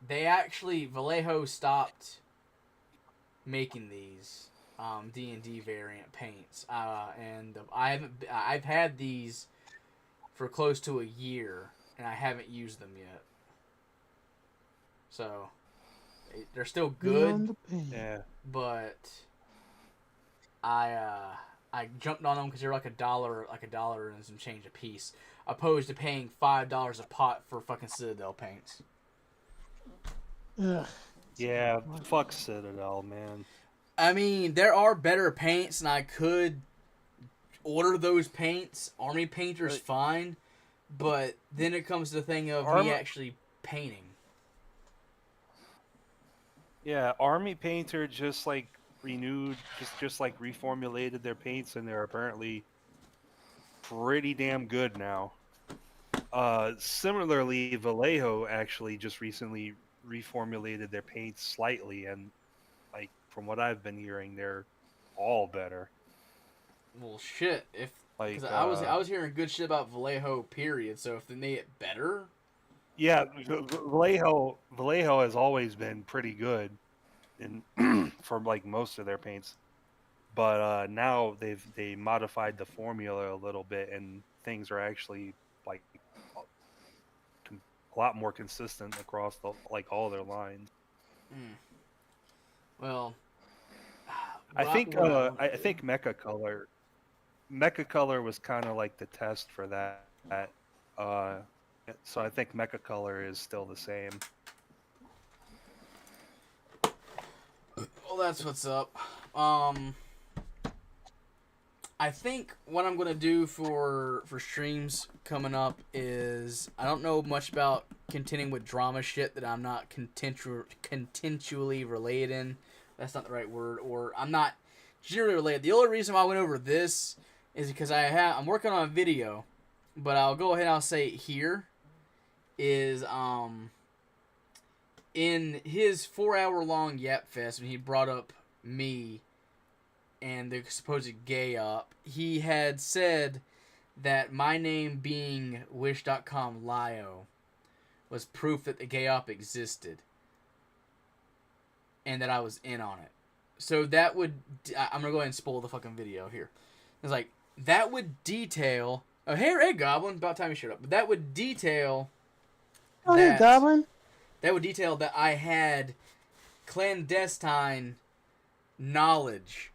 Vallejo stopped making these D&D variant paints, and I've had these for close to a year, and I haven't used them yet. So they're still good, but I jumped on them because they're like $1 and some change a piece, opposed to paying $5 a pot for fucking Citadel paints. Ugh. Yeah, fuck Citadel, man. I mean, there are better paints, and I could order those paints. Army Painter's fine, but then it comes to the thing of me actually painting. Yeah, Army Painter just like renewed, just like reformulated their paints, and they're apparently pretty damn good now. Similarly, Vallejo actually just recently reformulated their paints slightly, and like from what I've been hearing, they're all better. Well, shit. Because Like, I was hearing good shit about Vallejo, period. So if they made it better, yeah, Vallejo has always been pretty good in for like most of their paints, but now they modified the formula a little bit, and things are actually like a lot more consistent across all their lines. Well, I think Mecha Color was kind of like the test for that. So I think Mecha Color is still the same. Well, that's what's up. I think what I'm gonna do for streams coming up is, I don't know much about continuing with drama shit that I'm not contextually related in. That's not the right word, or I'm not generally related. The only reason why I went over this is because I'm working on a video, but I'll go ahead and I'll say it here. Is in his 4-hour-long Yap Fest, when he brought up me and the supposed gay up, he had said that my name being Wish.com Lio was proof that the gay op existed, and that I was in on it. So that would, I'm gonna go ahead and spoil the fucking video here. It's like, that would detail, oh hey Goblin, about time you showed up, but that would detail hey Goblin. That would detail that I had clandestine knowledge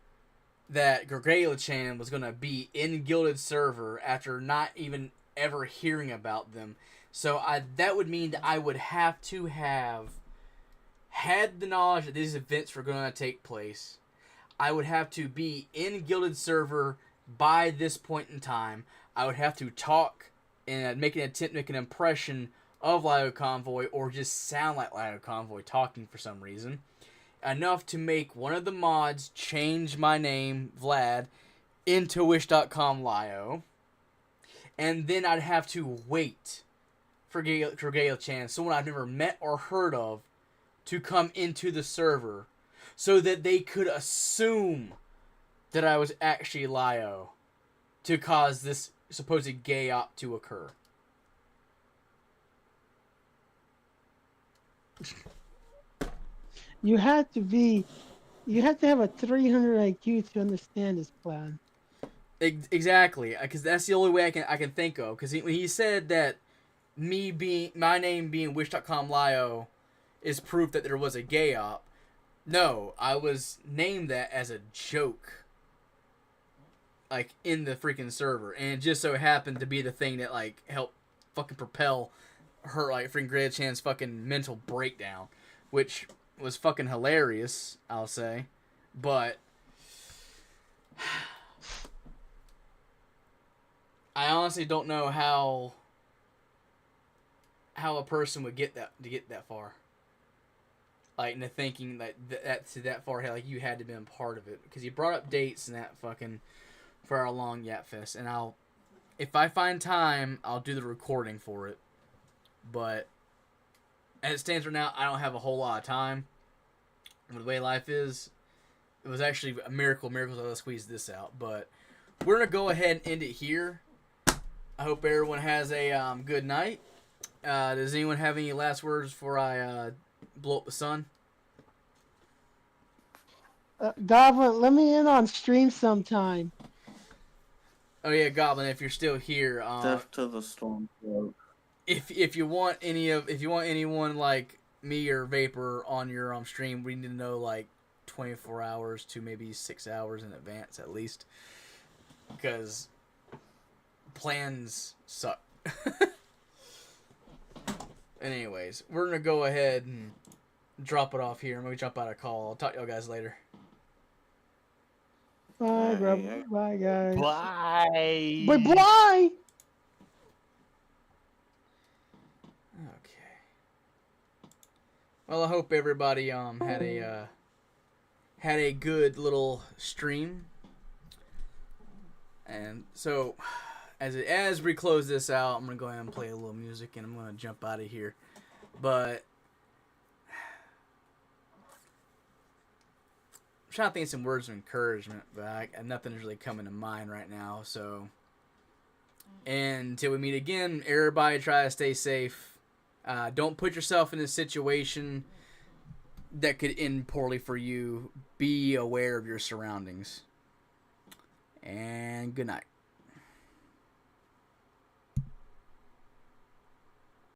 that Gargalia-chan was going to be in Gilded Server after not even ever hearing about them. So that would mean that I would have to have had the knowledge that these events were going to take place, I would have to be in Guilded server by this point in time. I would have to talk and make an attempt to make an impression of Lido Convoy, or just sound like Lido Convoy talking for some reason. Enough to make one of the mods change my name, Vlad, into Wish.com Lio. And then I'd have to wait for Gale-chan, someone I've never met or heard of, to come into the server so that they could assume that I was actually Lio to cause this supposed gay op to occur. You have to have a 300 IQ to understand this plan. Exactly, because that's the only way I can think of. Because when he said that my name being Wish.com Lio is proof that there was a gay op, no, I was named that as a joke, like in the freaking server, and it just so happened to be the thing that like helped fucking propel her, like, freaking Gale-chan's fucking mental breakdown, which was fucking hilarious, I'll say, but I honestly don't know how a person would get that far, like, into thinking that far ahead, like you had to be a part of it, because you brought up dates and that fucking for our long Yap Fest, and if I find time, I'll do the recording for it, but as it stands right now, I don't have a whole lot of time. With the way life is, it was actually a miracle that I squeezed this out. But we're going to go ahead and end it here. I hope everyone has a good night. Does anyone have any last words before I blow up the sun? Goblin, let me in on stream sometime. Oh yeah, Goblin, if you're still here. Death to the storm. If you want anyone like me or Vapor on your stream, we need to know like 24 hours to maybe 6 hours in advance at least, because plans suck. Anyways, we're gonna go ahead and drop it off here. Maybe jump out a call. I'll talk to y'all guys later. Bye, bro. Bye, guys. Bye. Bye. Well, I hope everybody had a good little stream. And so, as we close this out, I'm gonna go ahead and play a little music, and I'm gonna jump out of here. But I'm trying to think of some words of encouragement, but nothing's really coming to mind right now. So, and until we meet again, everybody try to stay safe. Don't put yourself in a situation that could end poorly for you. Be aware of your surroundings. And good night.